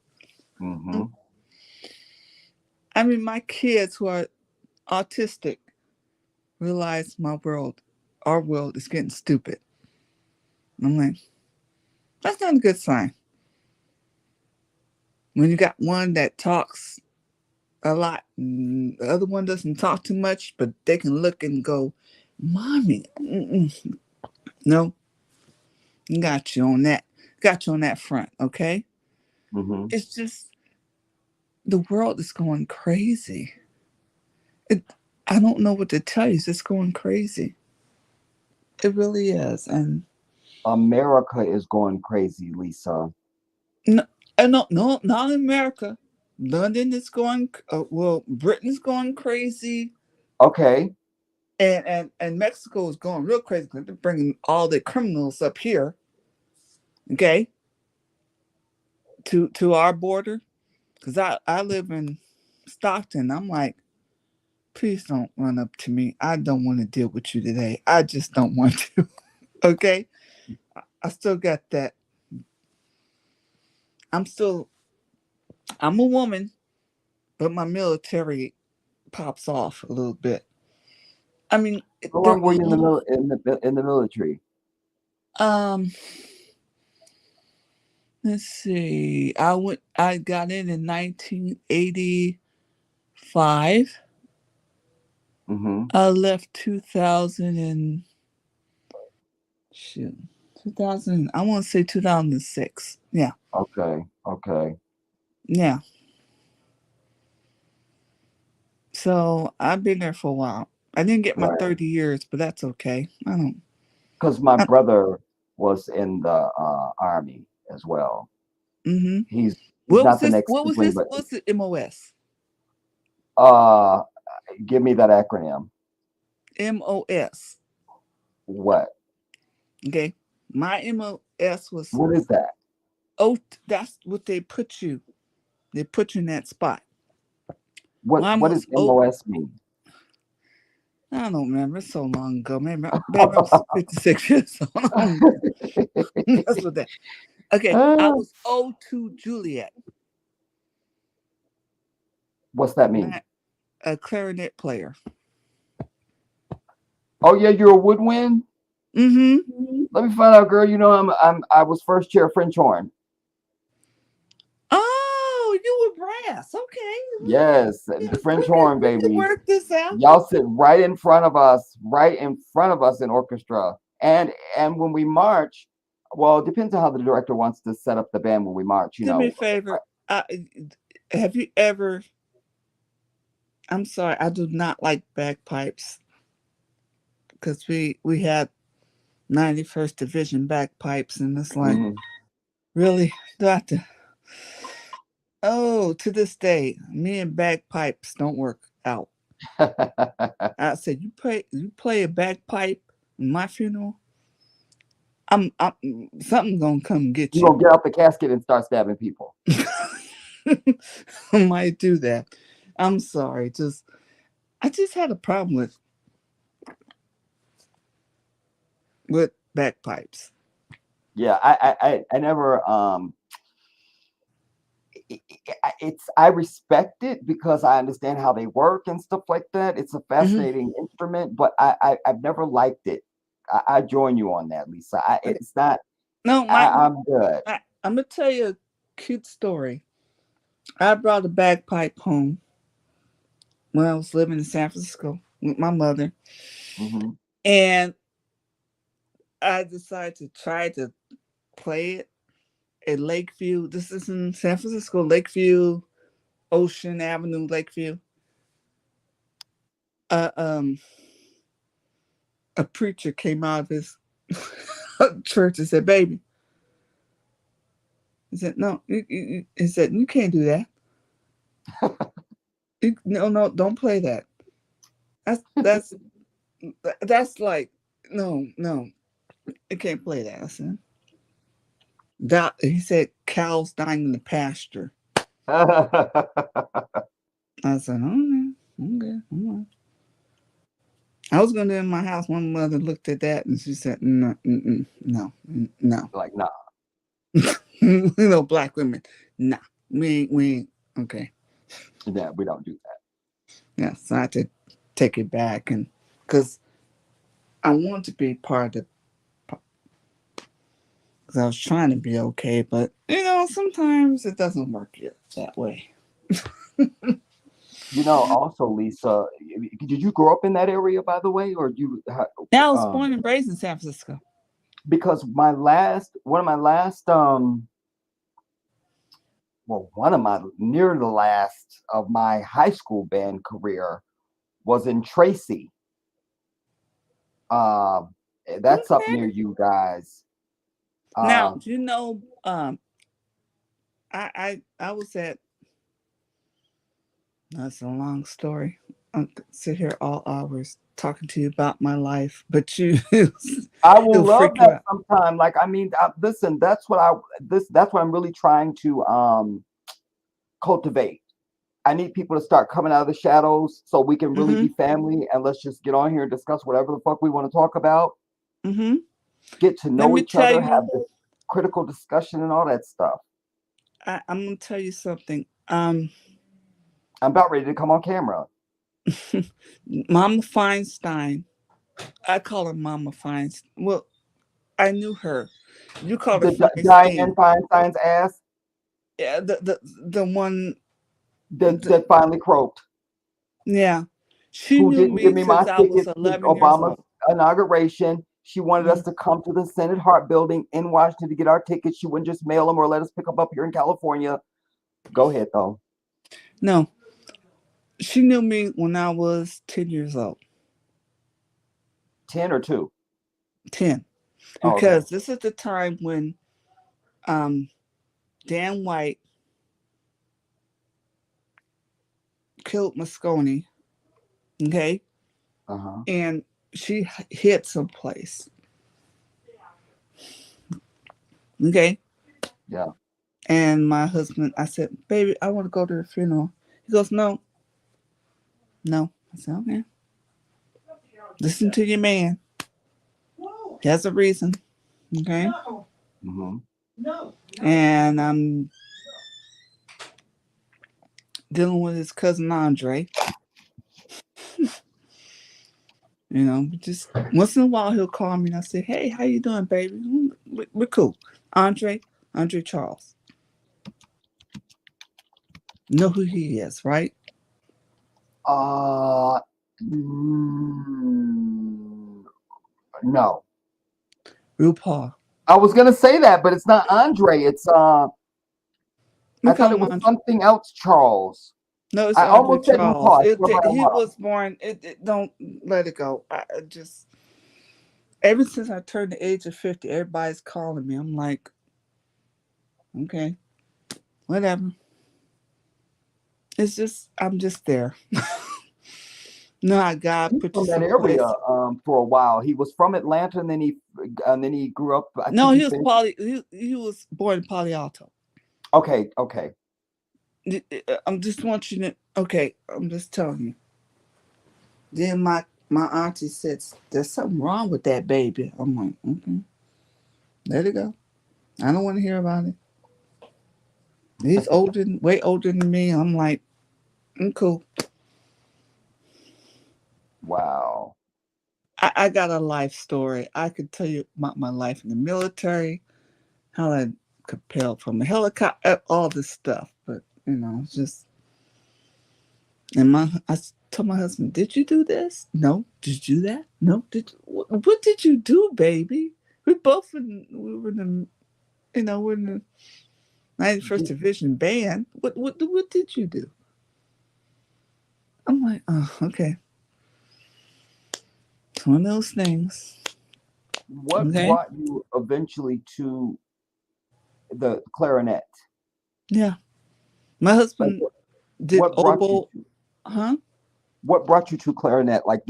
I mean, my kids who are autistic realize our world is getting stupid. I'm like, that's not a good sign. When you got one that talks a lot, and the other one doesn't talk too much, but they can look and go, Mommy, no, got you on that front, okay? It's just, the world is going crazy. I don't know what to tell you. It's just going crazy. It really is. And America is going crazy, Lisa. no, not America. London is going. Britain's going crazy. Okay. And Mexico is going real crazy because they're bringing all the criminals up here. Okay. To our border, because I live in Stockton. I'm like, please don't run up to me. I don't want to deal with you today. I just don't want to. Okay. I still got that. I'm a woman, but my military pops off a little bit. I mean, how long were you in the military? Let's see. I got in 1985. Mm-hmm. I left 2000. I want to say 2006. Yeah. Okay. Yeah. So I've been there for a while. I didn't get my 30 years, but that's okay. I don't. Because my brother was in the Army as well. Mm-hmm. He's What not was the this? next What was sibling, this? but What's the MOS? give me that acronym. MOS. What? Okay. My MOS was. What is that? Oh, that's what they put you. They put you in that spot. What does MOS mean? I don't remember. It's so long ago. Maybe I was 56 years old. That's what that. Okay, I was O2 Juliet. What's that mean? A clarinet player. Oh yeah, you're a woodwind. Mm-hmm. Let me find out, girl. You know I was first chair French horn. Oh, you were brass. Okay. Yes, the French horn, baby. Work this out. Y'all sit right in front of us in orchestra. And when we march, well, it depends on how the director wants to set up the band when we march. Do me a favor. Have you ever? I'm sorry, I do not like bagpipes because we had 91st Division bagpipes, and it's like, really, do I have to? Oh, to this day, me and bagpipes don't work out. I said, you play a bagpipe in my funeral, I'm something's gonna come get you. You're gonna get out the casket and start stabbing people. I might do that. I'm sorry. I just had a problem with bagpipes. Yeah, I never I respect it because I understand how they work and stuff like that. It's a fascinating instrument, but I've never liked it. I join you on that, Lisa. It's not. No, I'm good. I'm gonna tell you a cute story. I brought a bagpipe home when I was living in San Francisco with my mother, and I decided to try to play it at Lakeview. This is in San Francisco, Lakeview, Ocean Avenue, Lakeview. A preacher came out of his church and said, "Baby," he said, "No," he said, "You can't do that. No, don't play that. That's like no, you can't play that." I said, he said, "Cows dying in the pasture." I said, okay. I was going to do it in my house. One mother looked at that and she said, no. Like, nah. Black women, nah. We ain't, okay. Yeah, we don't do that. Yeah, so I had to take it back, and because I wanted to be part of because I was trying to be okay, but sometimes it doesn't work that way. Also, Lisa, did you grow up in that area, by the way, or you? Yeah, I was born and raised in San Francisco. Because one of my last well, one of my near the last of my high school band career was in Tracy. That's up near you guys. Now, I was at. That's a long story. I could sit here all hours talking to you about my life, but I will love freak you that out. sometime. Like, I mean, listen, that's what I'm really trying to cultivate. I need people to start coming out of the shadows so we can really be family, and let's just get on here and discuss whatever the fuck we want to talk about. Get to know each other, have this critical discussion and all that stuff. I'm gonna tell you something. I'm about ready to come on camera. Mama Feinstein. I call her Mama Feinstein. Well, I knew her. You call her Dianne Feinstein's ass? Yeah, the one that finally croaked. Yeah. She who knew didn't me give me my since I was ticket to 11 years Obama's old. inauguration. She wanted us to come to the Senate Hart Building in Washington to get our tickets. She wouldn't just mail them or let us pick them up here in California. Go ahead, though. No. She knew me when I was 10 years old. 10 or 2? 10. Because this is the time when Dan White killed Moscone. Okay? And she hid someplace. Okay? Yeah. And my husband, I said, baby, I want to go to the funeral. He goes, no. No. I said, okay. Listen to your man. He has a reason. Okay? No. And I'm dealing with his cousin Andre. You know, just once in a while he'll call me and I say, hey, how you doing, baby? We're cool. Andre Charles. Know who he is, right? No. RuPaul. I was gonna say that, but it's not Andre. It's I thought it was something else, Charles. No, it's I Andre almost said Charles. RuPaul. He was born. Don't let it go. I just ever since I turned the age of 50, everybody's calling me. I'm like, okay, whatever. It's just I'm just there. No, God put you from that someplace. area for a while. He was from Atlanta, and then he grew up. He was born in Palo Alto. Okay. I'm just want you to. Okay, I'm just telling you. Then my auntie said, "There's something wrong with that baby." I'm like, okay, let it go. I don't want to hear about it. He's way older than me. I'm like, I'm cool. Wow. I got a life story. I could tell you about my life in the military, how I compelled from a helicopter, all this stuff. But, it's just... And I told my husband, did you do this? No. Did you do that? No. What did you do, baby? We were in the 91st Division band. What did you do? I'm like, oh, okay. It's one of those things. What brought you eventually to the clarinet? Yeah. My husband did oboe. Huh? What brought you to clarinet? Like,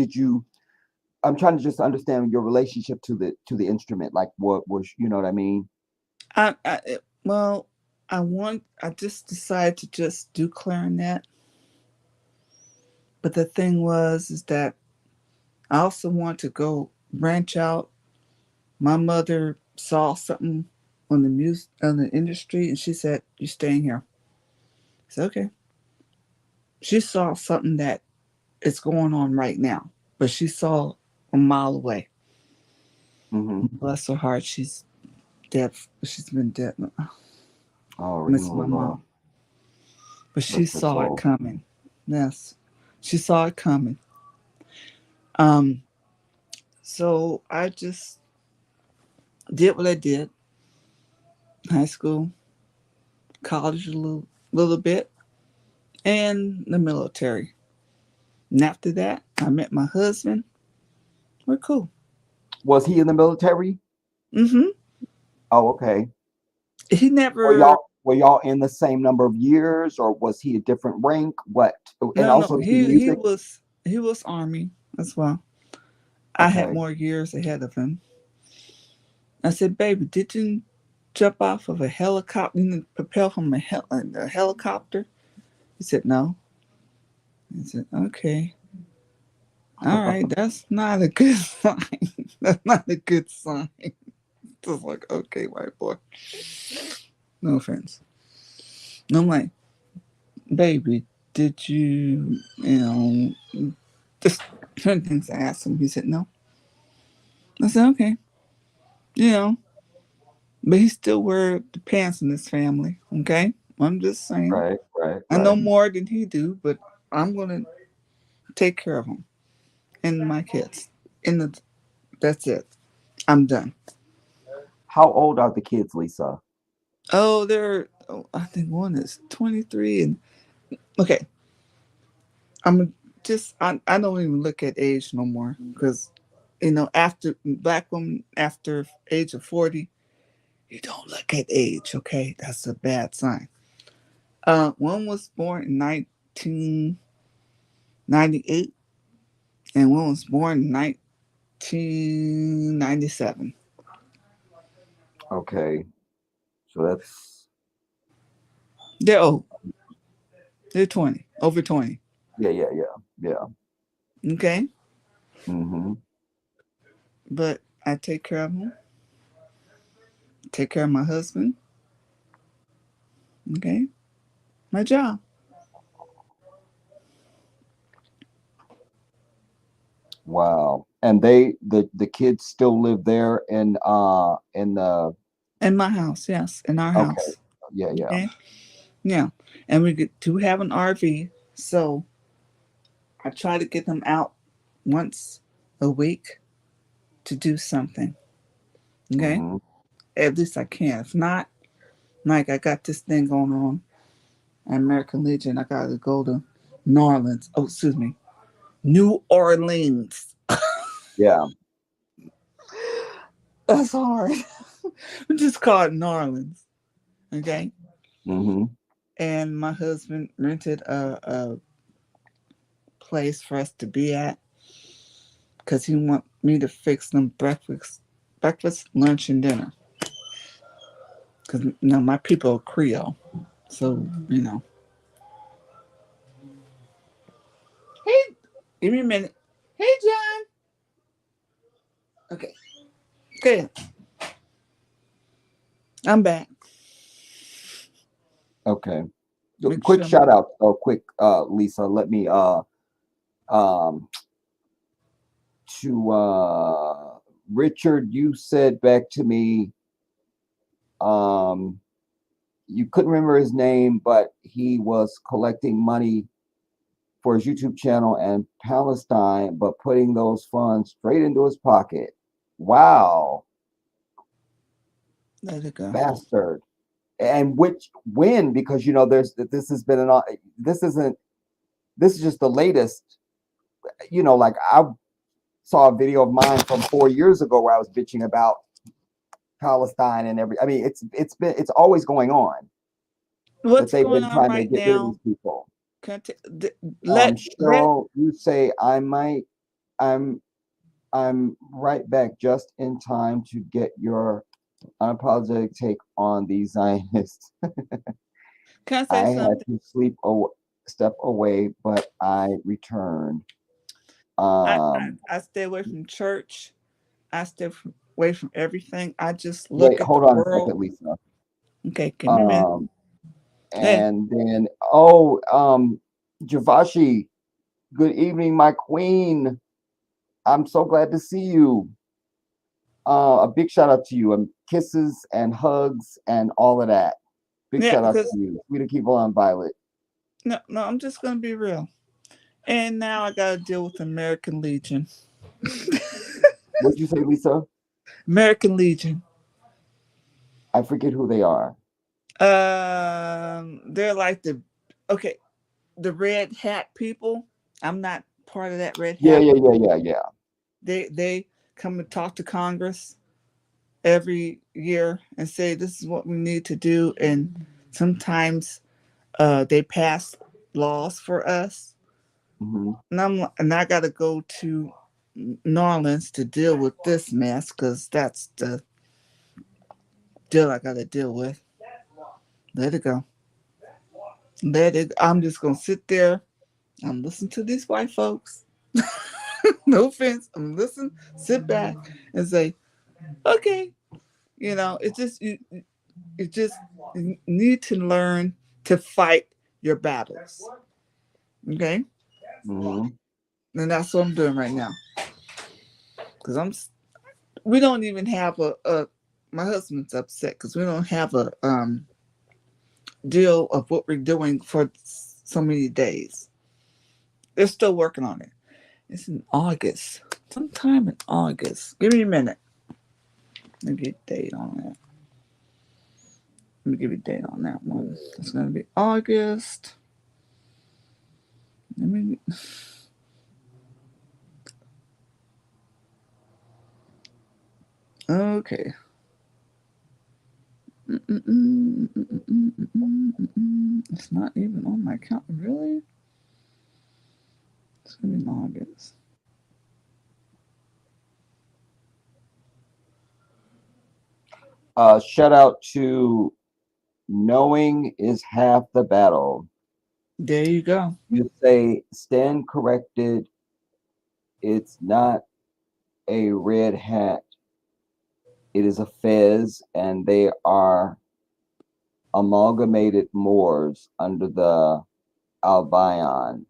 I'm trying to just understand your relationship to the instrument. Like, what was, you know what I mean? I just decided to just do clarinet. But the thing is that I also want to go branch out. My mother saw something on the industry, and she said, "You're staying here." I said, "Okay." She saw something that is going on right now, but she saw a mile away. Bless her heart, she's dead. She's been dead. Oh, miss my mom. But she saw it coming. Yes, she saw it coming. So I just did what I did. High school, college, a little little bit, and the military. And after that, I met my husband. We're cool. Was he in the military? Mm-hmm. Oh, okay. He Were never. y'all in the same number of years, or was he a different rank? What? And No, also the he music. was Army as well. I had Okay. more years ahead of him. I said, baby, did you jump off of a helicopter, propel from a helicopter? He said, no. I said, okay. All right, that's not a good sign. That's not a good sign. Just like, okay, white boy. No offense. And I'm like, baby, did you, just certain things I asked him. He said, no. I said, okay. But he still wear the pants in his family, okay? I'm just saying. Right. I know more than he do, but I'm going to take care of him and my kids. That's it. I'm done. How old are the kids, Lisa? Oh, I think one is 23 and okay. I don't even look at age no more because after black women after age of 40, you don't look at age, okay? That's a bad sign. One was born in 1998 and one was born in 1997. Okay. So that's They're old. They're 20, over 20. yeah. Okay? Mm-hmm. But I take care of them. Take care of my husband. Okay? My job. Wow. And the kids still live there in the In my house, yes. In our okay. house. Yeah. Okay? Yeah. And we do have an RV. So I try to get them out once a week to do something. Okay? Mm-hmm. At least I can. If not, like I got this thing going on at American Legion. I got to go to New Orleans. Oh, excuse me. New Orleans. Yeah. That's hard. We just call it New Orleans. Okay? Mm-hmm. And my husband rented a place for us to be at because he want me to fix them breakfast, lunch, and dinner. Because my people are Creole, so Hey, give me a minute. Hey, John. Okay, good. I'm back. Okay. Make Quick sure shout out. Oh, quick, Lisa. Let me to Richard. You said back to me. You couldn't remember his name, but he was collecting money for his YouTube channel and Palestine, but putting those funds straight into his pocket. Wow. Let it go. Bastard. And when, because this has been this is just the latest, like I saw a video of mine from 4 years ago where I was bitching about Palestine and it's always going on. What's that they've going been on trying right to get rid of now? these people. Let Cheryl, you say I'm right back just in time to get your unapologetic take on these Zionists. Can I say I something? had to step away, but I returned. I stay away from church. I stay away from everything. I just Wait, look at the hold on a world. second, Lisa. Okay, give me a minute. Hey. And then Javashi, good evening, my queen. I'm so glad to see you. A big shout out to you. Kisses and hugs and all of that. Big shout out to you. We to keep on, Violet. No, I'm just gonna be real. And now I gotta deal with American Legion. What'd you say, Lisa? American Legion. I forget who they are. They're like the red hat people. I'm not part of that red Yeah, hat. yeah. They come and talk to Congress every year and say this is what we need to do, and sometimes they pass laws for us. And I got to go to New Orleans to deal with this mess because that's the deal I got to deal with. Let it go. Let it. I'm just gonna sit there. I'm listening to these white folks. No offense. I'm listening. Sit back and say, okay. It's just you just need to learn to fight your battles. Okay. And that's what I'm doing right now. Because we don't even have my husband's upset because we don't have a deal of what we're doing for so many days. They're still working on it. It's in August. Sometime in August. Give me a minute. Let me get a date on that. Let me give you a date on that one. It's going to be August. Okay. It's not even on my account. Really? It's going to be in August. Shout out to knowing is half the battle. There you go. You say stand corrected. It's not a red hat. It is a fez, and they are amalgamated Moors under the Albion.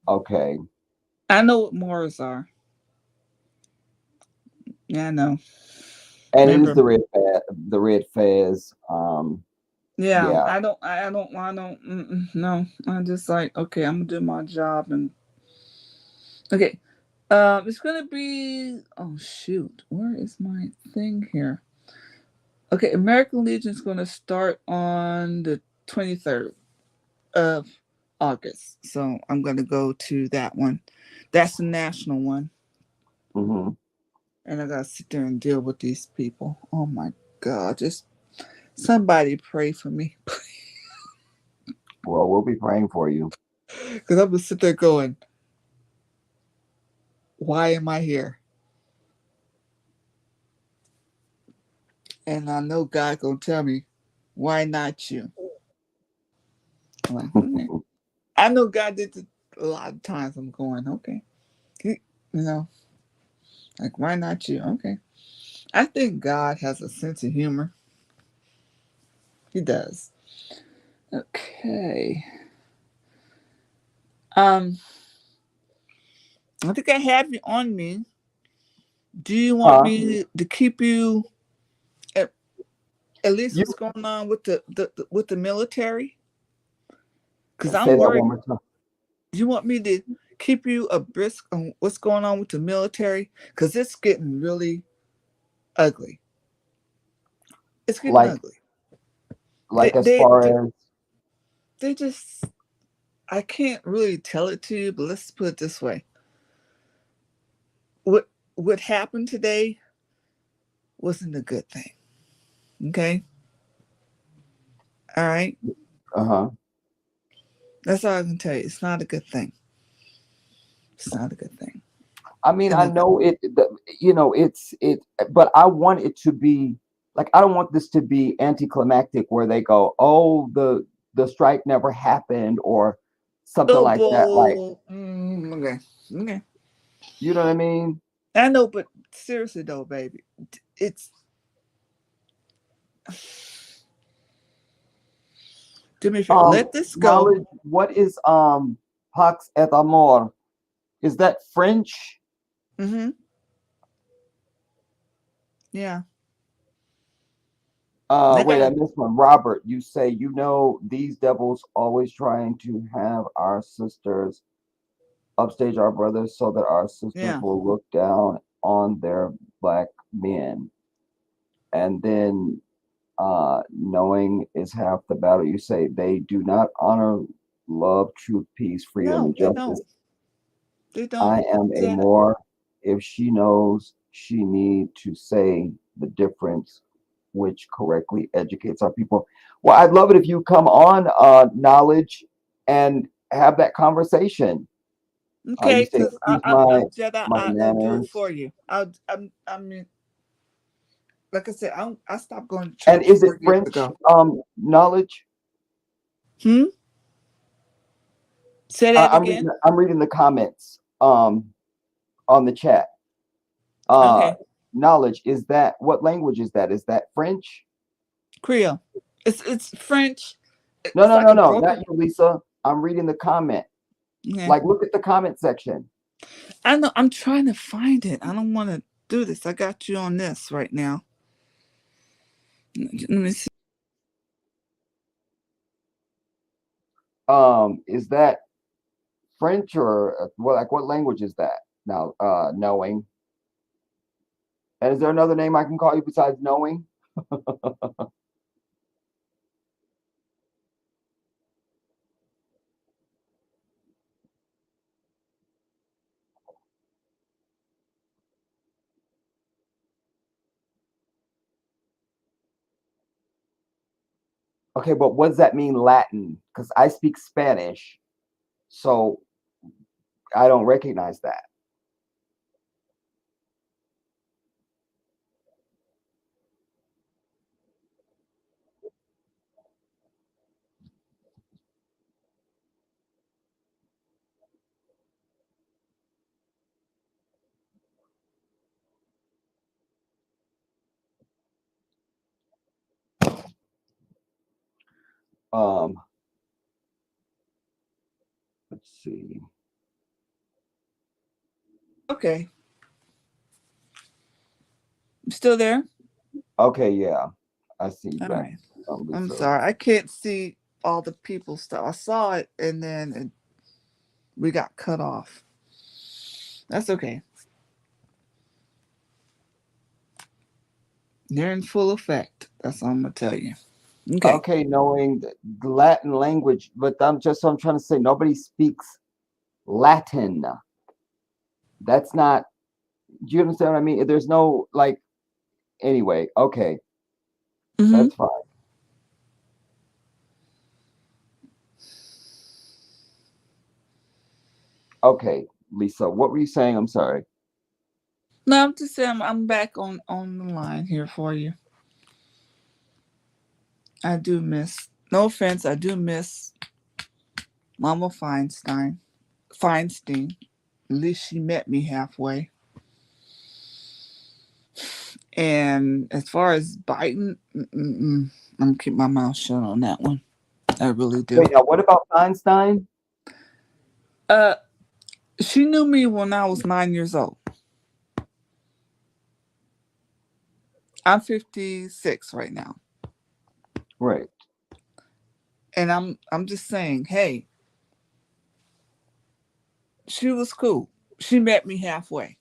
Okay. I know what Moors are. Yeah, I know. And Remember, it is the red fez. Yeah. I don't. No. I'm just like, okay, I'm gonna do my job and. Okay. It's gonna be. Oh shoot, where is my thing here? Okay, American Legion is gonna start on the 23rd of August, so I'm gonna go to that one. That's the national one. And I gotta sit there and deal with these people. Oh my God, just somebody pray for me. Well, we'll be praying for you. Because I'm gonna sit there going, why am I here? And I know God gonna tell me, why not you? I'm like, okay. I know God did it a lot of times. I'm going, okay. Like, why not you? Okay. I think God has a sense of humor. He does. Okay. I think I have you on me. Do you want me to keep you at least what's going on with the military? Because I'm worried. Do you want me to keep you abreast on what's going on with the military? Because it's getting really ugly. It's getting ugly. They just, I can't really tell it to you, but let's put it this way. What happened today wasn't a good thing. Okay? All right? That's all I can tell you. It's not a good thing. It's not a good thing. I mean, I know it, but I want it to be like, I don't want this to be anticlimactic where they go, oh, the strike never happened or something like that. Like, okay. You know what I mean? I know, but seriously though, baby, it's. Do me a favor, let this go. What is Pax et Amor? Is that French? Yeah. Wait, I missed one. Robert, you say, these devils always trying to have our sisters upstage our brothers so that our sisters will look down on their black men. And then knowing is half the battle. You say they do not honor love, truth, peace, freedom, No, and they justice. don't. They don't. I am a more. If she knows, she need to say the difference, which correctly educates our people. Well, I'd love it if you come on knowledge and have that conversation. Okay, You say, because excuse I'm Jedi. my I'll do it manners. for you. I mean, like I said, I stopped going to And church is it 4 years French ago. knowledge? Say that again. I'm reading the comments on the chat. Okay. Knowledge, is that, what language is that? Is that French? Creole. It's French. No, It's no, like no, a no, broken. not you, Lisa. I'm reading the comment. Okay. Like, look at the comment section. I know. I'm trying to find it. I don't want to do this. I got you on this right now. Let me see. Is that French or what? Like, what language is that? Now, knowing. And is there another name I can call you besides knowing? Okay, but what does that mean, Latin? Because I speak Spanish, so I don't recognize that. Let's see. Okay. I'm still there? Okay, yeah. I see All that. right. I'm sorry. I can't see all the people stuff. I saw it and then we got cut off. That's okay. They're in full effect. That's all I'm gonna tell you. Okay. Okay, knowing the Latin language, but I'm trying to say nobody speaks Latin. That's not, do you understand what I mean? There's no, like, anyway, okay. That's fine. Okay, Lisa, what were you saying? I'm sorry. No, I'm just saying I'm back on the line here for you. I do miss, no offense, I do miss Mama Feinstein. At least she met me halfway. And as far as Biden, I'm gonna keep my mouth shut on that one. I really do. Wait, now what about Feinstein? She knew me when I was 9 years old. I'm 56 right now. Right. And I'm just saying, hey, she was cool. She met me halfway.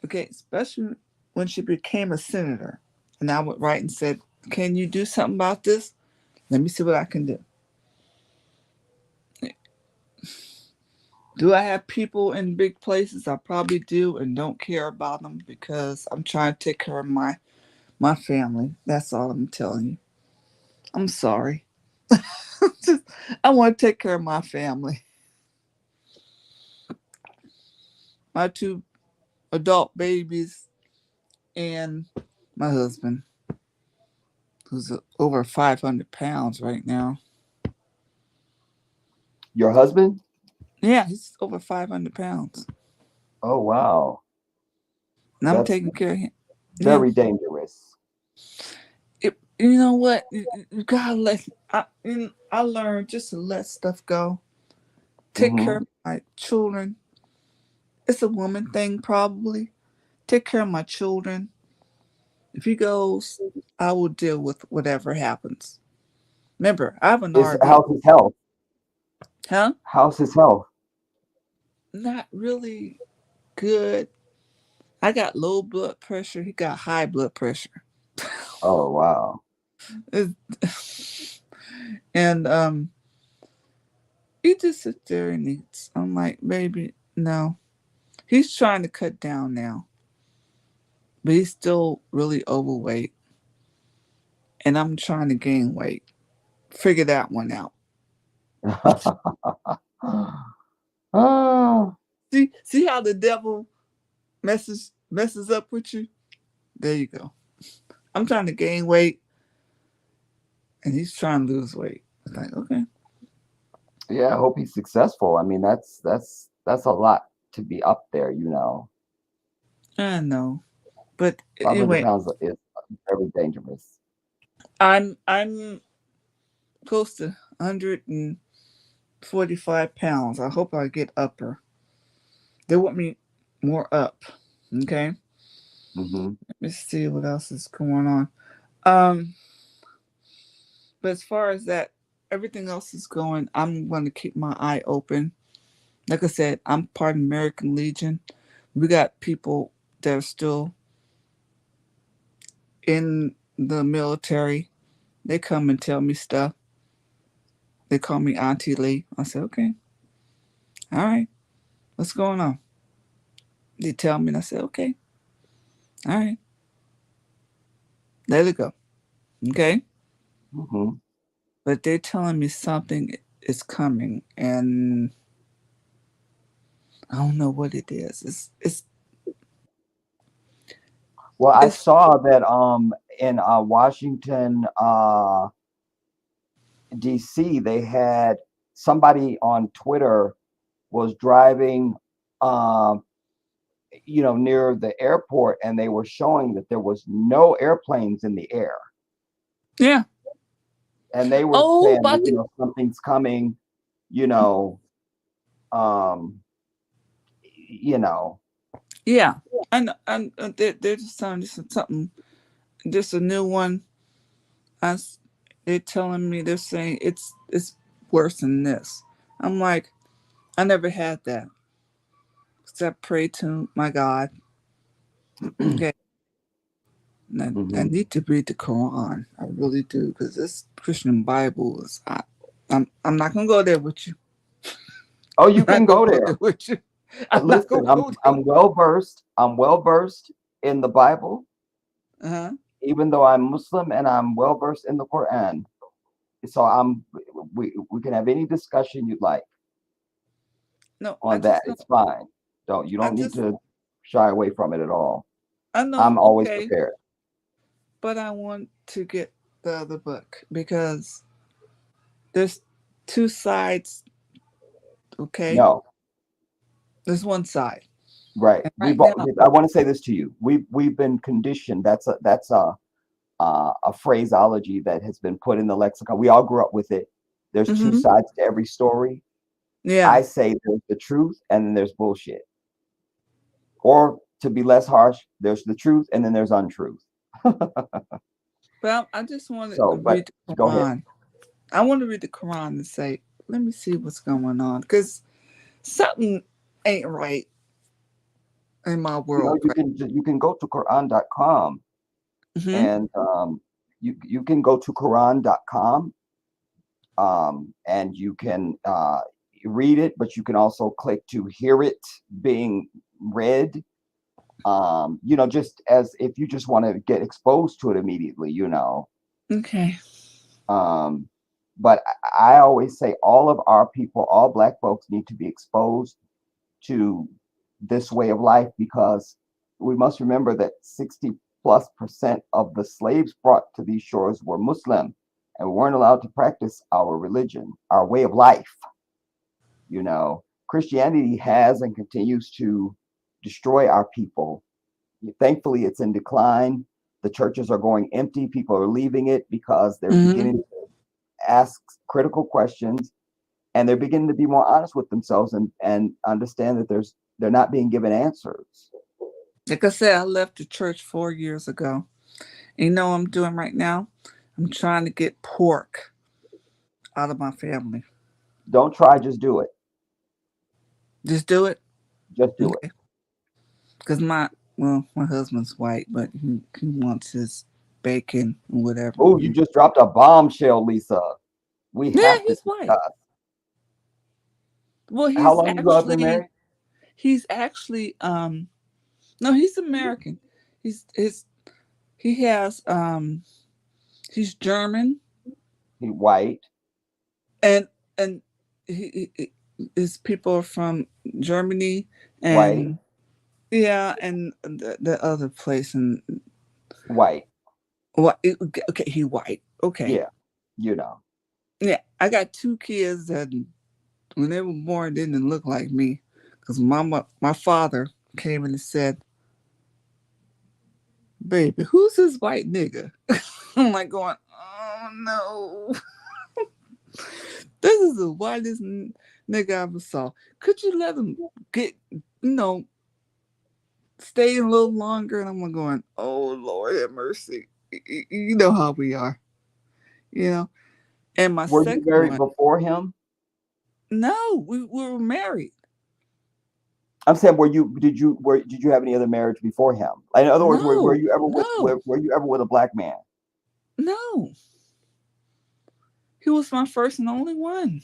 Okay, especially when she became a senator. And I went right and said, can you do something about this? Let me see what I can do. Do I have people in big places? I probably do and don't care about them because I'm trying to take care of my family. That's all I'm telling you. I'm sorry. I want to take care of my family. My 2 adult babies and my husband, who's over 500 pounds right now. Your husband? Yeah, he's over 500 pounds. Oh, wow. And I'm taking care of him. Very dangerous. You know what? You gotta let. I learned just to let stuff go. Take care of my children. It's a woman thing, probably. Take care of my children. If he goes, I will deal with whatever happens. Remember, I have an RV. How's his health? Huh? How's his health? Not really good. I got low blood pressure. He got high blood pressure. Oh wow. And he just sits there and eats. I'm like, baby, no. He's trying to cut down now, but he's still really overweight. And I'm trying to gain weight. Figure that one out. See how the devil messes up with you? There you go. I'm trying to gain weight, and he's trying to lose weight. It's like, okay. Yeah, I hope he's successful. I mean, that's a lot to be up there, you know. I know, but 500 anyway, pounds is very dangerous. I'm close to 145 pounds. I hope I get upper. They want me more up. Okay. Mm-hmm. Let me see what else is going on. But as far as that, everything else is going. I'm going to keep my eye open. Like I said, I'm part of American Legion. We got people that are still in the military. They come and tell me stuff. They call me Auntie Lee. I said, okay. All right. What's going on? They tell me, and I said, okay. All right. Let it go. Okay. Mm-hmm. But they're telling me something is coming, and I don't know what it is. Well, I saw that in Washington, DC, they had somebody on Twitter was driving near the airport, and they were showing that there was no airplanes in the air. Yeah. And they were saying that, something's coming, Yeah. And they're just telling me something, just a new one. They're telling me, they're saying it's worse than this. I'm like, I never had that. Except pray to my God. Okay. I need to read the Quran. I really do, because this Christian Bible is. I'm not gonna go there with you. Oh, you can go there. With you. Listen, I'm well versed. I'm well versed in the Bible. Uh-huh. Even though I'm Muslim, and I'm well versed in the Quran. So we can have any discussion you'd like. No, on that. It's fine. You don't need to shy away from it at all. I know. I'm always prepared. But I want to get the other book because there's two sides. Okay. No. There's one side. Right. I want to say this to you. We've been conditioned. That's a phraseology that has been put in the lexicon. We all grew up with it. There's two sides to every story. Yeah. I say there's the truth and then there's bullshit. Or to be less harsh, there's the truth and then there's untruth. Well, I just want to read the Quran. Go ahead. I want to read the Quran and say, let me see what's going on, because something ain't right in my world. You can go to Quran.com and you can go to Quran.com and you can read it, but you can also click to hear it being read. Just as if you just want to get exposed to it immediately, Okay. But I always say all of our people, all Black folks need to be exposed to this way of life, because we must remember that 60+% of the slaves brought to these shores were Muslim, and we weren't allowed to practice our religion, our way of life. Christianity has and continues to destroy our people. Thankfully, it's in decline. The churches are going empty. People are leaving it because they're beginning to ask critical questions, and they're beginning to be more honest with themselves and understand that they're not being given answers. Like I said, I left the church 4 years ago. And you know what I'm doing right now? I'm trying to get pork out of my family. Don't try, just do it. Just do it? Just do it. Because well, my husband's white, but he wants his bacon and whatever. Oh, you just dropped a bombshell, Lisa. We Yeah, have to he's white. discuss. Well, How long you guys been married? he's actually no, he's American. He has he's German. He white. And his people are from Germany White. and yeah, and the other place and White. what? Okay, he white. Okay. Yeah, you know. Yeah, I got 2 kids that when they were born didn't look like me because my father came in and said, "Baby, who's this white nigga?" I'm like going, "Oh no." This is the whitest nigga I ever saw. Could you let him get, stay a little longer? And I'm going, oh, Lord have mercy. You know how we are, And my Were second you married one, before him? No, we were married. I'm saying, did you have any other marriage before him? In other words, were you ever with a black man? No. He was my first and only one.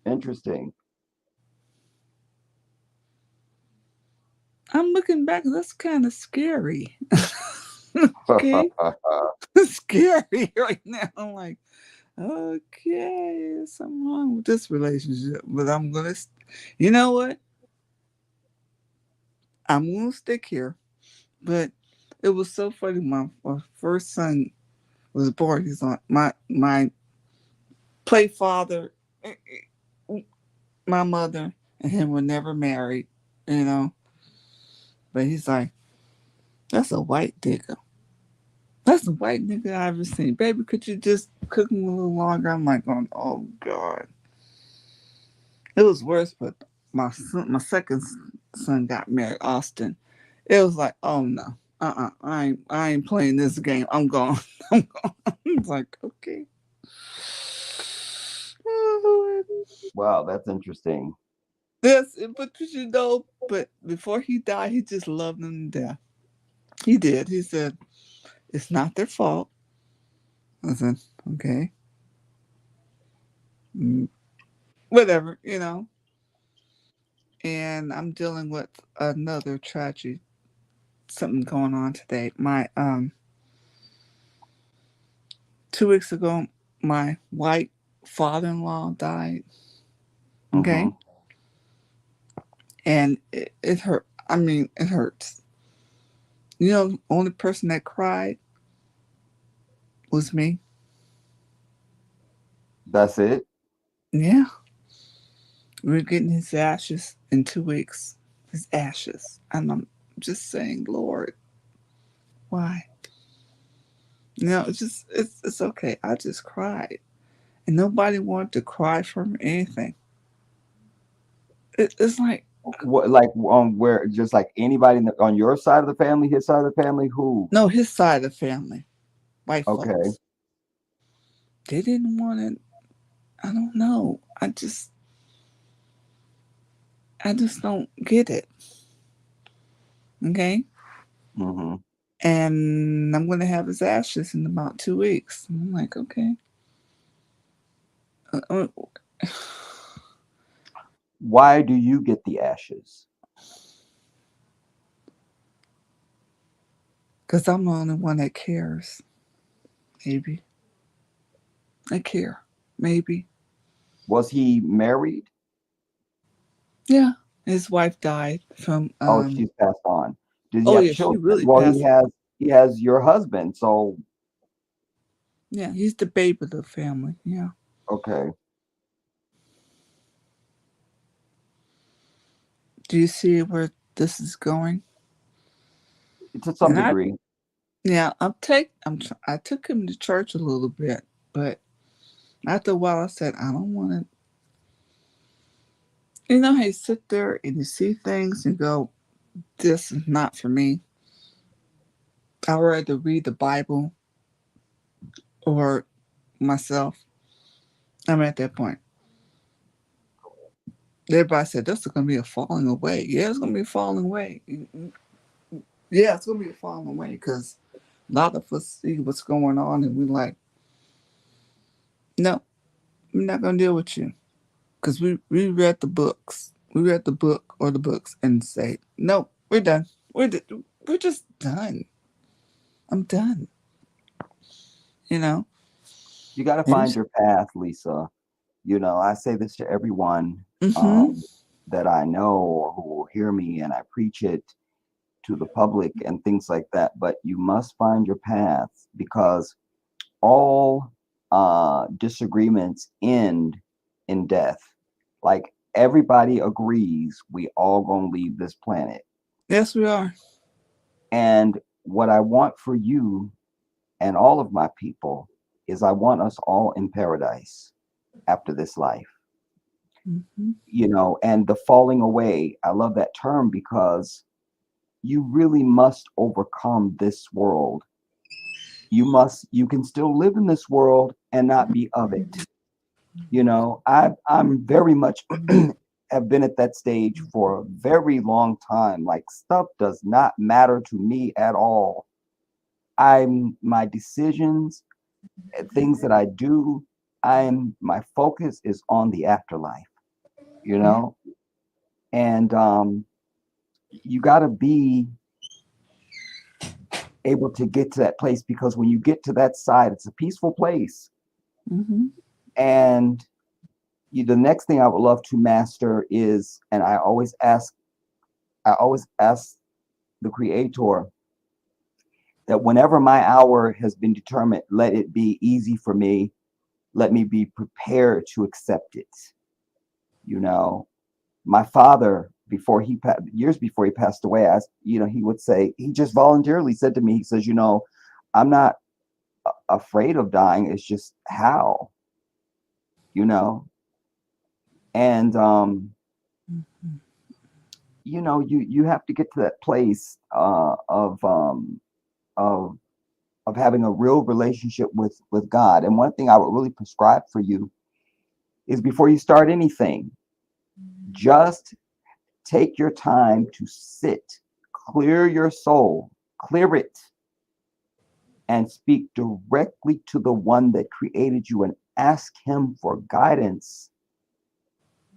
Interesting. I'm looking back, that's kind of scary. Okay. Scary right now. I'm like, okay, something wrong with this relationship. But I'm going to, you know what? I'm going to stick here. But it was so funny. My first son was born. He's on my play father, my mother, and him were never married, But he's like, that's a white nigga. That's the white nigga I've ever seen. Baby, could you just cook him a little longer? I'm like, oh God. It was worse, but my second son got married, Austin. It was like, oh no, I ain't playing this game. I'm going. I'm going. It's like, okay. Wow, that's interesting. Yes, but but before he died, he just loved them to death. He did. He said, it's not their fault. I said, okay. Whatever, And I'm dealing with another tragedy, something going on today. My 2 weeks ago, my white father-in-law died. Okay. Mm-hmm. And it hurt. I mean, it hurts. The only person that cried was me. That's it? Yeah. We're getting his ashes in 2 weeks. His ashes. And I'm just saying, Lord, why? It's okay. I just cried. And nobody wanted to cry for me, anything. It's like, what, where, just like anybody on your side of the family, his side of the family, who? No, his side of the family, white Okay. folks. They didn't want it. I don't know. I just don't get it. Okay. Mm-hmm. And I'm going to have his ashes in about 2 weeks. I'm like, okay. Why do you get the ashes? Because I'm the only one that cares. Maybe. I care. Maybe. Was he married? Yeah. His wife died from. She's passed on. Does he have children? She really Well, passed. he has your husband, so. Yeah, he's the baby of the family. Yeah. Okay. Do you see where this is going? To some degree. I took him to church a little bit, but after a while I said, I don't want to. You know how you sit there and you see things and go, this is not for me. I'd rather read the Bible or myself. I'm at that point. Everybody said, this is going to be a falling away. Yeah, it's going to be a falling away. Yeah, it's gonna be a falling away because a lot of us see what's going on and we're like, no, we're not gonna deal with you because we read the books. We read the book or the books and say, no, we're done. We're just done. I'm done. You know. You got to find your path, Lisa. I say this to everyone Mm-hmm. that I know or who will hear me, and I preach it to the public and things like that. But you must find your path because all disagreements end in death. Like everybody agrees we all gonna leave this planet. Yes, we are. And what I want for you and all of my people is I want us all in paradise after this life. Mm-hmm. And the falling away, I love that term because you really must overcome this world. You can still live in this world and not be of it. I'm very much have been at that stage for a very long time. Like stuff does not matter to me at all. My decisions, things that I do, my focus is on the afterlife, and you got to be able to get to that place because when you get to that side, it's a peaceful place. Mm-hmm. And the next thing I would love to master is, and I always ask the Creator that whenever my hour has been determined, let it be easy for me. Let me be prepared to accept it. My father, years before he passed away, he would say, he just voluntarily said to me, he says, I'm not afraid of dying. It's just how, and you have to get to that place of having a real relationship with God. And one thing I would really prescribe for you is before you start anything, just take your time to sit, clear your soul, clear it, and speak directly to the one that created you and ask him for guidance.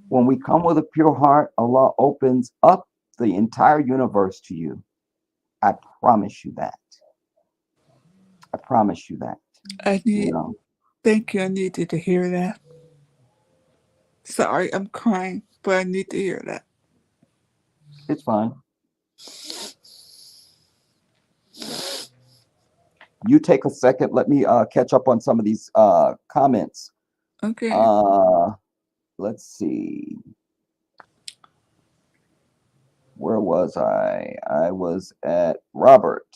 When we come with a pure heart, Allah opens up the entire universe to you. I promise you that. I promise you that. Thank you. I needed to hear that. Sorry, I'm crying, but I need to hear that. It's fine. You take a second. Let me catch up on some of these comments. Okay. Let's see. Where was I? I was at Robert.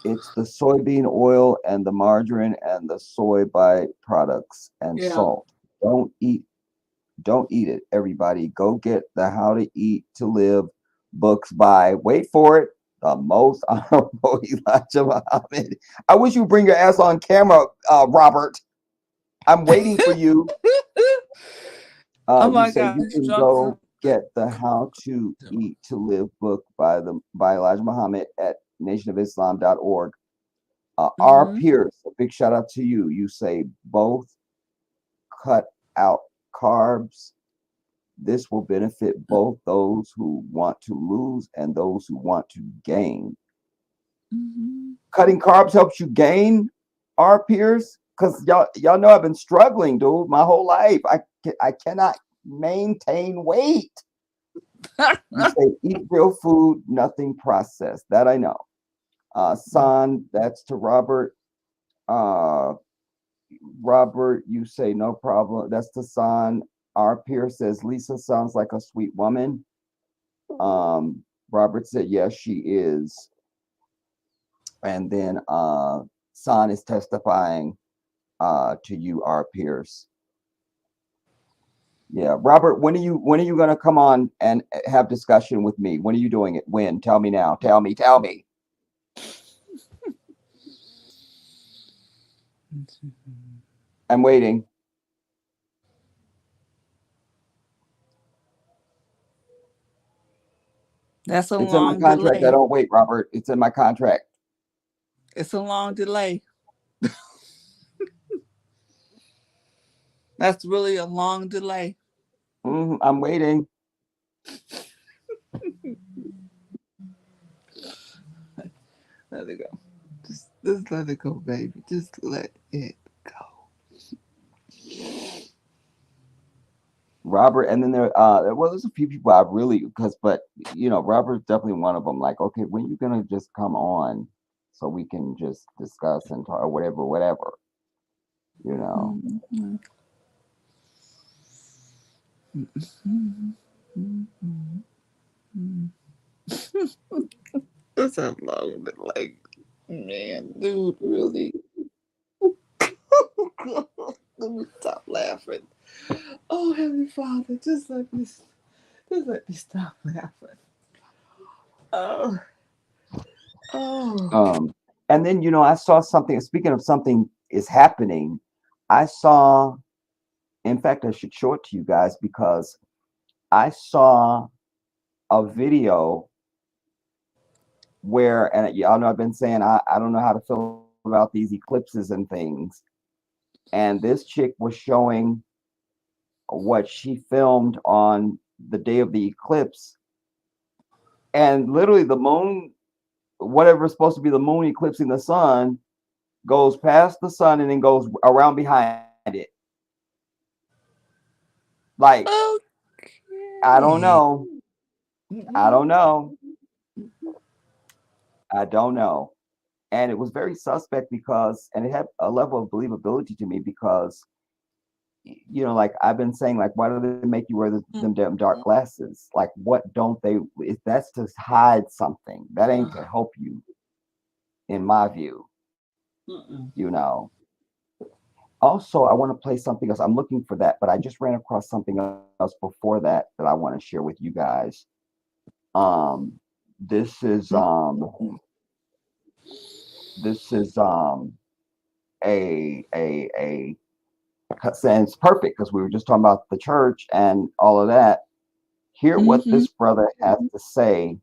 It's the soybean oil and the margarine and the soy byproducts and salt. Don't eat it, everybody. Go get the How to Eat to Live books by, wait for it, the most honorable Elijah Muhammad. I wish you bring your ass on camera, Robert. I'm waiting for you. Oh my You say God. you can go get the How to Eat to Live book by Elijah Muhammad at nationofislam.org. Our peers, a big shout out to you. You say both cut out carbs. This will benefit both those who want to lose and those who want to gain. Cutting carbs helps you gain, our peers, because y'all know I've been struggling, dude, my whole life. I cannot maintain weight. You say eat real food, nothing processed. That I know. Son, that's to Robert. Robert, you say no problem. That's the son. Our peer says Lisa sounds like a sweet woman. Robert said yes, she is. And then San is testifying to you, our peers. Yeah, Robert, when are you gonna come on and have discussion with me? When are you doing it? When? Tell me now. Tell me. I'm waiting. That's a It's in my long contract. I delay. don't wait, Robert. It's in my contract. It's a long delay. That's really a long delay. I'm waiting. Let it go. Just let it go, baby. Just let it go. Robert, and then there's a few people I really but Robert's definitely one of them. Like, okay, when you gonna just come on so we can just discuss and talk or whatever, That's a long delay, man, dude. Really? Let me stop laughing. Oh, Heavenly Father, just let me stop laughing. Oh. And then I saw something. Speaking of something is happening, I saw. In fact, I should show it to you guys because I saw a video where, and y'all know I've been saying I don't know how to feel about these eclipses and things, and this chick was showing what she filmed on the day of the eclipse, and literally the moon, whatever is supposed to be the moon eclipsing the sun, goes past the sun and then goes around behind it. Like, Okay. I don't know. I don't know. And it was very suspect because, and it had a level of believability to me because, like I've been saying, like, why do they make you wear them damn dark glasses? Like, what don't they? If that's to hide something, that ain't to help you, in my view. Also, I want to play something else. I'm looking for that, but I just ran across something else before that I want to share with you guys. This is a and it's perfect because we were just talking about the church and all of that. Hear what this brother has to say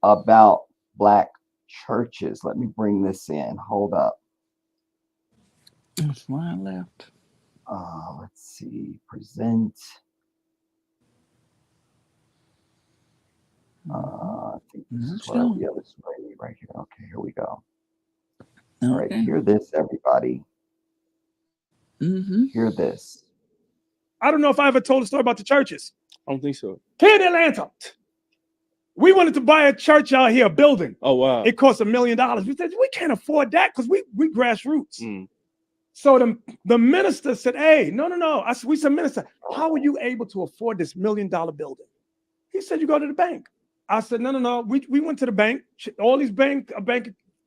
about Black churches. Let me bring this in. Hold up. That's why I left. Let's see. Present. I think this is what this right here. Okay, here we go. All right, hear this, everybody. Hear this. I don't know if I ever told a story about the churches. I don't think so. Here in Atlanta, we wanted to buy a church out here, a building. Oh, wow. It cost $1 million. We said, we can't afford that because we grassroots. So the minister said, hey, no. We said, minister, how are you able to afford this $1 million building? He said, you go to the bank. I said, no. We went to the bank. All these bank,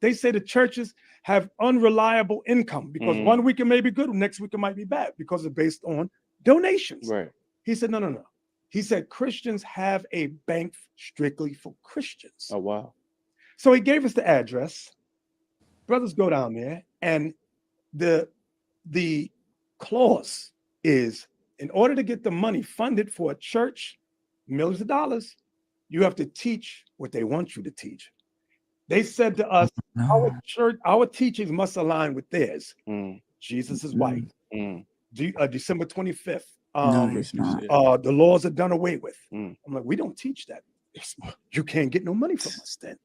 they say the churches have unreliable income because 1 week it may be good, next week it might be bad because it's based on donations. Right. He said, no. He said, Christians have a bank strictly for Christians. Oh, wow. So he gave us the address. Brothers go down there, and the clause is, in order to get the money funded for a church, millions of dollars, you have to teach what they want you to teach. They said to us, our teachings must align with theirs. Jesus is white. December 25th. No, he's not. The laws are done away with. I'm like, we don't teach that. You can't get no money from us then.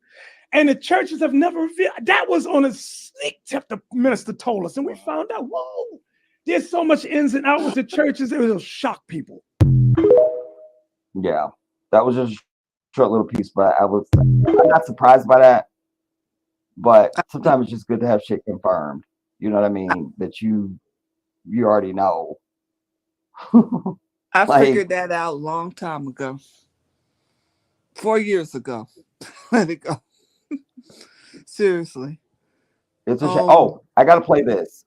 And the churches have never revealed. That was on a sneak tip the minister told us. And we found out, whoa, there's so much ins and outs with the churches, it will shock people. Yeah, that was just a short little piece, but I'm not surprised by that. But sometimes it's just good to have shit confirmed. You know what I mean? That you already know. I figured that out a long time ago. 4 years ago. Let it go. Seriously. It's a shame. Oh, I gotta play this.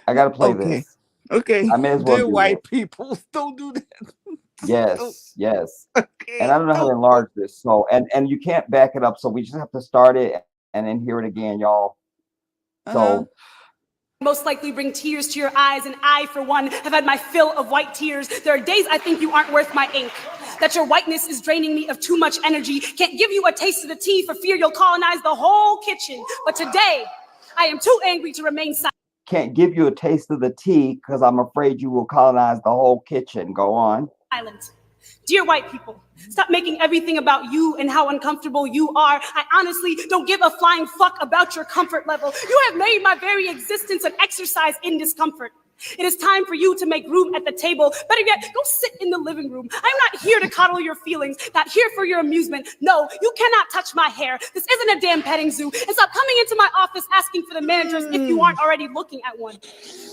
This. Okay. I may as well Dear do white it. people, don't do that. Yes. Okay. And I don't know how to enlarge this. So and you can't back it up. So we just have to start it and then hear it again, y'all. So most likely bring tears to your eyes, and I, for one, have had my fill of white tears. There are days I think you aren't worth my ink, that your whiteness is draining me of too much energy. Can't give you a taste of the tea for fear you'll colonize the whole kitchen. But today, I am too angry to remain silent. Can't give you a taste of the tea because I'm afraid you will colonize the whole kitchen. Go on. Dear white people, stop making everything about you and how uncomfortable you are. I honestly don't give a flying fuck about your comfort level. You have made my very existence an exercise in discomfort. It is time for you to make room at the table. Better yet, go sit in the living room. I'm not here to coddle your feelings, not here for your amusement. No, you cannot touch my hair. This isn't a damn petting zoo. And stop coming into my office asking for the managers if you aren't already looking at one.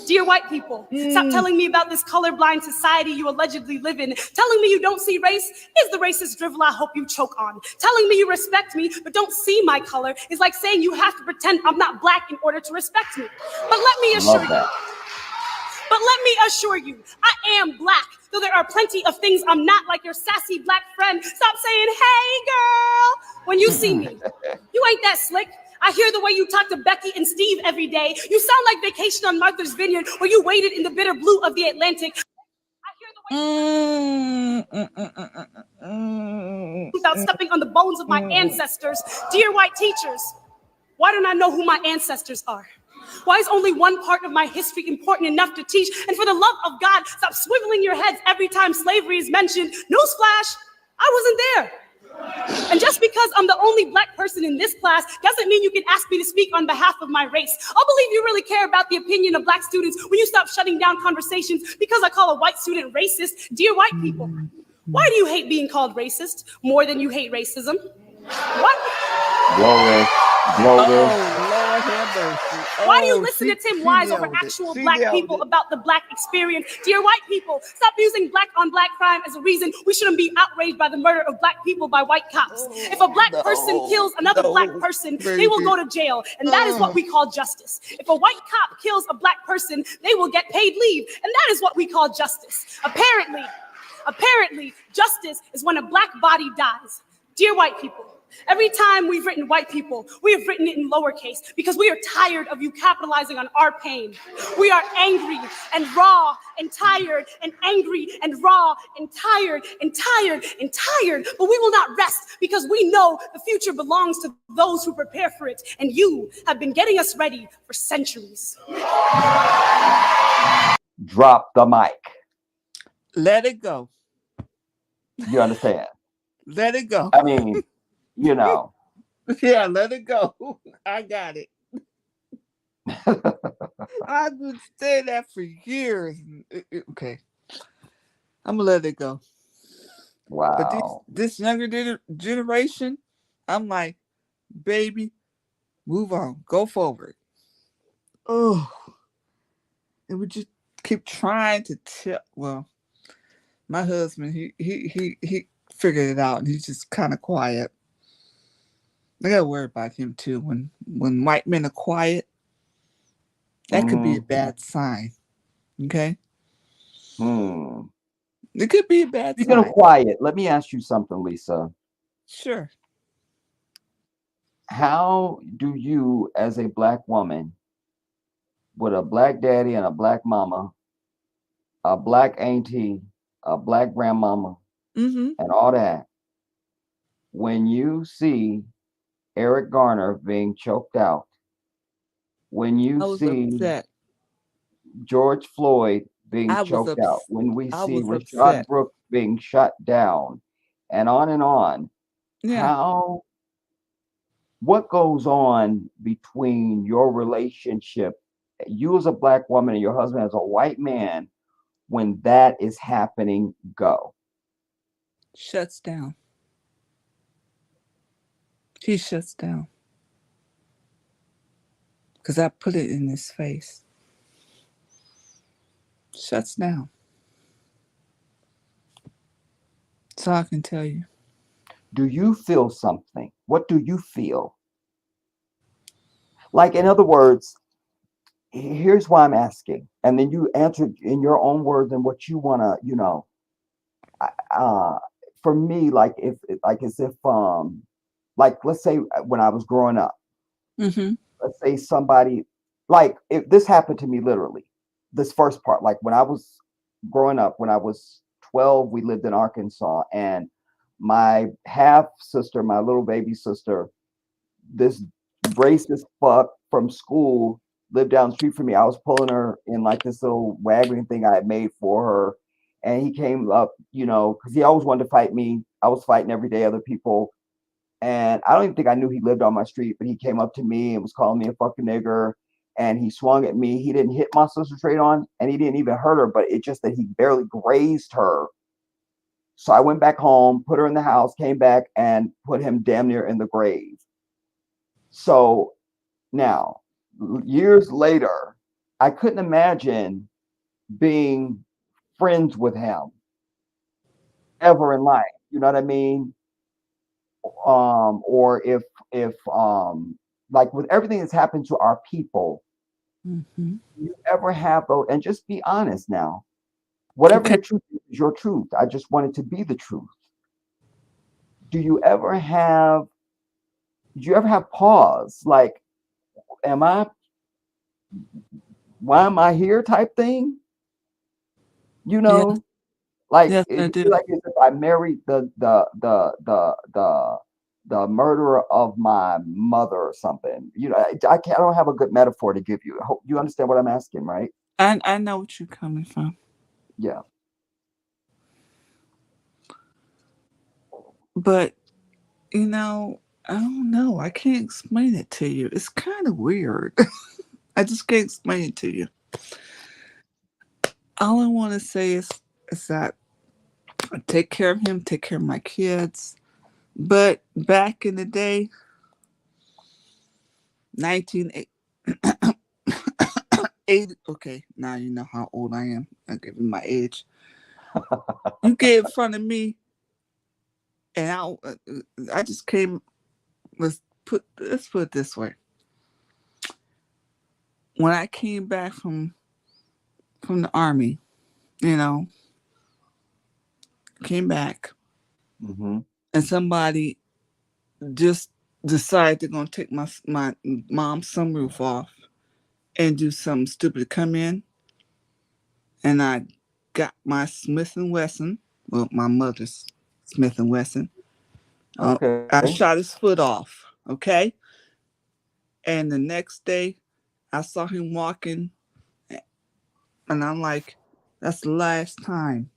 Dear white people, stop telling me about this colorblind society you allegedly live in. Telling me you don't see race is the racist drivel I hope you choke on. Telling me you respect me but don't see my color is like saying you have to pretend I'm not black in order to respect me. But let me assure you, I am black, though there are plenty of things I'm not, like your sassy black friend. Stop saying, hey, girl, when you see me. You ain't that slick. I hear the way you talk to Becky and Steve every day. You sound like Vacation on Martha's Vineyard, where you waded in the bitter blue of the Atlantic. I hear the way without stepping on the bones of my ancestors. Dear white teachers, why don't I know who my ancestors are? Why is only one part of my history important enough to teach? And for the love of God, stop swiveling your heads every time slavery is mentioned. Newsflash, I wasn't there. And just because I'm the only black person in this class doesn't mean you can ask me to speak on behalf of my race. I'll believe you really care about the opinion of black students when you stop shutting down conversations because I call a white student racist. Dear white people, why do you hate being called racist more than you hate racism? What? Glory. Why do you listen to Tim Wise over actual black people about the black experience? Dear white people, stop using black on black crime as a reason we shouldn't be outraged by the murder of black people by white cops. If a black person kills another black person, they will go to jail, and that is what we call justice. If a white cop kills a black person, they will get paid leave, and that is what we call justice. Apparently, justice is when a black body dies. Dear white people, every time we've written white people, we have written it in lowercase because we are tired of you capitalizing on our pain. We are angry and raw and tired and angry and raw and tired and tired and tired, but we will not rest because we know the future belongs to those who prepare for it, and you have been getting us ready for centuries. Drop the mic. Let it go. You understand? Let it go. I mean, you know. Yeah, let it go. I got it. I've been saying that for years. Okay. I'm going to let it go. Wow. But this younger generation, I'm like, baby, move on. Go forward. Oh. And we just keep trying to tell. Well, my husband, he figured it out, and he's just kind of quiet. I gotta worry about him too. When white men are quiet, that could be a bad sign. Okay? It could be a bad sign. Speaking of quiet, let me ask you something, Lisa. Sure. How do you, as a black woman, with a black daddy and a black mama, a black auntie, a black grandmama, and all that, when you see Eric Garner being choked out, when you see George Floyd being choked out, when we see Rashad Brooks being shut down, and on, what goes on between your relationship, you as a black woman and your husband as a white man, when that is happening? Go. Shuts down. He shuts down. Because I put it in his face. Shuts down. That's all I can tell you. Do you feel something? What do you feel? Like, in other words, here's why I'm asking. And then you answer in your own words and what you want to, you know. For me, like, let's say when I was growing up, let's say somebody like this happened to me literally. This first part, like when I was growing up, when I was 12, we lived in Arkansas, and my half sister, my little baby sister, this racist fuck from school lived down the street from me. I was pulling her in like this little wagon thing I had made for her. And he came up, you know, because he always wanted to fight me. I was fighting every day other people. And I don't even think I knew he lived on my street, but he came up to me and was calling me a fucking nigger. And he swung at me. He didn't hit my sister straight on, and he didn't even hurt her, but it's just that he barely grazed her. So I went back home, put her in the house, came back and put him damn near in the grave. So now, years later, I couldn't imagine being friends with him ever in life. You know what I mean? Or if like with everything that's happened to our people, you ever have those, and just be honest now. Whatever your truth is your truth. I just want it to be the truth. Do you ever have pause? Like, why am I here type thing? You know, like Yes, I it's do. like as if I married the murderer of my mother or something. You know, I don't have a good metaphor to give you. I hope you understand what I'm asking, right? I know what you're coming from. Yeah. But, you know, I don't know. I can't explain it to you. It's kind of weird. I just can't explain it to you. All I want to say is that I take care of him, take care of my kids. But back in the day, 1980, okay, now you know how old I am. I'll give you my age. You get in front of me, and I just came. Let's put it this way. When I came back from the army, you know, came back, and somebody just decided they're gonna take my mom's sunroof off and do something stupid to come in, and I got my Smith & Wesson, well, my mother's Smith & Wesson. Okay. I shot his foot off, okay? And the next day, I saw him walking, and I'm like, that's the last time.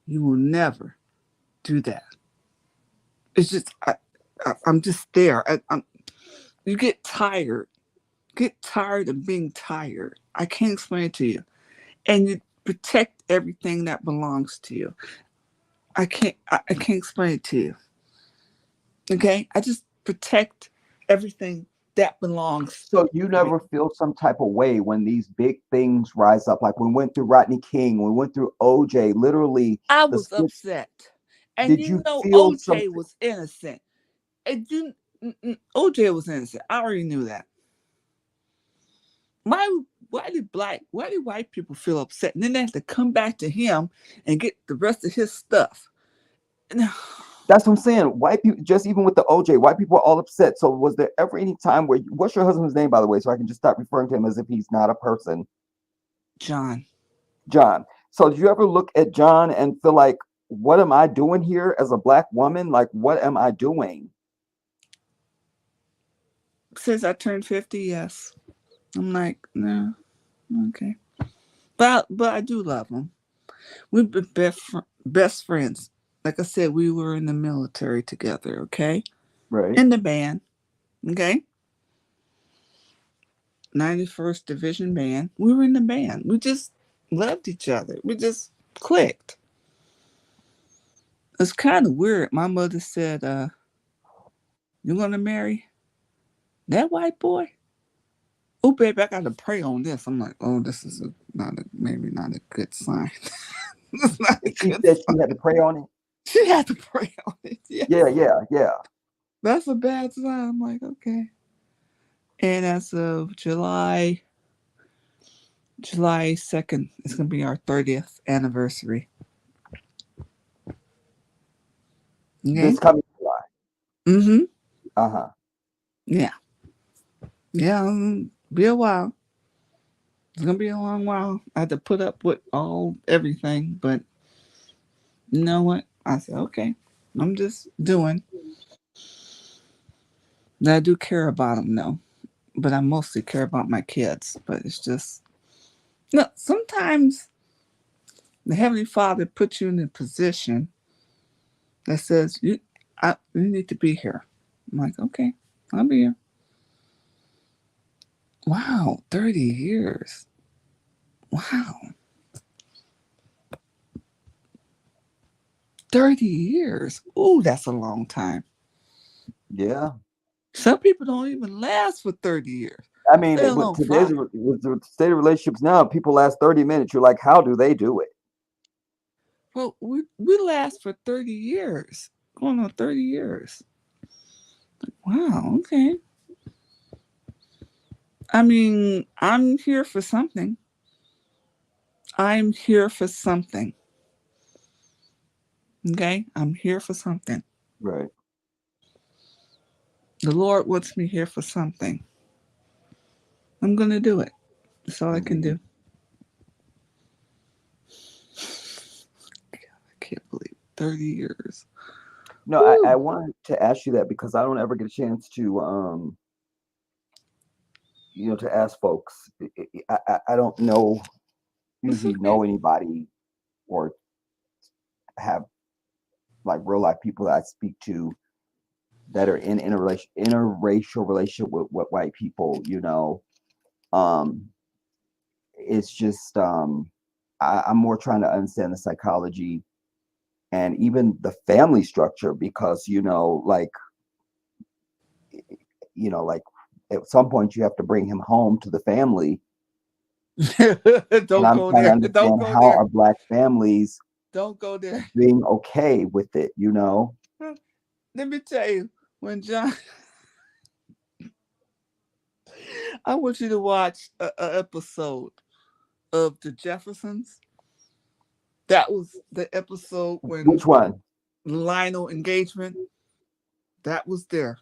You will never do that. It's just, I'm just there. You get tired of being tired. I can't explain it to you. And you protect everything that belongs to you. I can't explain it to you. Okay? I just protect everything that belongs. So you never feel some type of way when these big things rise up, like we went through Rodney King, we went through OJ, literally. I was upset. And did you know feel OJ was innocent. And OJ was innocent. I already knew that. Why did white people feel upset? And then they have to come back to him and get the rest of his stuff. That's what I'm saying. White people, just even with the OJ, white people are all upset. So was there ever any time where, what's your husband's name, by the way, so I can just stop referring to him as if he's not a person? John. So did you ever look at John and feel like, what am I doing here as a black woman? Like, what am I doing? Since I turned 50, yes. I'm like, no, okay. But I do love him. We've been best friends. Like I said, we were in the military together, okay? Right. In the band, okay? 91st Division Band. We were in the band. We just loved each other. We just clicked. It's kind of weird. My mother said, you gonna marry that white boy? Oh, baby, I got to pray on this. I'm like, oh, this is maybe not a good sign. She said she had to pray on it? She had to pray on it. Yes. Yeah. That's a bad sign. I'm like, okay. And as of July 2nd, it's going to be our 30th anniversary. Okay? This coming July. Mm-hmm. Uh-huh. Yeah. Yeah, be a while. It's gonna be a long while. I had to put up with everything, but you know what? I said, okay, I'm just doing. And I do care about them, though, but I mostly care about my kids. But it's just, sometimes the Heavenly Father puts you in a position that says you need to be here. I'm like, okay, I'll be here. Wow, 30 years. Wow. 30 years. Ooh, that's a long time. Yeah. Some people don't even last for 30 years. I mean, with the state of relationships now, people last 30 minutes. You're like, how do they do it? Well, we last for 30 years. Going on 30 years. Wow, okay. I mean, I'm here for something. I'm here for something. Okay? I'm here for something. Right. The Lord wants me here for something. I'm going to do it. That's all I can do. God, I can't believe 30 years. No, I wanted to ask you that because I don't ever get a chance to, to ask folks. I don't usually know anybody or have like real life people that I speak to that are in interracial relationship with white people, it's just I'm more trying to understand the psychology and even the family structure because like at some point you have to bring him home to the family. Don't I'm go trying there. to Don't understand go how there. are black families Don't go there. being okay with it, Let me tell you, when John, I want you to watch an episode of The Jeffersons. That was the episode when Which one? Lionel engagement. That was there.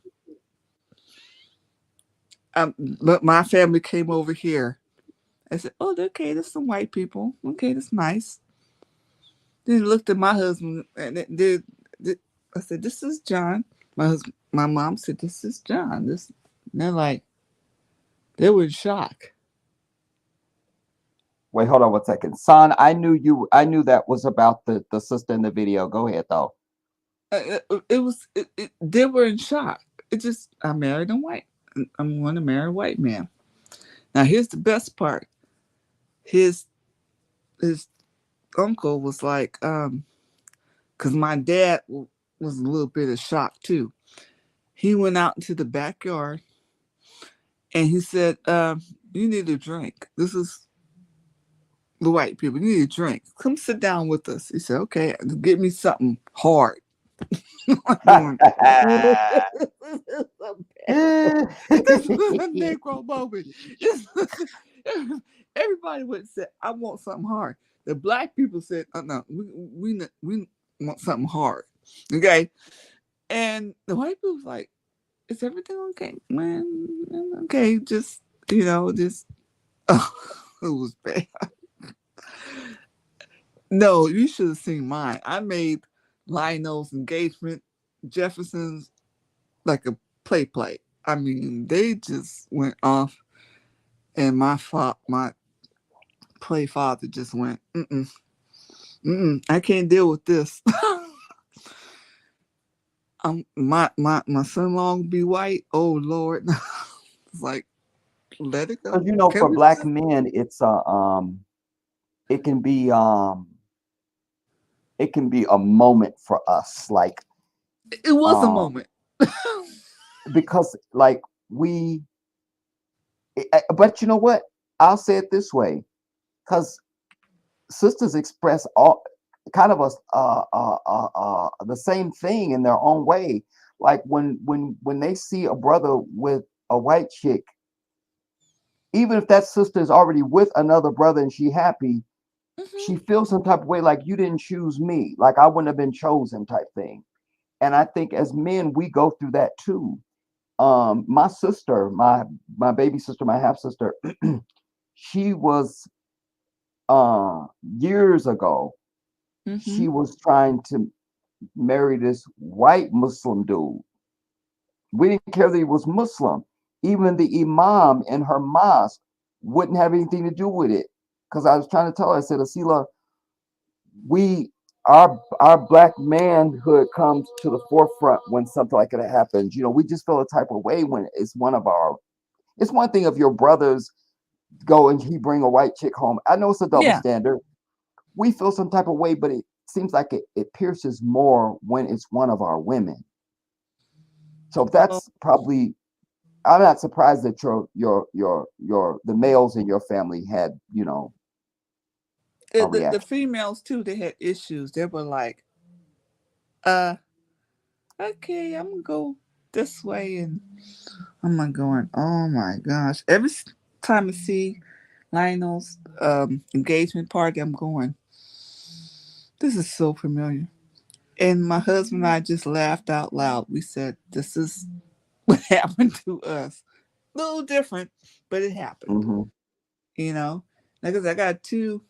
But my family came over here. I said, "Oh, okay, there's some white people. Okay, that's nice." Then looked at my husband and I said, "This is John." My mom said, "This is John." And they're like, they were in shock. Wait, hold on 1 second. Son, I knew that was about the sister in the video. Go ahead though. They were in shock. I married a white. I'm going to marry a white man. Now here's the best part. His uncle was like, because my dad was a little bit of shock too. He went out into the backyard and he said, "You need a drink. This is the white people. You need a drink. Come sit down with us." He said, "Okay, get me something hard." This was a Negro moment. Everybody would say, "I want something hard." The black people said, "Oh no, we want something hard." Okay, and the white people was like, "Is everything okay, man? Okay, just oh, it was bad." No, you should have seen mine. I made Lionel's engagement, Jefferson's like a play. I mean, they just went off, and my play father just went, I can't deal with this. My son-in-law will be white. Oh Lord, it's like, let it go. Because for black men, it's it can be a moment for us, like it was a moment. Because like but you know what? I'll say it this way, because sisters express all kind of the same thing in their own way. Like when they see a brother with a white chick, even if that sister is already with another brother and she happy, she feels some type of way, like you didn't choose me, like I wouldn't have been chosen type thing. And I think as men, we go through that too. My sister, my baby sister, my half sister, She was years ago. She was trying to marry this white Muslim dude. We didn't care that he was Muslim. Even the imam in her mosque wouldn't have anything to do with it. Because I was trying to tell her, I said, Asila, our black manhood comes to the forefront when something like that happens. You know, we just feel a type of way when it's it's one thing if your brothers go and he bring a white chick home. I know it's a double standard. We feel some type of way, but it seems like it pierces more when it's one of our women. So that's probably, I'm not surprised that the males in your family had, you know, the females too, they had issues. They were like, okay, I'm gonna go this way, and I'm not going. Oh my gosh! Every time I see Lionel's engagement party, I'm going, this is so familiar. And my husband and I just laughed out loud. We said, this is what happened to us. A little different, but it happened. You know, because I got two,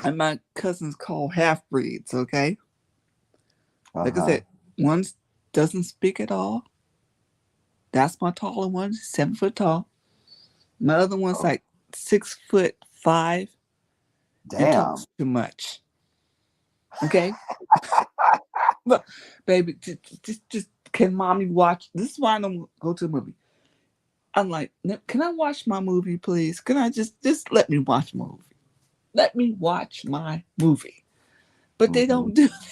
and my cousins called half breeds. Okay, like I said, one doesn't speak at all. That's my taller one, 7 foot tall. My other one's like 6'5". Damn. And talks too much. Okay. Look, baby, just can mommy watch? This is why I don't go to the movie. I'm like, can I watch my movie, please? Can I just let me watch my movie? Let me watch my movie. But they don't do that.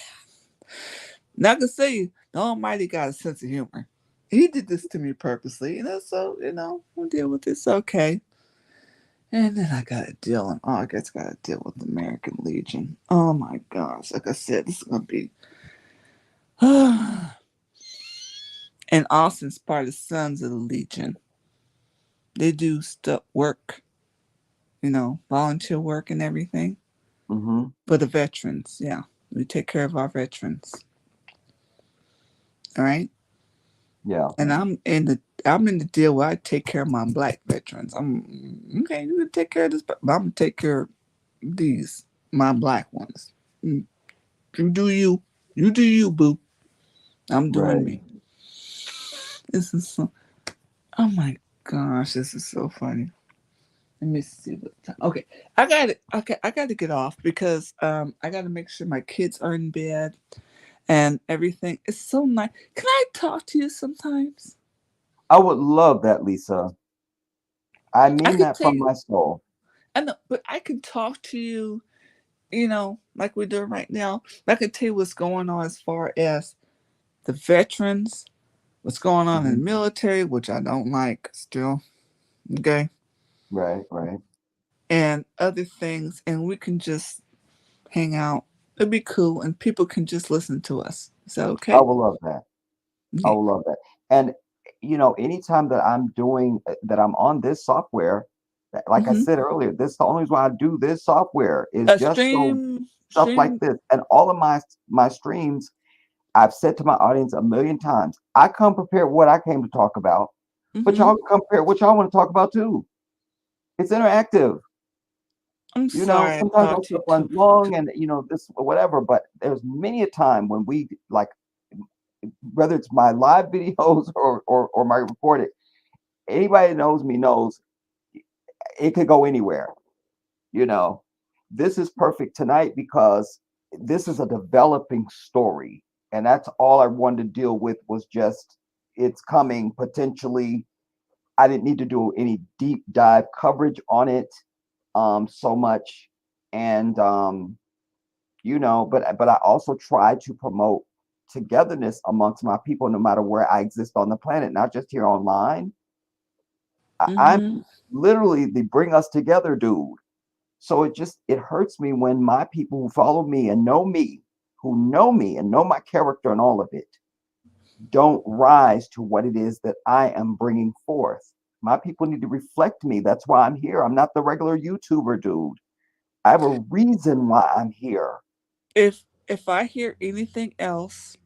Now I can say the Almighty got a sense of humor. He did this to me purposely, you know. So we'll deal with this. Okay. And then I got to deal in August. Got to deal with the American Legion. Oh my gosh! Like I said, this is gonna be. And Austin's part of the Sons of the Legion. They do work, volunteer work and everything. For the veterans, yeah, we take care of our veterans. All right. Yeah. And I'm in the deal where I take care of my black veterans. I'm okay. You can take care of this, but I'm gonna take care of these, my black ones. You do you. You do you, boo. I'm doing me. This is so. Oh my gosh, this is so funny. Let me see what time. Okay, I got it. Okay, I got to get off because I got to make sure my kids are in bed and everything. It's so nice. Can I talk to you sometimes? I would love that, Lisa. I mean that from my soul. I know, but I can talk to you, like we're doing right now. I can tell you what's going on as far as the veterans, what's going on in the military, which I don't like still. Okay. Right. And other things, and we can just hang out. It'd be cool, and people can just listen to us. Is that okay? I will love that. I will love that. And anytime that I'm on this software, like I said earlier, this the only reason why I do this software is just so stuff like this. And all of my streams, I've said to my audience a million times, I come prepared what I came to talk about, but y'all come prepared what y'all want to talk about too. It's interactive. I'm sorry. Sometimes our stuff runs long and this or whatever, but there's many a time when we like, whether it's my live videos or my recorded, anybody that knows me knows it could go anywhere. This is perfect tonight because this is a developing story, and that's all I wanted to deal with was just it's coming potentially. I didn't need to do any deep dive coverage on it so much, and but I also try to promote togetherness amongst my people, no matter where I exist on the planet, not just here online. I'm literally the bring us together dude. So it hurts me when my people who follow me and know me, and know my character and all of it, don't rise to what it is that I am bringing forth. My people need to reflect me. That's why I'm here. I'm not the regular YouTuber dude. I have a reason why I'm here. If I hear anything else,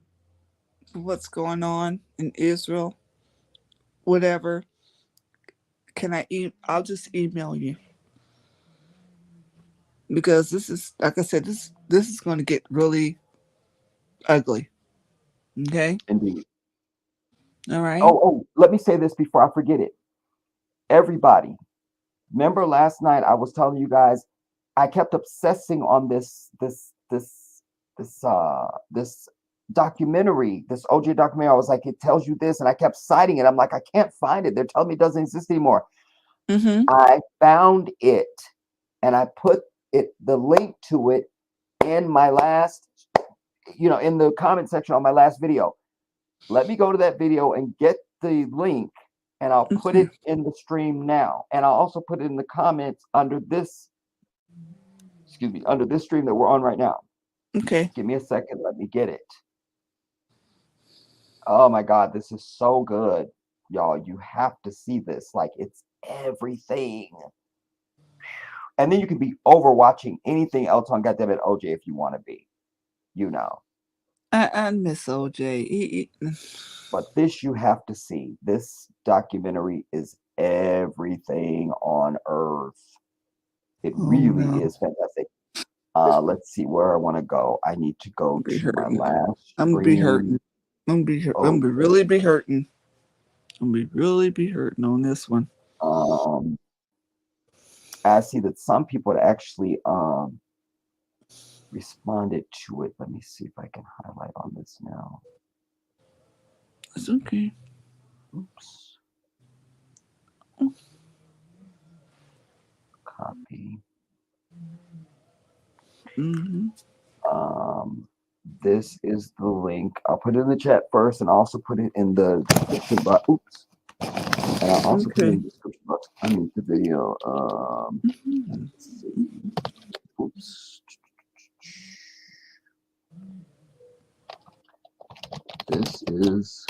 what's going on in Israel, whatever, I'll just email you. Because this is, like I said, this is going to get really ugly. Okay? Indeed. All right. Oh, let me say this before I forget it. Everybody, remember last night I was telling you guys I kept obsessing on this documentary, this OJ documentary. I was like, it tells you this, and I kept citing it. I'm like, I can't find it. They're telling me it doesn't exist anymore. I found it, and I put the link to it in my last, in the comment section on my last video. Let me go to that video and get the link, and I'll put it in the stream now. And I'll also put it in the comments under this stream that we're on right now. Okay. Give me a second. Let me get it. Oh my God, this is so good. Y'all, you have to see this. Like, it's everything. And then you can be overwatching anything else on Goddammit OJ if you want to be. I miss OJ. But this you have to see. This documentary is everything on earth. It really is fantastic. Let's see where I want to go. I need to go to my last I'm gonna be hurting. I'm gonna really be hurting. I'm gonna really be hurting on this one. I see that some people actually responded to it. Let me see if I can highlight on this now. It's okay. Oops. Copy. This is the link. I'll put it in the chat first, and also put it in the description box. Oops. And I'll also put it in the description box underneath the video. Let's see. Oops. This is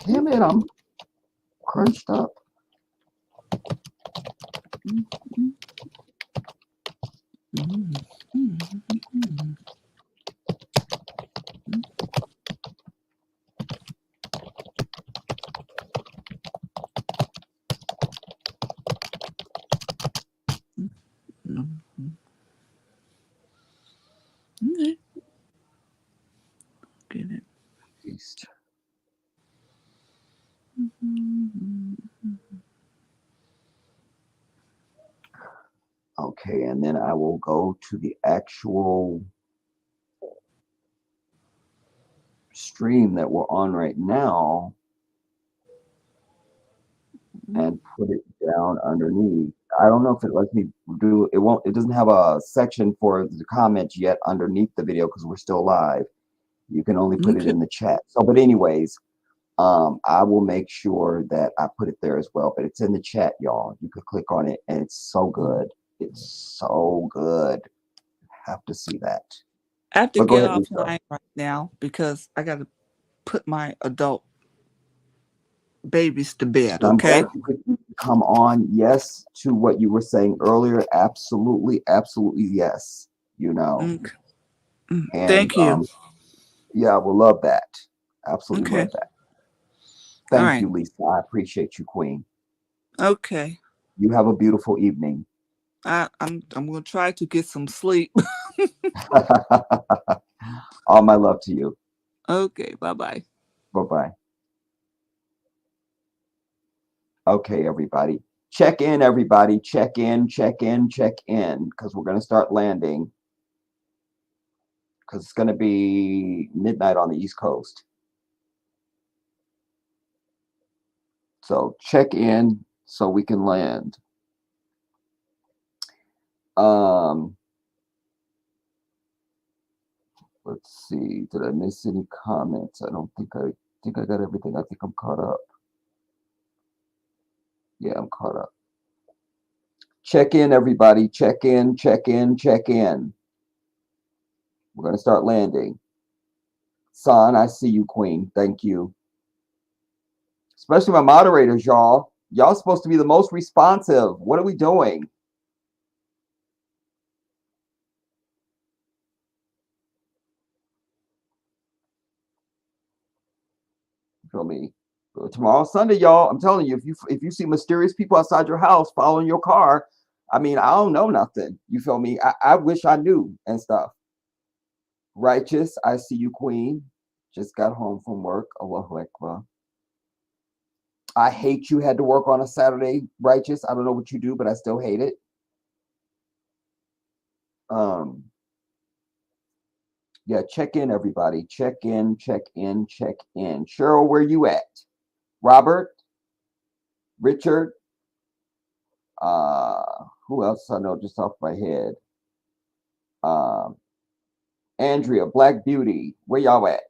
damn it, I'm crunched up. Okay. Get it. East. Okay, and then I will go to the actual stream that we're on right now and put it down underneath. I don't know if it lets me do it. It doesn't have a section for the comments yet underneath the video because we're still live. You can only put it in the chat. So, but anyways, I will make sure that I put it there as well. But it's in the chat, y'all. You could click on it, and it's so good. It's so good. You have to see that. I have to get offline right now because I got to put my adult babies to bed. So I'm Okay. glad you could come on. Yes, to what you were saying earlier. Absolutely, absolutely yes. And, thank you. Yeah, I will love that. Absolutely love that. Thank you, Lisa. I appreciate you, Queen. Okay. You have a beautiful evening. I'm gonna try to get some sleep. All my love to you. Okay. Bye-bye. Bye-bye. Okay, everybody. Check in, everybody. Check in, check in, check in. Because we're going to start landing. Because it's going to be midnight on the East Coast. So check in so we can land. Let's see. Did I miss any comments? I don't think I got everything. I think I'm caught up. Yeah, I'm caught up. Check in, everybody. Check in, check in, check in. We're going to start landing. Son, I see you, Queen. Thank you. Especially my moderators, y'all. Y'all supposed to be the most responsive. What are we doing? feel me? Tomorrow's Sunday, y'all. I'm telling you, if you see mysterious people outside your house following your car, I mean, I don't know nothing. You feel me? I wish I knew and stuff. Righteous, I see you, Queen. Just got home from work. Allahu Akbar. I hate you had to work on a Saturday, Righteous. I don't know what you do, but I still hate it. Yeah, check in, everybody. Check in, check in, check in. Cheryl, where you at? Robert? Richard? Who else I know just off my head? Andrea, Black Beauty, where y'all at?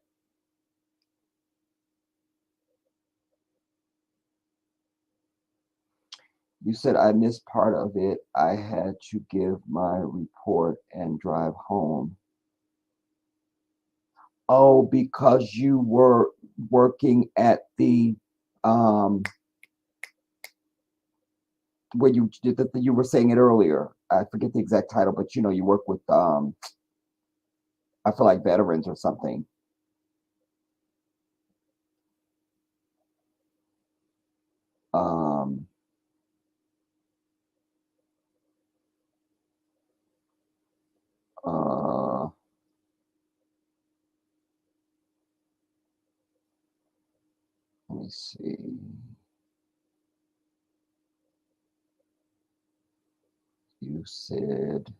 You said I missed part of it. I had to give my report and drive home. Oh, because you were working at the where you did that, you were saying it earlier. I forget the exact title, but you know, you work with I feel like veterans or something. Let me see. You said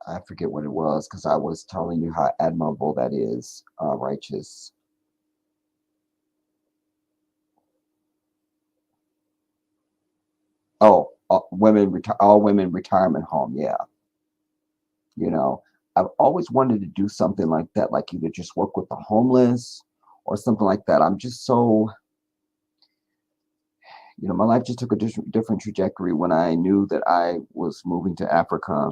I forget what it was because I was telling you how admirable that is, Righteous. Oh, all women retirement home. Yeah. You know, I've always wanted to do something like that, like either just work with the homeless or something like that. I'm just so, you know, my life just took a different trajectory when I knew that I was moving to Africa.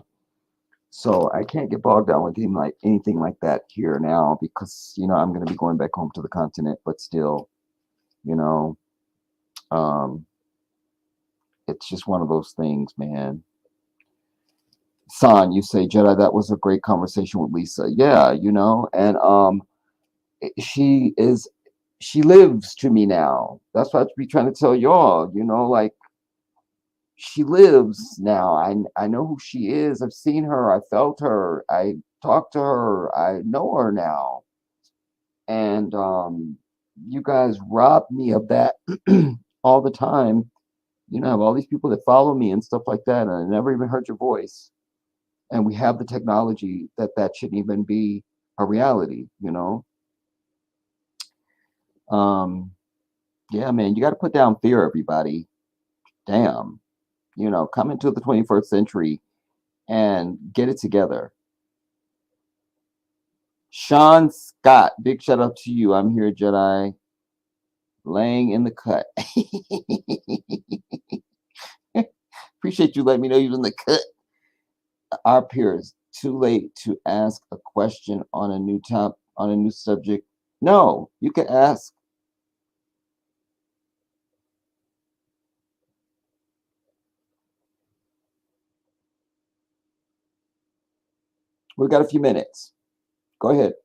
So I can't get bogged down with anything like that here now because, you know, I'm going to be going back home to the continent, but still, you know, it's just one of those things, man. Son, you say, Jedi, that was a great conversation with Lisa. Yeah, you know, and she lives to me now. That's what I be trying to tell y'all, you know, like she lives now. I know who she is. I've seen her, I felt her, I talked to her, I know her now. And you guys rob me of that all the time. You know, I have all these people that follow me and stuff like that, and I never even heard your voice. And we have the technology that shouldn't even be a reality, you know. Yeah, man, you got to put down fear, everybody. Damn, you know, come into the 21st century and get it together. Sean Scott, big shout out to you. I'm here, Jedi, laying in the cut. Appreciate you letting me know you're in the cut. Our peers, too late to ask a question on a new subject. No, you can ask. We've got a few minutes. Go ahead.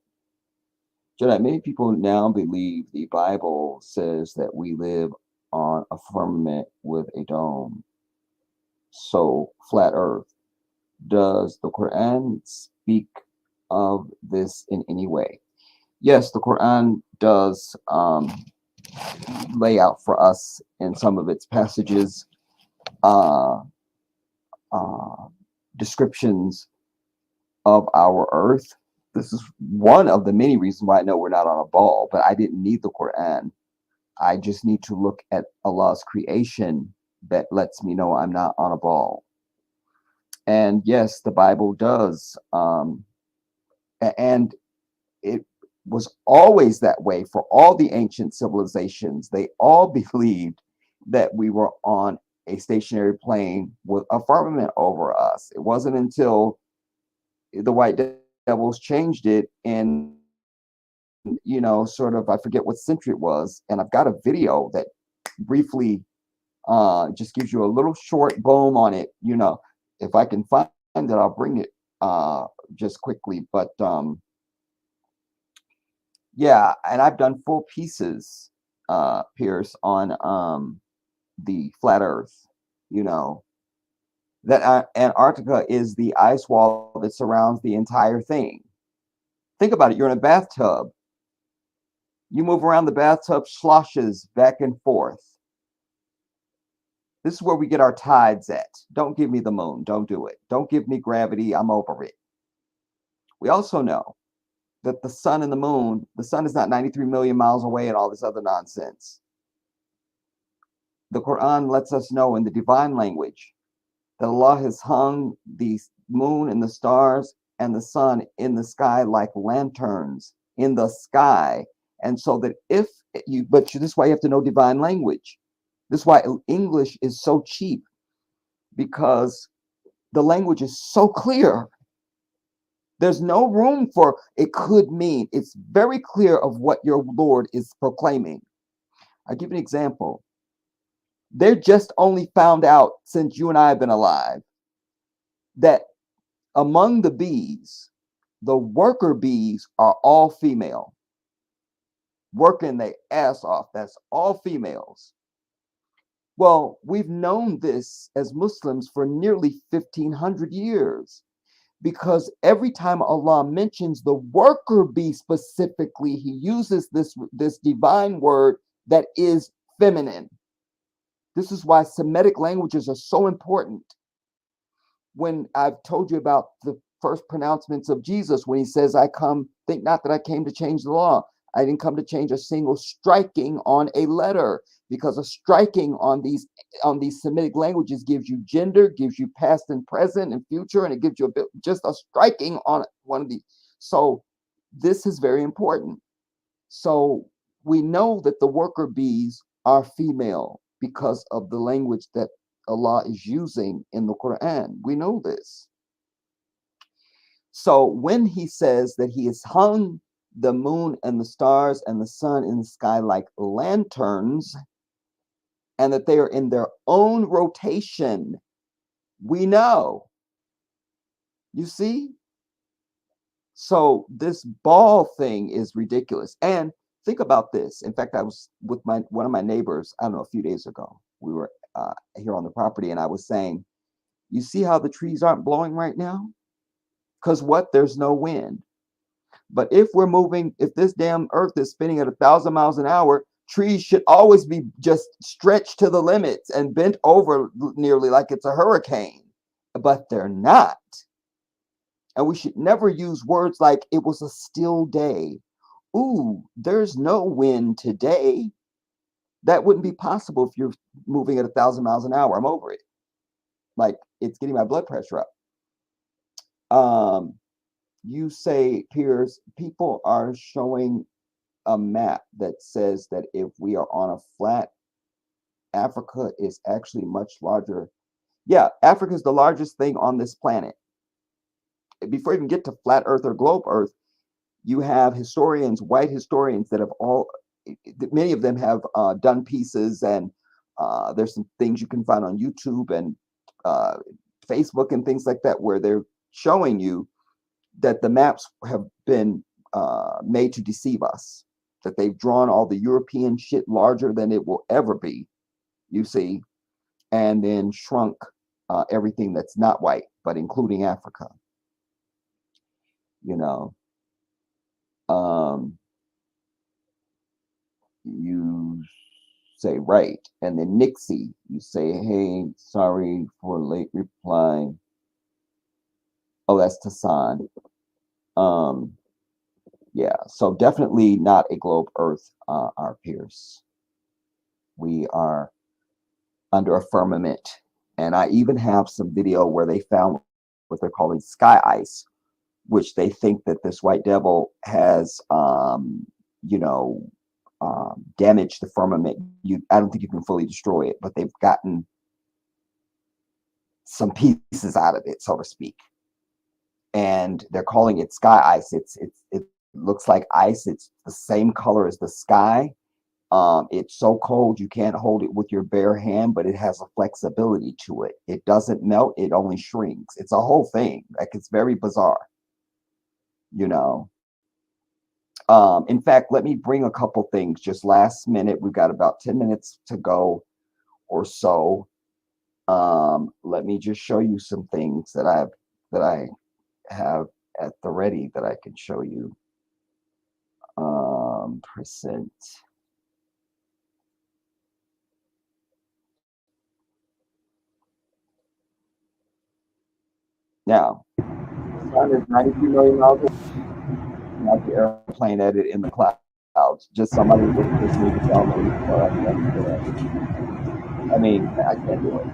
Jedi, many people now believe the Bible says that we live on a firmament with a dome. So, flat earth. Does the Quran speak of this in any way? Yes, the Quran does lay out for us in some of its passages descriptions of our earth. This is one of the many reasons why I know we're not on a ball, but I didn't need the Quran. I just need to look at Allah's creation that lets me know I'm not on a ball. And yes, the Bible does. And it was always that way for all the ancient civilizations. They all believed that we were on a stationary plane with a firmament over us. It wasn't until the white devils changed it in, you know, sort of, I forget what century it was, and I've got a video that briefly just gives you a little short boom on it. You know, If I can find it, I'll bring it just quickly. But yeah, and I've done full pieces, Pierce, on the flat Earth. You know, that Antarctica is the ice wall that surrounds the entire thing. Think about it. You're in a bathtub. You move around the bathtub, sloshes back and forth. This is where we get our tides at. Don't give me the moon. Don't do it. Don't give me gravity. I'm over it. We also know that the sun and the moon, the sun is not 93 million miles away and all this other nonsense. The Quran lets us know in the divine language that Allah has hung the moon and the stars and the sun in the sky like lanterns in the sky. And so that this is why you have to know divine language. This is why English is so cheap, because the language is so clear. There's no room for it could mean. It's very clear of what your Lord is proclaiming. I'll give you an example. They're just only found out since you and I have been alive that among the bees, the worker bees are all female, working their ass off. That's all females. Well, we've known this as Muslims for nearly 1,500 years, because every time Allah mentions the worker bee specifically, he uses this divine word that is feminine. This is why Semitic languages are so important. When I've told you about the first pronouncements of Jesus, when he says, think not that I came to change the law. I didn't come to change a single striking on a letter, because a striking on these Semitic languages gives you gender, gives you past and present and future, and it gives you just a striking on one of these. So this is very important. So we know that the worker bees are female because of the language that Allah is using in the Quran. We know this. So when he says that he has hung the moon and the stars and the sun in the sky like lanterns, and that they are in their own rotation, we know. You see? So this ball thing is ridiculous. And think about this. In fact, I was with one of my neighbors, I don't know, a few days ago. We were here on the property, and I was saying, you see how the trees aren't blowing right now? Because there's no wind. But if this damn earth is spinning at 1,000 miles an hour, trees should always be just stretched to the limits and bent over nearly like it's a hurricane. But they're not. And we should never use words like it was a still day. Ooh, there's no wind today. That wouldn't be possible if you're moving at 1,000 miles an hour. I'm over it. Like, it's getting my blood pressure up. You say, Piers, people are showing a map that says that if we are on a flat, Africa is actually much larger. Yeah, Africa is the largest thing on this planet. Before you even get to flat Earth or globe Earth, you have historians, white historians that have many of them have done pieces, and there's some things you can find on YouTube and Facebook and things like that, where they're showing you that the maps have been made to deceive us, that they've drawn all the European shit larger than it will ever be, you see, and then shrunk everything that's not white, but including Africa. You know, you say right, and then Nixie, you say, hey, sorry for late reply. Oh, that's Tassan. Yeah, so definitely not a globe Earth, our Pierce. We are under a firmament, and I even have some video where they found what they're calling sky ice, which they think that this white devil has, damaged the firmament. I don't think you can fully destroy it, but they've gotten some pieces out of it, so to speak. And they're calling it sky ice. It looks like ice. It's the same color as the sky. It's so cold you can't hold it with your bare hand, but it has a flexibility to it. It doesn't melt, it only shrinks. It's a whole thing. Like, it's very bizarre, you know. In fact, let me bring a couple things just last minute. We've got about 10 minutes to go or so. Let me just show you some things that I have at the ready that I can show you. Percent. Now, the sun is 93 million miles away. Not the airplane at it in the clouds. Just somebody with just need to tell me. I mean, I can't do it.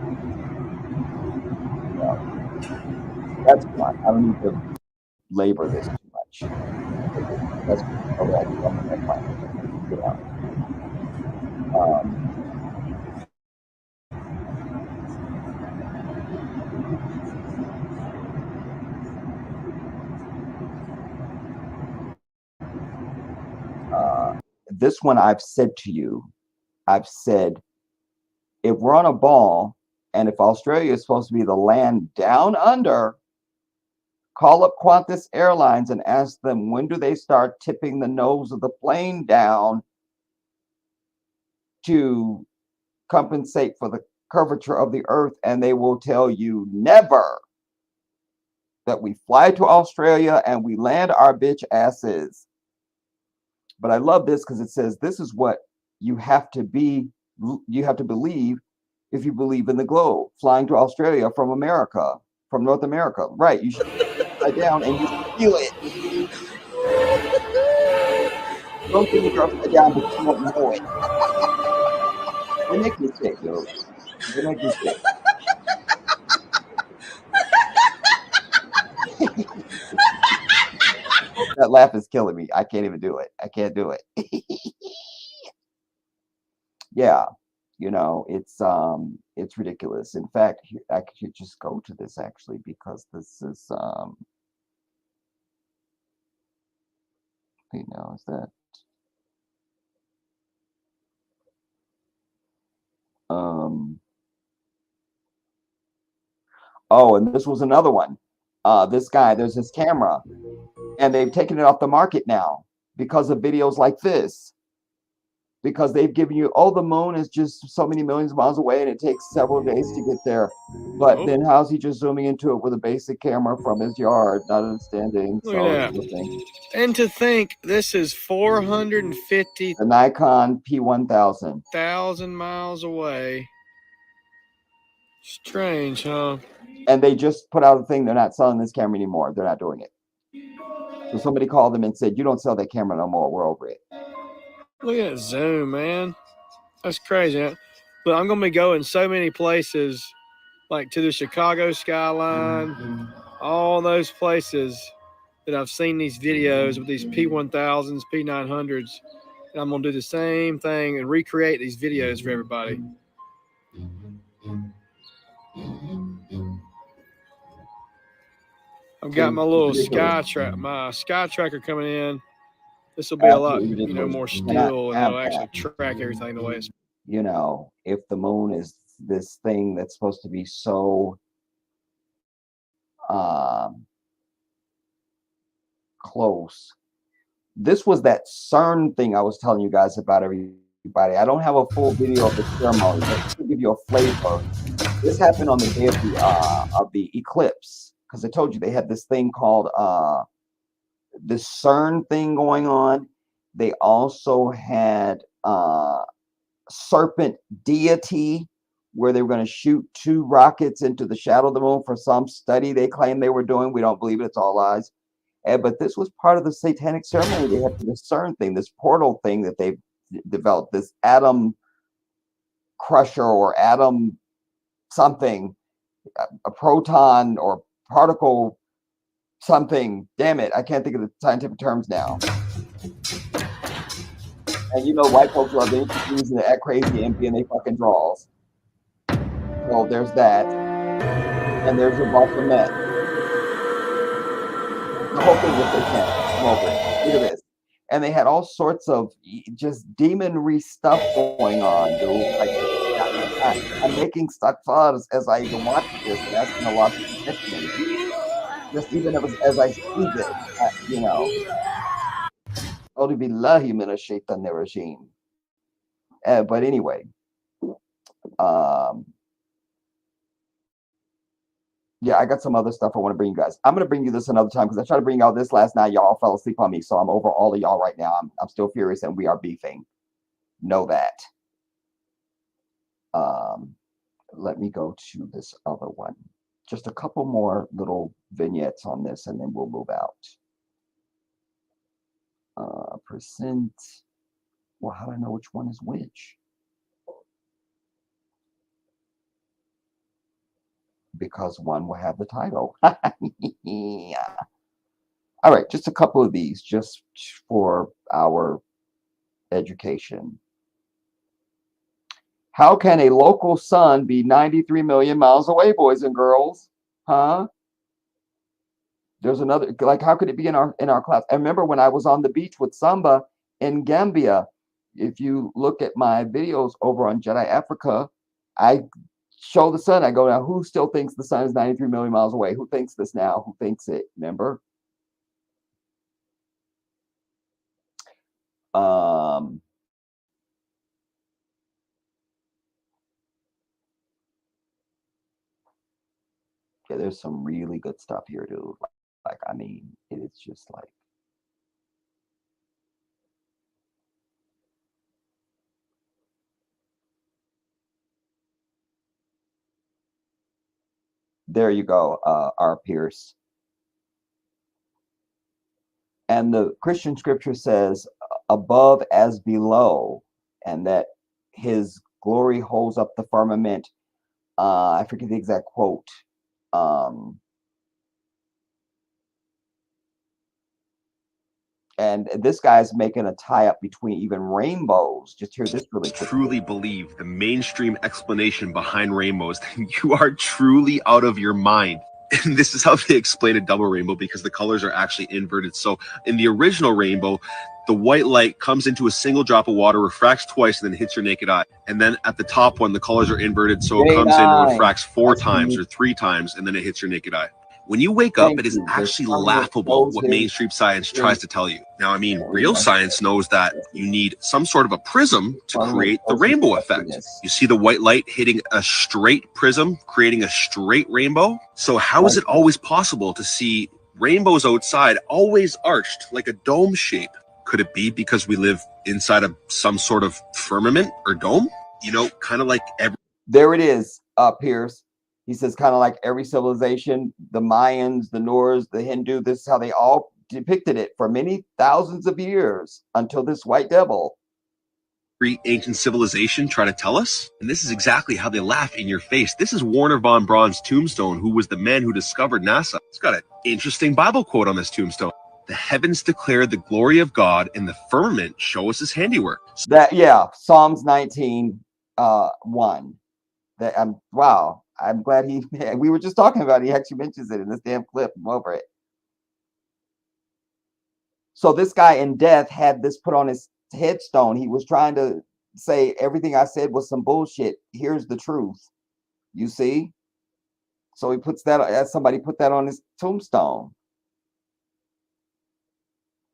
No. That's fine. I don't need to labor this too much. That's okay. I can come in that fine. Yeah. This one I've said to you, I've said, if we're on a ball and if Australia is supposed to be the land down under, call up Qantas Airlines and ask them, when do they start tipping the nose of the plane down to compensate for the curvature of the earth? And they will tell you never. That we fly to Australia and we land our bitch asses. But I love this because it says this is what you have to believe if you believe in the globe. Flying to Australia from America, from North America. Right. You should fly down and you feel it. Don't think you're upside down, but you won't know it. They make me sick, dude. They make me sick. That laugh is killing me. I can't even do it. I can't do it. Yeah, you know, it's ridiculous. In fact, I could just go to this actually because this is wait, now is that oh, and this was another one. This guy, there's this camera, and they've taken it off the market now because of videos like this. Because they've given you, oh, the moon is just so many millions of miles away and it takes several days to get there. But then how's he just zooming into it with a basic camera from his yard, not understanding? Look at that. And to think this is 450 the Nikon P1000 1,000 miles away. Strange, huh? And they just put out a thing. They're not selling this camera anymore. They're not doing it. So somebody called them and said, you don't sell that camera no more. We're over it. Look at that zoom, man. That's crazy. But I'm going to be going so many places, like to the Chicago skyline, all those places that I've seen these videos with these P1000s, P900s. And I'm going to do the same thing and recreate these videos for everybody. I've got my little sky tracker coming in. This will be a lot, more still, and it'll actually track everything the way it's. You know, if the moon is this thing that's supposed to be so close. This was that CERN thing I was telling you guys about, everybody. I don't have a full video of the ceremony, but just to give you a flavor. This happened on the day of the eclipse, because I told you they had this thing called this CERN thing going on. They also had Serpent Deity, where they were going to shoot 2 rockets into the shadow of the moon for some study they claim they were doing. We don't believe it. It's all lies. But this was part of the satanic ceremony. They had this CERN thing, this portal thing that they've developed, this atom crusher or atom something, a proton or particle something. Damn it, I can't think of the scientific terms now. And you know, white folks love using the act crazy and being they fucking draws. So there's that. And there's your Baphomet. The whole thing with this camera. Come over. Look at this. and they had all sorts of just demonry stuff going on, dude. Like, I'm making stuck fun as I even watch this, and asking Allah to protect me. Just even as I see this, you know. But anyway, yeah, I got some other stuff I want to bring you guys. I'm going to bring you this another time because I tried to bring y'all this last night. Y'all fell asleep on me, so I'm over all of y'all right now. I'm still furious, and we are beefing. Know that. Let me go to this other one. Just a couple more little vignettes on this, and then we'll move out. Percent. Well, how do I know which one is which? Because one will have the title. Yeah. All right, just a couple of these, just for our education. How can a local sun be 93 million miles away, boys and girls? Huh? There's another, like, how could it be in our class? I remember when I was on the beach with Samba in Gambia. If you look at my videos over on Jedi Africa, I show the sun. I go, now, who still thinks the sun is 93 million miles away? Who thinks this now? Who thinks it? Remember? Yeah, there's some really good stuff here, dude. Like, I mean, it's just like, there you go, R. Pierce. And the Christian scripture says, above as below, and that his glory holds up the firmament. I forget the exact quote. And this guy's making a tie-up between even rainbows. Just hear this really quick. Truly believe the mainstream explanation behind rainbows, then you are truly out of your mind. And this is how they explain a double rainbow, because the colors are actually inverted. So in the original rainbow, the white light comes into a single drop of water, refracts twice, and then hits your naked eye. And then at the top one, the colors are inverted. So it comes in, refracts 4 times or 3 times, and then it hits your naked eye. When you wake up, it is actually laughable what mainstream science tries to tell you. Now, I mean, real science knows that you need some sort of a prism to create the rainbow effect. You see the white light hitting a straight prism, creating a straight rainbow. So how is it always possible to see rainbows outside always arched like a dome shape? Could it be because we live inside of some sort of firmament or dome? You know, kind of like every... There it is, Pierce. He says, kind of like every civilization, the Mayans, the Norse, the Hindu, this is how they all depicted it for many thousands of years until this white devil. Ancient civilization try to tell us, and this is exactly how they laugh in your face. This is Warner von Braun's tombstone, who was the man who discovered NASA. It's got an interesting Bible quote on this tombstone. The heavens declare the glory of God, and the firmament show us his handiwork. That, yeah, Psalms 19, 1. That wow. I'm glad we were just talking about it. He actually mentions it in this damn clip. I'm over it. So this guy in death had this put on his headstone. He was trying to say everything I said was some bullshit. Here's the truth. You see? So he puts that, as somebody put that on his tombstone.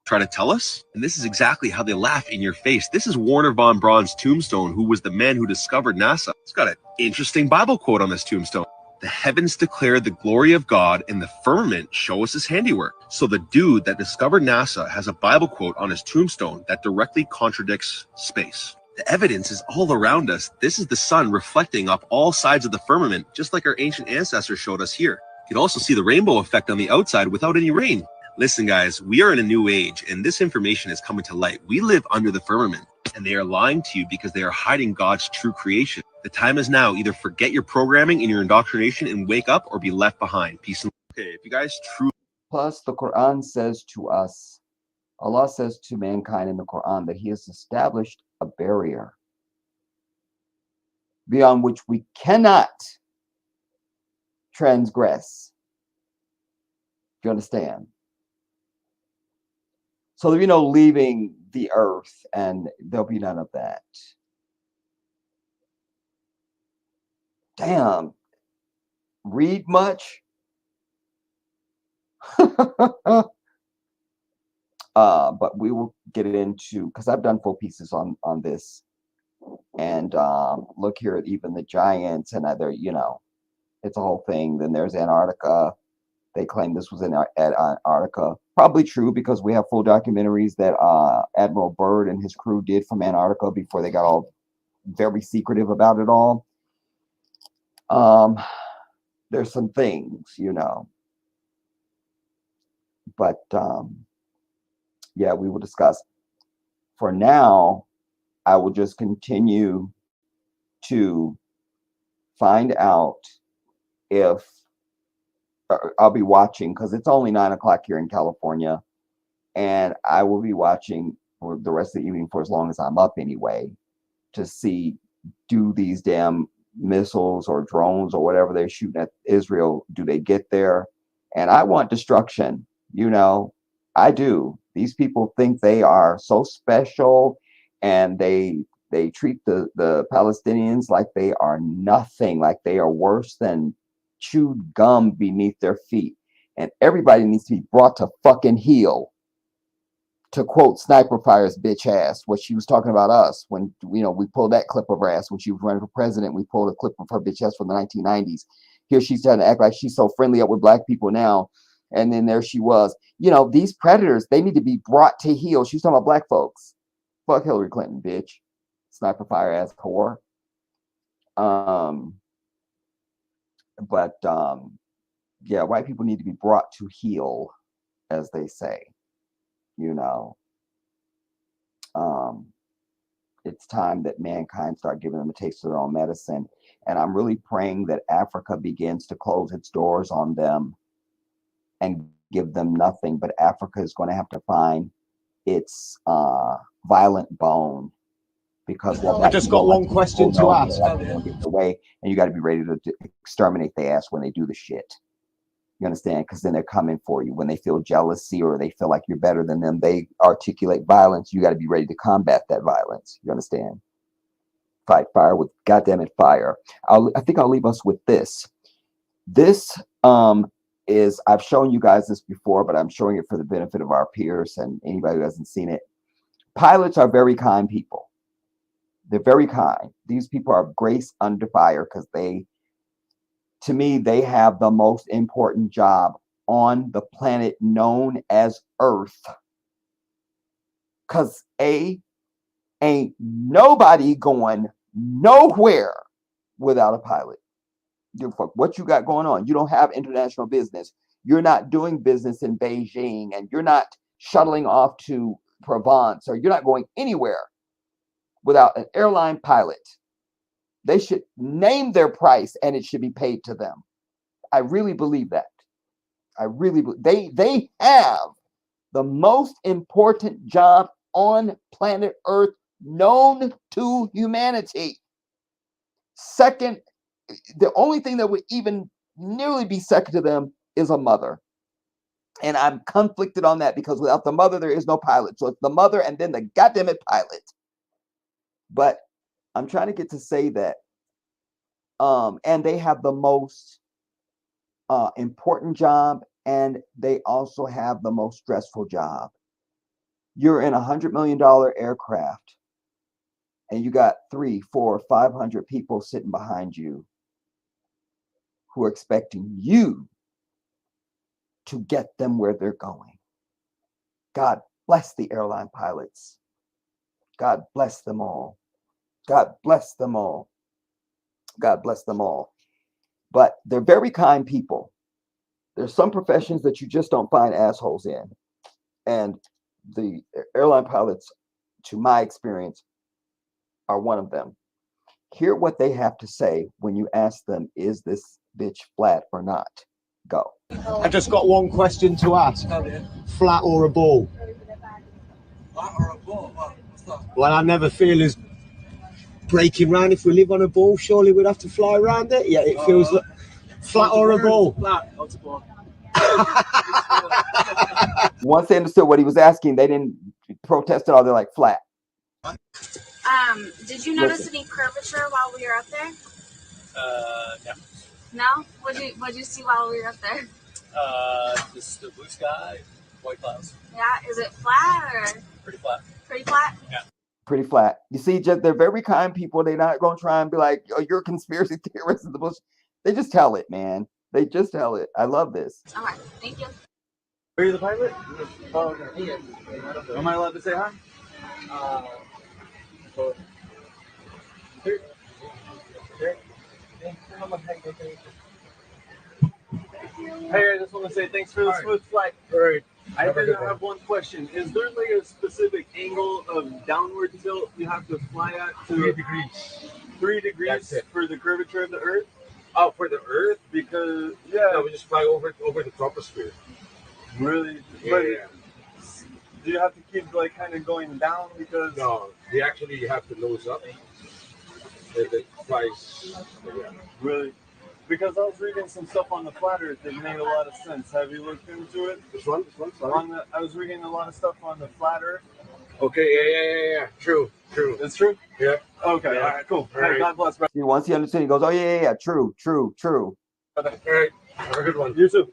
Try to tell us, and this is exactly how they laugh in your face. This is Warner von Braun's tombstone, who was the man who discovered NASA. It's got an interesting Bible quote on this tombstone. The heavens declare the glory of God, and the firmament show us his handiwork. So the dude that discovered NASA has a Bible quote on his tombstone that directly contradicts space. The evidence is all around us. This is the sun reflecting off all sides of the firmament, just like our ancient ancestors showed us here. You can also see the rainbow effect on the outside without any rain. Listen, guys, we are in a new age, and this information is coming to light. We live under the firmament, and they are lying to you because they are hiding God's true creation. The time is now. Either forget your programming and your indoctrination and wake up, or be left behind. Peace and okay. If you guys truly... Plus, the Quran says to us, Allah says to mankind in the Quran that he has established a barrier beyond which we cannot transgress. Do you understand? So there'll be no leaving the earth, and there'll be none of that. Damn. Read much? But we will get into, because I've done full pieces on this, and look here at even the giants and other, you know, it's a whole thing. Then there's Antarctica. They claim this was in Antarctica. Probably true, because we have full documentaries that Admiral Byrd and his crew did from Antarctica before they got all very secretive about it all. There's some things, you know, but yeah, we will discuss. For now, I will just continue to find out if I'll be watching, because it's only 9 o'clock here in California, and I will be watching for the rest of the evening for as long as I'm up anyway, to see, do these damn missiles or drones or whatever they're shooting at Israel, do they get there? And I want destruction, you know, I do. These people think they are so special, and they treat the Palestinians like they are nothing, like they are worse than chewed gum beneath their feet. And everybody needs to be brought to fucking heel. To quote Sniper Fire's bitch ass, what she was talking about us when, you know, we pulled that clip of her ass when she was running for president. We pulled a clip of her bitch ass from the 1990s. Here she's trying to act like she's so friendly up with black people now. And then there she was. You know, these predators, they need to be brought to heel. She's talking about black folks. Fuck Hillary Clinton, bitch. Sniper Fire ass whore. Yeah, white people need to be brought to heel, as they say. You know, it's time that mankind start giving them a taste of their own medicine. And I'm really praying that Africa begins to close its doors on them and give them nothing. But Africa is going to have to find its violent bone, because I just got one question to ask. Away, and you got to be ready to exterminate the ass when they do the shit. You understand? Because then they're coming for you. When they feel jealousy or they feel like you're better than them, they articulate violence. You got to be ready to combat that violence. You understand? Fight fire with goddammit fire. I think I'll leave us with this. This is, I've shown you guys this before, but I'm showing it for the benefit of our peers and anybody who hasn't seen it. Pilots are very kind people. They're very kind. These people are grace under fire, because they, to me, they have the most important job on the planet known as Earth. Because ain't nobody going nowhere without a pilot. What you got going on? You don't have international business. You're not doing business in Beijing, and you're not shuttling off to Provence, or you're not going anywhere without an airline pilot. They should name their price, and it should be paid to them. I really believe that. I really believe they have the most important job on planet Earth known to humanity. Second, the only thing that would even nearly be second to them is a mother. And I'm conflicted on that, because without the mother, there is no pilot. So it's the mother and then the goddammit pilot. But I'm trying to get to say that, and they have the most important job, and they also have the most stressful job. You're in $100 million aircraft, and you got 300, 400, 500 people sitting behind you who are expecting you to get them where they're going. God bless the airline pilots. God bless them all. God bless them all. God bless them all. But they're very kind people. There's some professions that you just don't find assholes in. And the airline pilots, to my experience, are one of them. Hear what they have to say when you ask them, is this bitch flat or not? Go. I just got one question to ask. Flat or a ball? Well, I never feel as breaking round. If we live on a ball, surely we'd have to fly around it. Yeah, it feels like flat or a ball. Flat. Once they understood what he was asking, they didn't protest at all. They're like, flat. Did you notice any curvature while we were up there? No. No? What'd you see while we were up there? Just the blue sky, white clouds. Yeah, is it flat or? Pretty flat. Pretty flat? Yeah. Pretty flat. You see, just they're very kind people. They're not going to try and be like, oh, you're a conspiracy theorist in the bush. They just tell it, man. They just tell it. I love this. All right, thank you. Are you the pilot? Oh, okay. Yeah. Am I allowed to say hi? Hey, I just want to say thanks for the smooth flight. All right. I have one question. Is there like a specific angle of downward tilt you have to fly at to 3 degrees. 3 degrees for the curvature of the Earth? Oh, for the Earth? Because No, we just fly over the troposphere. Really? Yeah. Do you have to keep like kind of going down because? No, we actually have to nose up. It flies. Yeah. Really? Because I was reading some stuff on the flat Earth that made a lot of sense. Have you looked into it? This one, sorry. I was reading a lot of stuff on the flat Earth. Okay, yeah. True. It's true? Yeah. Okay, Yeah. all right, cool. All Hey, right. God bless, bro. See, once he understood, he goes, oh, yeah. True. All right. Have a good one. You too.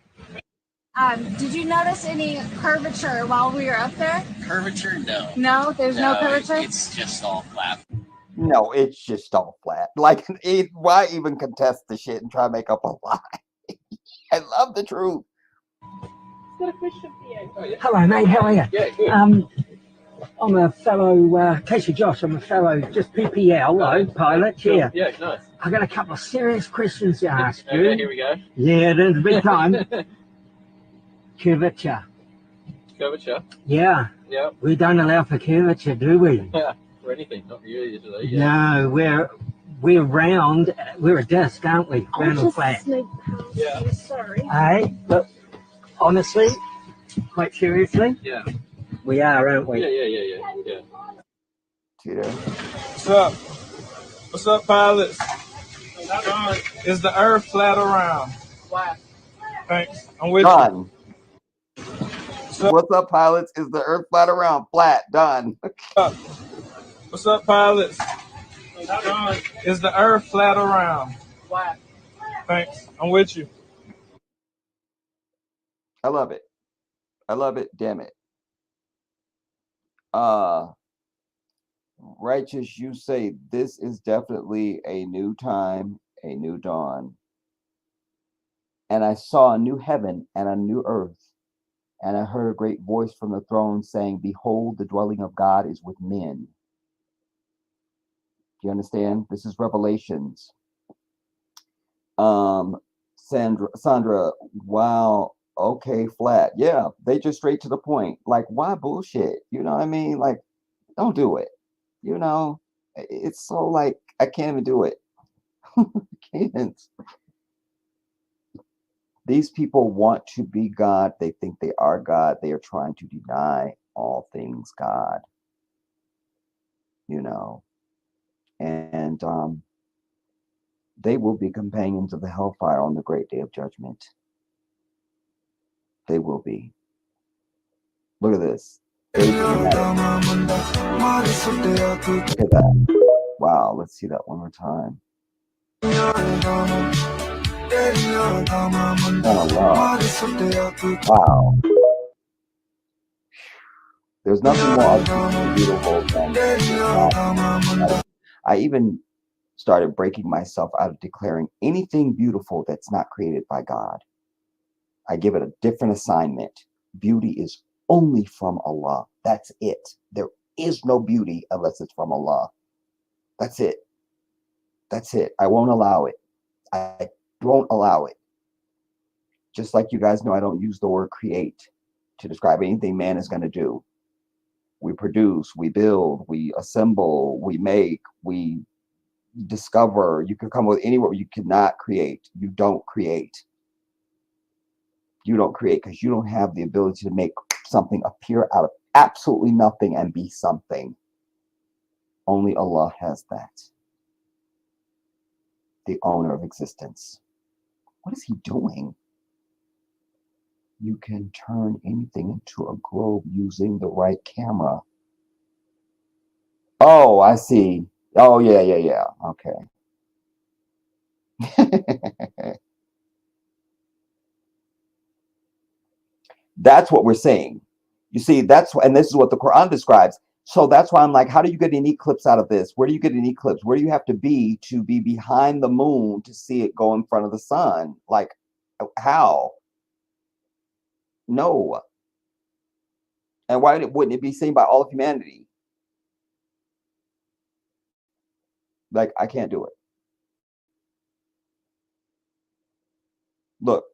Did you notice any curvature while we were up there? Curvature? No. No, there's no curvature? It's just all flat. No, it's just all flat. Like, why even contest the shit and try to make up a lie? I love the truth. Hello, mate. How are you? Yeah, good. I'm a fellow, Casey Josh. I'm a fellow, just PPL, pilot. Yeah. Yeah, nice. I got a couple of serious questions to ask you. Okay, here we go. Yeah, there's a big time. Curvature. Curvature? Yeah. Yeah. We don't allow for curvature, do we? Yeah. For anything, not really today. No, we're round. We're a disc, aren't we? Round and flat. Yeah. Sorry. Hey, look, honestly, quite seriously, Yeah. we are, aren't we? Yeah. See there? What's up? What's up, pilots? Is the Earth flat or round? Flat. Thanks. I'm with Done. What's up, pilots? Is the Earth flat around? Flat. Done. What's up, pilots? Is the Earth flat or round? Flat. Thanks. I'm with you. I love it. Damn it. Righteous, you say this is definitely a new time, a new dawn. And I saw a new heaven and a new earth. And I heard a great voice from the throne saying, behold, the dwelling of God is with men. Do you understand? This is Revelations. Sandra, wow, okay, flat. Yeah, they just straight to the point. Like, why bullshit? You know what I mean? Like, don't do it. You know, it's so like, I can't even do it. I can't. These people want to be God. They think they are God. They are trying to deny all things God. You know, and they will be companions of the hellfire on the great day of judgment. They will be. Look at this. Look at that. Wow, let's see that one more time. Wow. There's nothing more beautiful than I even started breaking myself out of declaring anything beautiful that's not created by God. I give it a different assignment. Beauty is only from Allah. That's it. There is no beauty unless it's from Allah. That's it. That's it. I won't allow it. I won't allow it. Just like you guys know, I don't use the word create to describe anything man is going to do. We produce, we build, we assemble, we make, we discover. You can come with any word. You cannot create. You don't create. You don't create because you don't have the ability to make something appear out of absolutely nothing and be something. Only Allah has that. The owner of existence. What is he doing? You can turn anything into a globe using the right camera. Oh, I see. Oh, yeah. Okay. That's what we're saying. You see, and this is what the Quran describes. So that's why I'm like, how do you get an eclipse out of this? Where do you get an eclipse? Where do you have to be behind the moon to see it go in front of the sun? Like, how? No. And why wouldn't it be seen by all of humanity? Like, I can't do it. Look,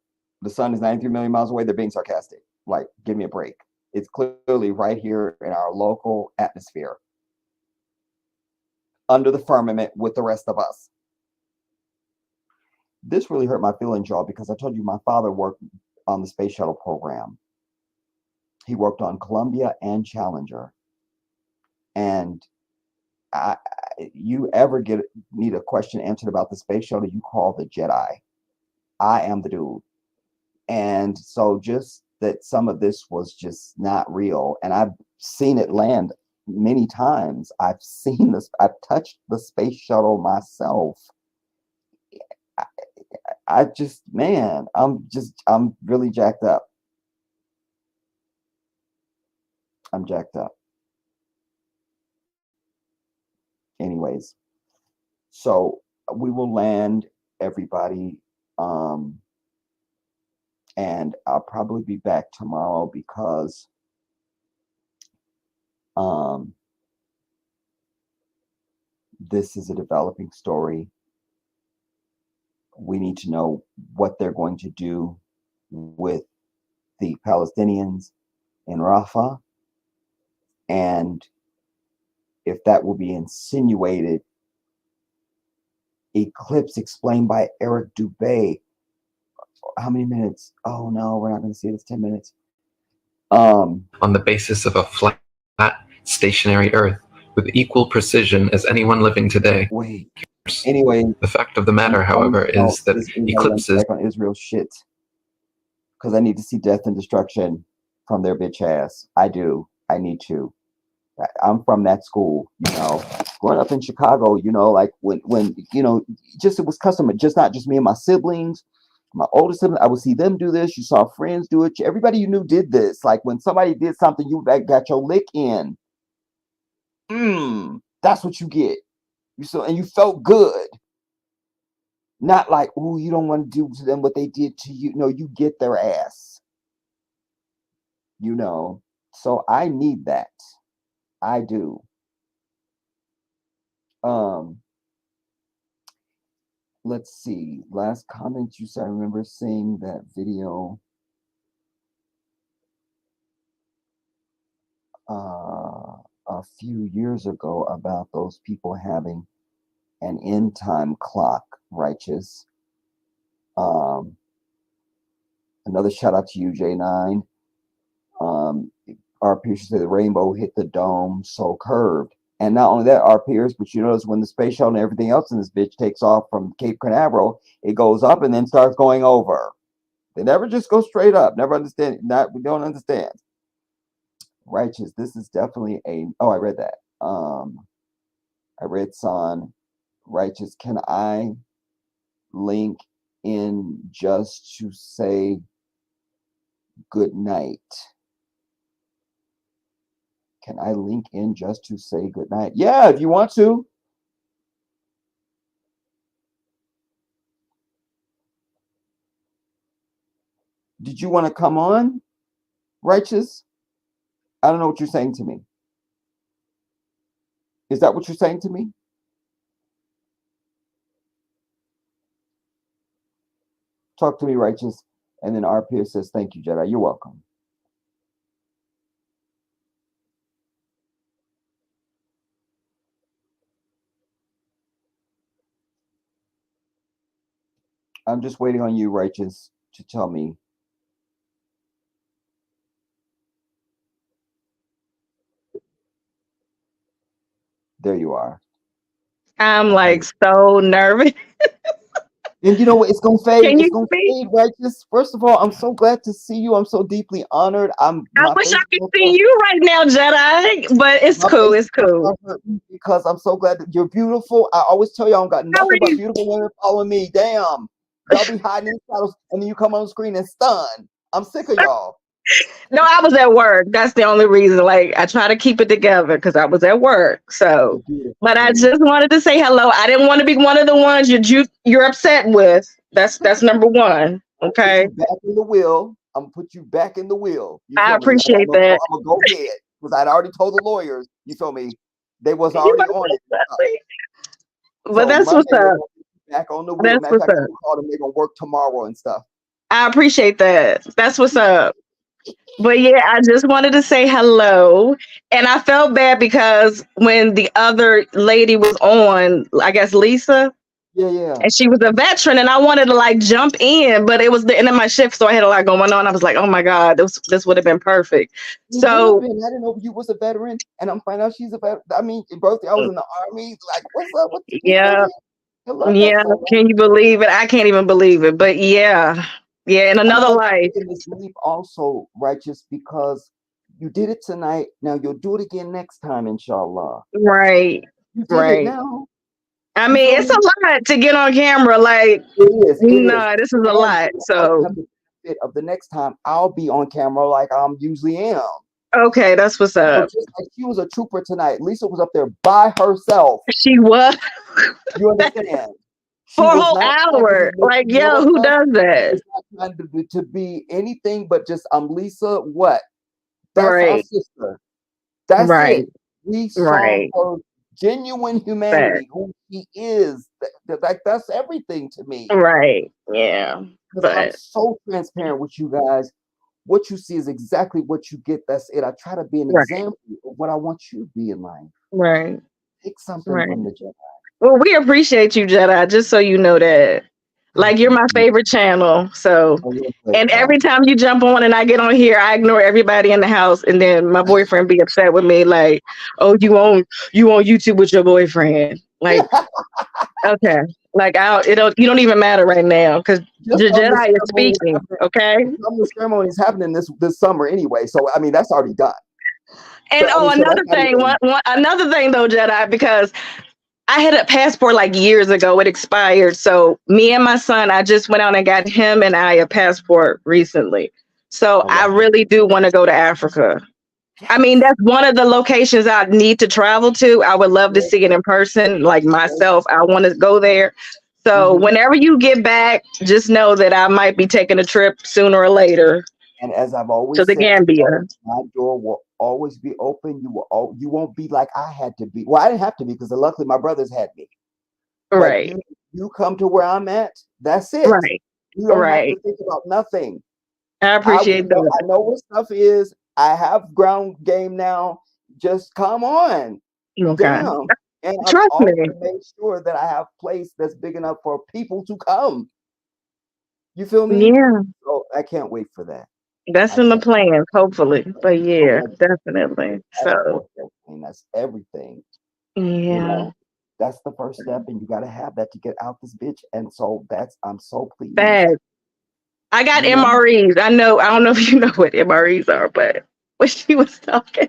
the sun is 93 million miles away. They're being sarcastic. Like, give me a break. It's clearly right here in our local atmosphere, under the firmament with the rest of us. This really hurt my feelings, y'all, because I told you my father worked on the space shuttle program. He worked on Columbia and Challenger. And you ever need a question answered about the space shuttle, you call the Jedi. I am the dude. And so just that some of this was just not real. And I've seen it land many times. I've seen this. I've touched the space shuttle myself. I just, man, I'm really jacked up. I'm jacked up. Anyways, so we will land, everybody. And I'll probably be back tomorrow because this is a developing story. We need to know what they're going to do with the Palestinians in Rafah, and if that will be insinuated. Eclipse explained by Eric Dubay. How many minutes? Oh no, we're not going to see it. It's 10 minutes. On the basis of a flat, stationary Earth with equal precision as anyone living today. Wait. Anyway, the fact of the matter, however, is that eclipses on Israel shit, because I need to see death and destruction from their bitch ass. I do. I need to. I'm from that school, you know. Growing up in Chicago, you know, like when you know, just it was custom. Just not just me and my siblings. My older siblings, I would see them do this. You saw friends do it. Everybody you knew did this. Like when somebody did something, you got your lick in. That's what you get. You saw, and you felt good. Not like, oh, you don't want to do to them what they did to you. No, you get their ass. You know. So I need that. I do. Let's see. Last comment you said, I remember seeing that video. A few years ago about those people having an end time clock, righteous. Another shout out to you, J9. Our peers say the rainbow hit the dome so curved. And not only that, our peers, but you notice when the space shuttle and everything else in this bitch takes off from Cape Canaveral, it goes up and then starts going over. They never just go straight up. Never understand. We don't understand. Righteous. This is definitely I read that. I read Son. Righteous. Can I link in just to say good night? Can I link in just to say good night? Yeah, if you want to. Did you want to come on, Righteous? I don't know what you're saying to me. Is that what you're saying to me? Talk to me, Righteous. And then RP says, thank you, Jedi. You're welcome. I'm just waiting on you, Righteous, to tell me. There you are. I'm like so nervous. And you know what? It's gonna fade. Can It's you gonna speak? fade, right? Just first of all, I'm so glad to see you. I'm so deeply honored. I My wish I could Facebook see you right now, Jedi, but it's my cool. It's Facebook cool. hurt me because I'm so glad that you're beautiful. I always tell you I don't got How are nothing but you? beautiful women following me. Damn. Y'all be hiding in the shadows and then you come on the screen and stun. I'm sick of y'all. No, I was at work. That's the only reason. Like, I try to keep it together because I was at work. So, but I just wanted to say hello. I didn't want to be one of the ones you're upset with. That's number one. Okay. Back in the wheel. I'm gonna put you back in the wheel. You I feel me? appreciate that. I'm gonna go ahead because I'd already told the lawyers. You feel me? They was You already know, on it. but So that's Monday what's they're up. gonna be back on the wheel. That's Matter of what's fact, up. I'm gonna call them. They're gonna work tomorrow and stuff. I appreciate that. That's what's up. But yeah, I just wanted to say hello. And I felt bad because when the other lady was on, I guess Lisa, Yeah. and she was a veteran, and I wanted to like jump in, but it was the end of my shift, so I had a lot going on. I was like, oh my God, this would have been perfect. It would have So been. I didn't know you was a veteran, and I'm finding out she's a veteran. I mean, both I was in the army. Like, what's up? You feel yeah, me? I love that yeah. so much. Can you believe it? I can't even believe it. But yeah, in I'm another glad life. you're in this leap also, Righteous, because you did it tonight. Now you'll do it again next time, inshallah. Right. You did it Right. now. I You mean, feel it's me? a lot to get on camera. Like, It is. no, this is a And lot. you also So have the benefit of the next time I'll be on camera like I usually am. okay, that's what's So up. just like she was a trooper tonight, Lisa was up there by herself. She was. You understand? She For a was whole not trying to hour. be Miss Like, yo, who America. does She that? was not trying to be anything but just Lisa. What? That's our Right. sister. That's Right. it. We saw Right. her genuine Fact. humanity, who she is. Like that's everything to me. Right. Yeah. Because I'm But so transparent with you guys. What you see is exactly what you get. That's it. I try to be an right. example of what I want you to be in life. Right. Take something Right. from the Jedi. Well, we appreciate you, Jedi, just so you know that. Like, you're my favorite channel. So, and every time you jump on and I get on here, I ignore everybody in the house. And then my boyfriend be upset with me, like, oh, you on YouTube with your boyfriend. Like, okay. Like, you don't even matter right now because the Jedi is speaking. Okay. The ceremony is happening this summer anyway. So, I mean, that's already done. And so, another thing, another thing though, Jedi, because I had a passport like years ago. It expired. So me and my son, I just went out and got him and I a passport recently. So I really do want to go to Africa. I mean, that's one of the locations I need to travel to. I would love to see it in person, like myself. I want to go there. So whenever you get back, just know that I might be taking a trip sooner or later. And as I've always to the said, Gambia. my door will always be open. You won't be like I had to be. Well, I didn't have to be because luckily my brothers had me. Right. But you come to where I'm at. That's it. Right. You don't have Right. to think about nothing. I appreciate that. I know what stuff is. I have ground game now. Just come on. Okay. Damn. And Trust I've me. always made sure that I have a place that's big enough for people to come. You feel me? Yeah. So I can't wait for that. That's in the plans, hopefully. But yeah, definitely. So That's everything. yeah. You know, that's the first step, and you gotta have that to get out this bitch. And so I'm so pleased. Bad. I got MREs. I don't know if you know what MREs are, but when she was talking,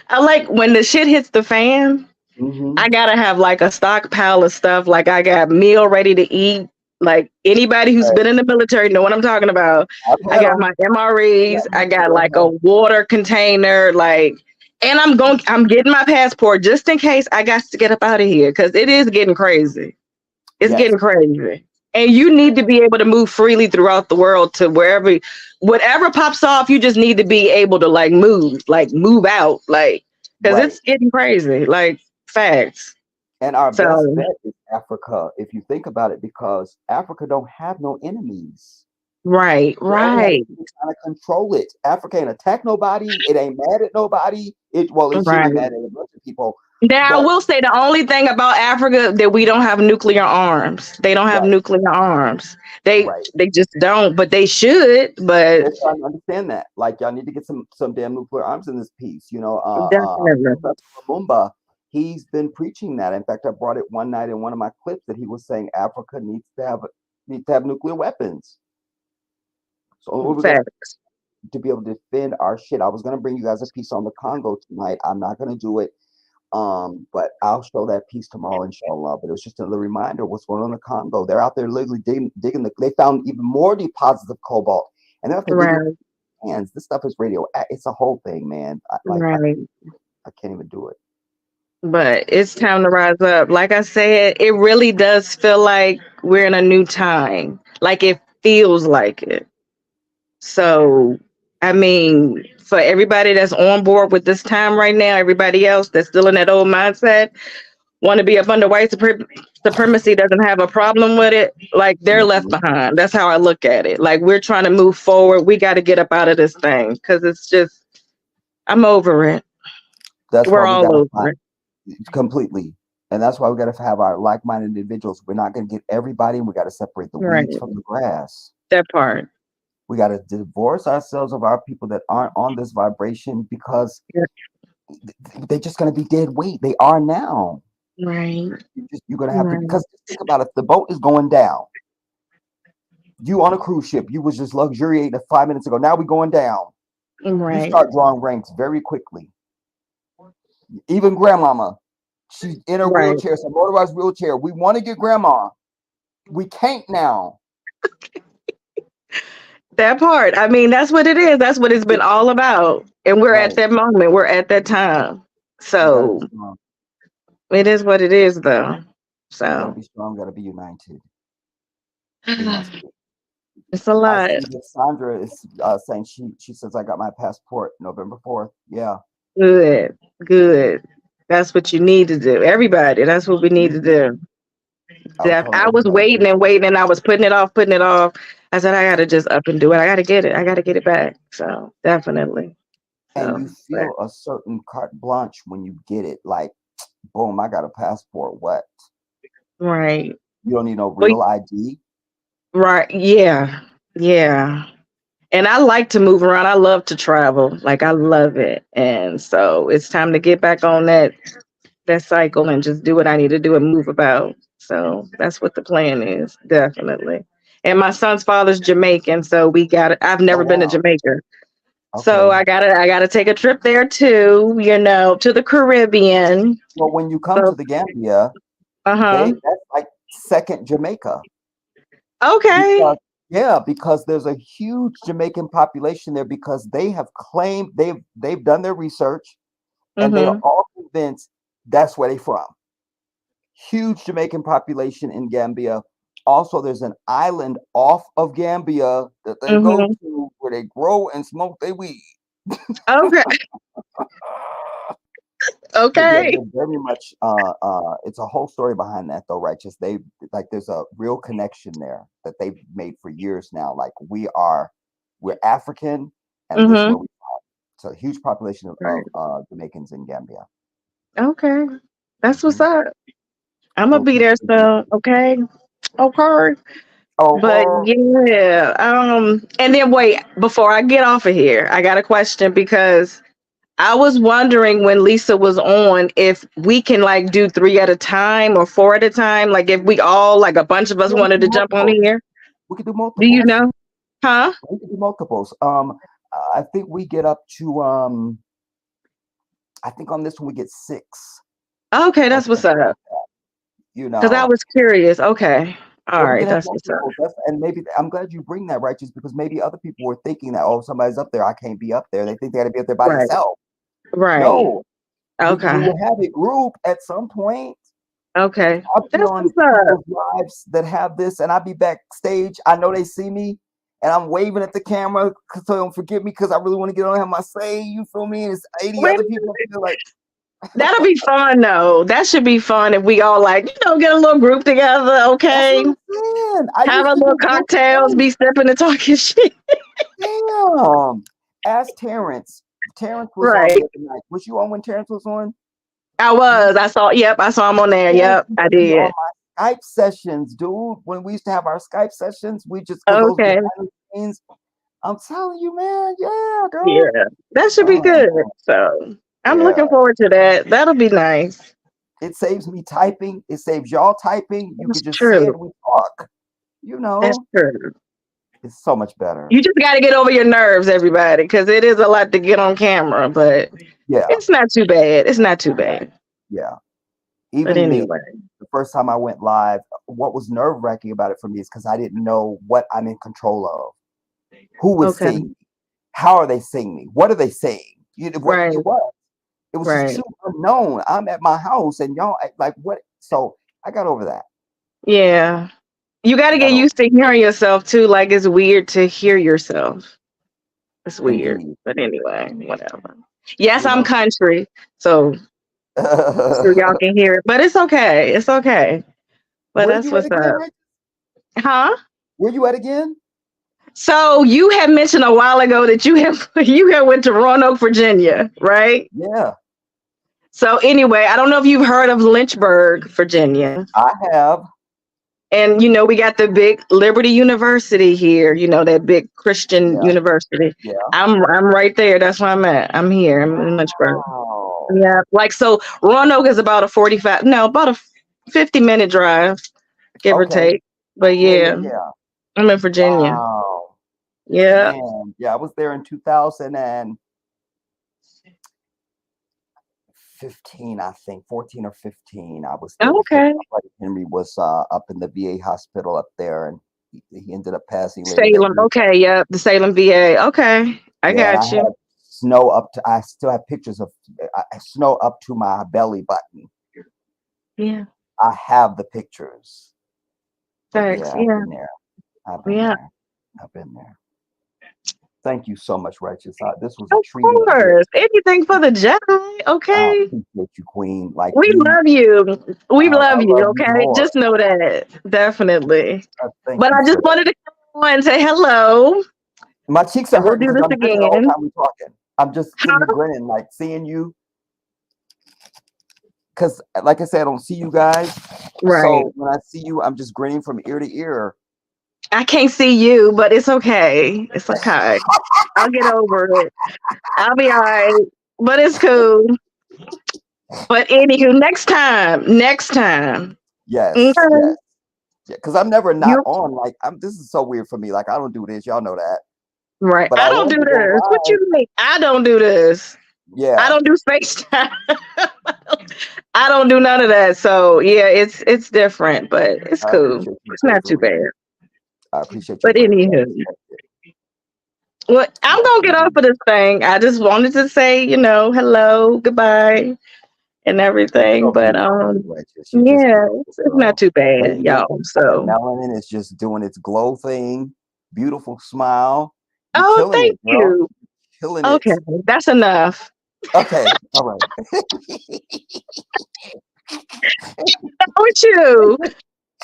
I like when the shit hits the fan, I gotta have like a stockpile of stuff. Like I got meal ready to eat. Like anybody who's been in the military know what I'm talking about. I got my MREs. I got like a water container. Like, and I'm getting my passport just in case I got to get up out of here because it is getting crazy. It's getting crazy. And you need to be able to move freely throughout the world to whatever pops off, you just need to be able to move out, because it's getting crazy, like facts. And our best bet is Africa, if you think about it, because Africa don't have no enemies. Right. Trying to control it. Africa ain't attack nobody. It ain't mad at nobody. It should be mad at a bunch of people. Now, I will say the only thing about Africa that we don't have nuclear arms. They don't have nuclear arms. They just don't, but they should. But they're trying to understand that. Like y'all need to get some damn nuclear arms in this piece. You know, Mumba, he's been preaching that. In fact, I brought it one night in one of my clips that he was saying Africa needs to have need to have nuclear weapons. So we're gonna, to be able to defend our shit. I was gonna bring you guys a piece on the Congo tonight. I'm not gonna do it. But I'll show that piece tomorrow, inshallah. But it was just a little reminder of what's going on in the Congo. They're out there literally digging they found even more deposits of cobalt, and they're out there digging hands. This stuff is radio. It's a whole thing, man. I can't even do it. But it's time to rise up. Like I said, it really does feel like we're in a new time. Like it feels like it. So, I mean, for everybody that's on board with this time right now, everybody else that's still in that old mindset, want to be up under white supremacy, doesn't have a problem with it, like they're left behind. That's how I look at it. Like we're trying to move forward. We got to get up out of this thing because it's just, I'm over it. We're all over it. Completely. And that's why we got to have our like-minded individuals. We're not going to get everybody, and we got to separate the weeds from the grass. That part. We got to divorce ourselves of our people that aren't on this vibration because they're just going to be dead weight. They are now. Right. You're going to have to, because think about it, the boat is going down. You on a cruise ship, you was just luxuriating 5 minutes ago. Now we're going down. Right. You start drawing ranks very quickly. Even grandmama, she's in her wheelchair, it's a motorized wheelchair. We want to get grandma. We can't now. That part. I mean, that's what it is. That's what it's been all about. And we're at that moment. We're at that time. So it is what it is, though. So gotta be strong, gotta be united. It's a lot. Sandra is saying she says I got my passport November 4th. Yeah. Good. That's what you need to do. Everybody, that's what we need to do. I was waiting and I was putting it off. I said, I gotta just up and do it. I gotta get it back. So definitely. And you feel a certain carte blanche when you get it. Like, boom, I got a passport. What? Right. You don't need no real ID. Right. Yeah. And I like to move around. I love to travel. Like I love it. And so it's time to get back on that cycle and just do what I need to do and move about. So that's what the plan is, definitely. And my son's father's Jamaican, so I've never been to Jamaica. Okay. So I gotta take a trip there too, to the Caribbean. Well, when you come to the Gambia, that's like second Jamaica. Okay. Because there's a huge Jamaican population there because they have claimed they've done their research and they are all convinced that's where they're from. Huge Jamaican population in Gambia. Also, there's an island off of Gambia that they go to where they grow and smoke their weed. Okay. Okay. Very much. It's a whole story behind that, though, right? Just there's a real connection there that they've made for years now. Like we're African, and this is where we are. It's a huge population of Jamaicans in Gambia. Okay, that's what's up. I'm gonna be there soon. Okay. But yeah. And then wait, before I get off of here, I got a question because I was wondering when Lisa was on if we can do 3 at a time or 4 at a time. Like if we all a bunch of us wanted to jump on here. We could do multiples. Do you know? Huh? We could do multiples. I think we get up to I think on this one we get 6. Okay, that's what's up. Because I was curious. Okay. All right, that's what's up. And maybe I'm glad you bring that, right? Just because maybe other people were thinking that, somebody's up there, I can't be up there. They think they got to be up there by themselves. Right. No. Okay. We will have a group at some point. Okay. I'll be on people's lives that have this, and I'll be backstage. I know they see me, and I'm waving at the camera so don't forget me because I really want to get on and have my say. You feel me? And it's 80 other people like. That'll be fun though. That should be fun if we all get a little group together, okay? Have a little cocktails, be sipping and talking shit. Damn. Ask Terrence. Terrence was on the other night. Was you on when Terrence was on? I was. I saw him on there. Yep, I did. On my Skype sessions, dude. When we used to have our Skype sessions, we just okay. I'm telling you, man. Yeah, girl. Yeah, that should be good. So I'm looking forward to that. That'll be nice. It saves me typing. It saves y'all typing. You can just say it and we talk. You That's know, true. it's so much better. You just got to get over your nerves, everybody, because it is a lot to get on camera, but Yeah, it's not too bad. It's not too bad. yeah. But Even me, anyway, the first time I went live, what was nerve-wracking about it for me is because I didn't know what I'm in control of. Who was okay, seeing me? How are they seeing me? What are they saying? What right, it was just right. too unknown. I'm at my house and y'all like what? So I got over that. Yeah. You got I to got get over used to hearing yourself too. Like it's weird to hear yourself. It's weird. indeed. But anyway, whatever. Yes, You I'm know. country, so y'all can hear it. But it's okay. It's okay. But Where that's you at what's again, up. Rich? Huh? Where you at again? So you had mentioned a while ago that you had went to Roanoke, Virginia, right? Yeah, So anyway, I don't know if you've heard of Lynchburg, Virginia. I have. And we got the big Liberty University here, that big Christian Yeah, university. yeah. I'm right there. That's where I'm at. I'm here. I'm in Lynchburg. Wow. Yeah. Like so Roanoke is about a 50-minute drive, give or Okay. take. But Yeah, yeah, yeah, yeah. I'm in Virginia. Wow. Yeah. Man, yeah, I was there in 2015, I think, 14 or 15. I was there because Okay. my buddy Henry was up in the VA hospital up there, and he ended up passing later that Salem. year. Okay, yeah. The Salem VA. Okay. I Yeah, and I got you. had snow up to. I still have pictures of snow up to my belly button. Yeah. I have the pictures. But Thanks. yeah, I've Yeah. been there. I've been Yeah. there. I've been there. Thank you so much, Righteous. This was a Of treat of the day. course. Anything for the Jedi. I Okay. appreciate you, Queen. Like We you, love you. We I love you, love you okay? more. Just know that. Definitely. Thank But you I just so much. wanted to come on and say hello. My cheeks are And we'll hurting do because this I'm grinning the whole again. time we're talking. I'm just sitting here grinning, like seeing you. Because, like I said, I don't see you guys. Right. So when I see you, I'm just grinning from ear to ear. I can't see you, but it's okay. It's okay. I'll get over it. I'll be all right. But it's cool. But anywho, next time. Yes, Okay. yes. Yeah, because I'm never not You on. Like, this is so weird for me. Like, I don't do this. Y'all know that. right. But I I don't love do to go this. What live. you mean? I don't do this. Yeah. I don't do FaceTime. I don't do none of that. So yeah, it's different, but it's I cool. appreciate your It's not too bravery. bad. I appreciate your But bravery. anywho, well, I'm gonna get off of this thing. I just wanted to say, hello, goodbye, and everything. So But beautiful, Righteous. You're just yeah, beautiful, it's not girl. too bad, Radiant. y'all. That So, melanin is just doing its glow thing. Beautiful smile. You're oh, killing thank it, girl. you. Killing it. Okay, that's enough. Okay. All right. With you.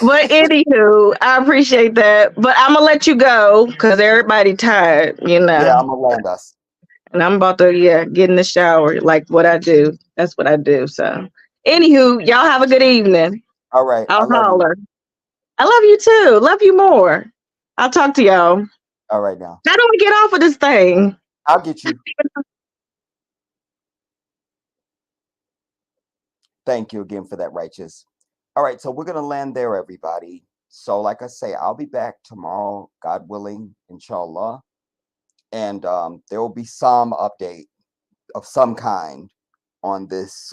But anywho, I appreciate that. But I'm gonna let you go because everybody tired, Yeah, I'm gonna land us. And I'm about to get in the shower, like what I do. That's what I do. So, anywho, y'all have a good evening. All right. I I'll love you. holler. I love you too. Love you more. I'll talk to y'all. All right now. How do we get off of this thing? I'll get you. Thank you again for that, Righteous. All right, so we're gonna land there, everybody. So, like I say, I'll be back tomorrow, God willing, inshallah. And there will be some update of some kind on this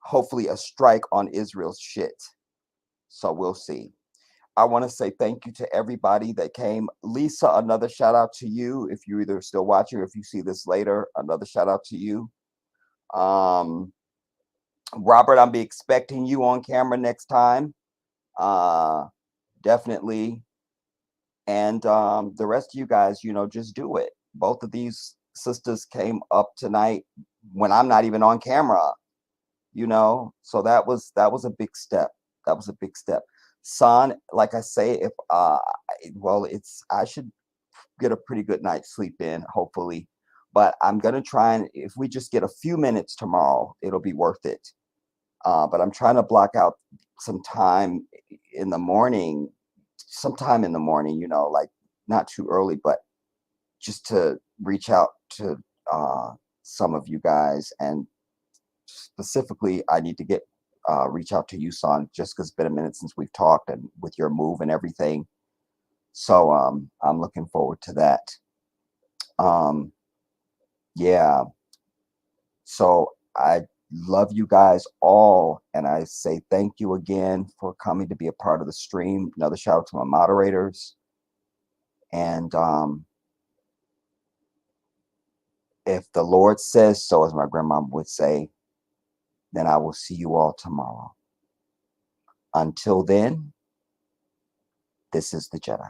hopefully a strike on Israel's shit. So we'll see. I want to say thank you to everybody that came. Lisa, another shout out to you. If you're either still watching or if you see this later, another shout out to you. Robert, I'll be expecting you on camera next time. Definitely. And the rest of you guys, just do it. Both of these sisters came up tonight when I'm not even on camera, so that was a big step. That was a big step. Son, like I say, if I should get a pretty good night's sleep in, hopefully. But I'm gonna try, and if we just get a few minutes tomorrow, it'll be worth it. But I'm trying to block out some time in the morning, sometime in the morning, like not too early, but just to reach out to some of you guys. And specifically, I need to get reach out to you, son, just because it's been a minute since we've talked, and with your move and everything. So I'm looking forward to that. Yeah. So I love you guys all, and I say thank you again for coming to be a part of the stream. Another shout out to my moderators. And if the Lord says so, as my grandma would say, then I will see you all tomorrow. Until then, this is the Jedi.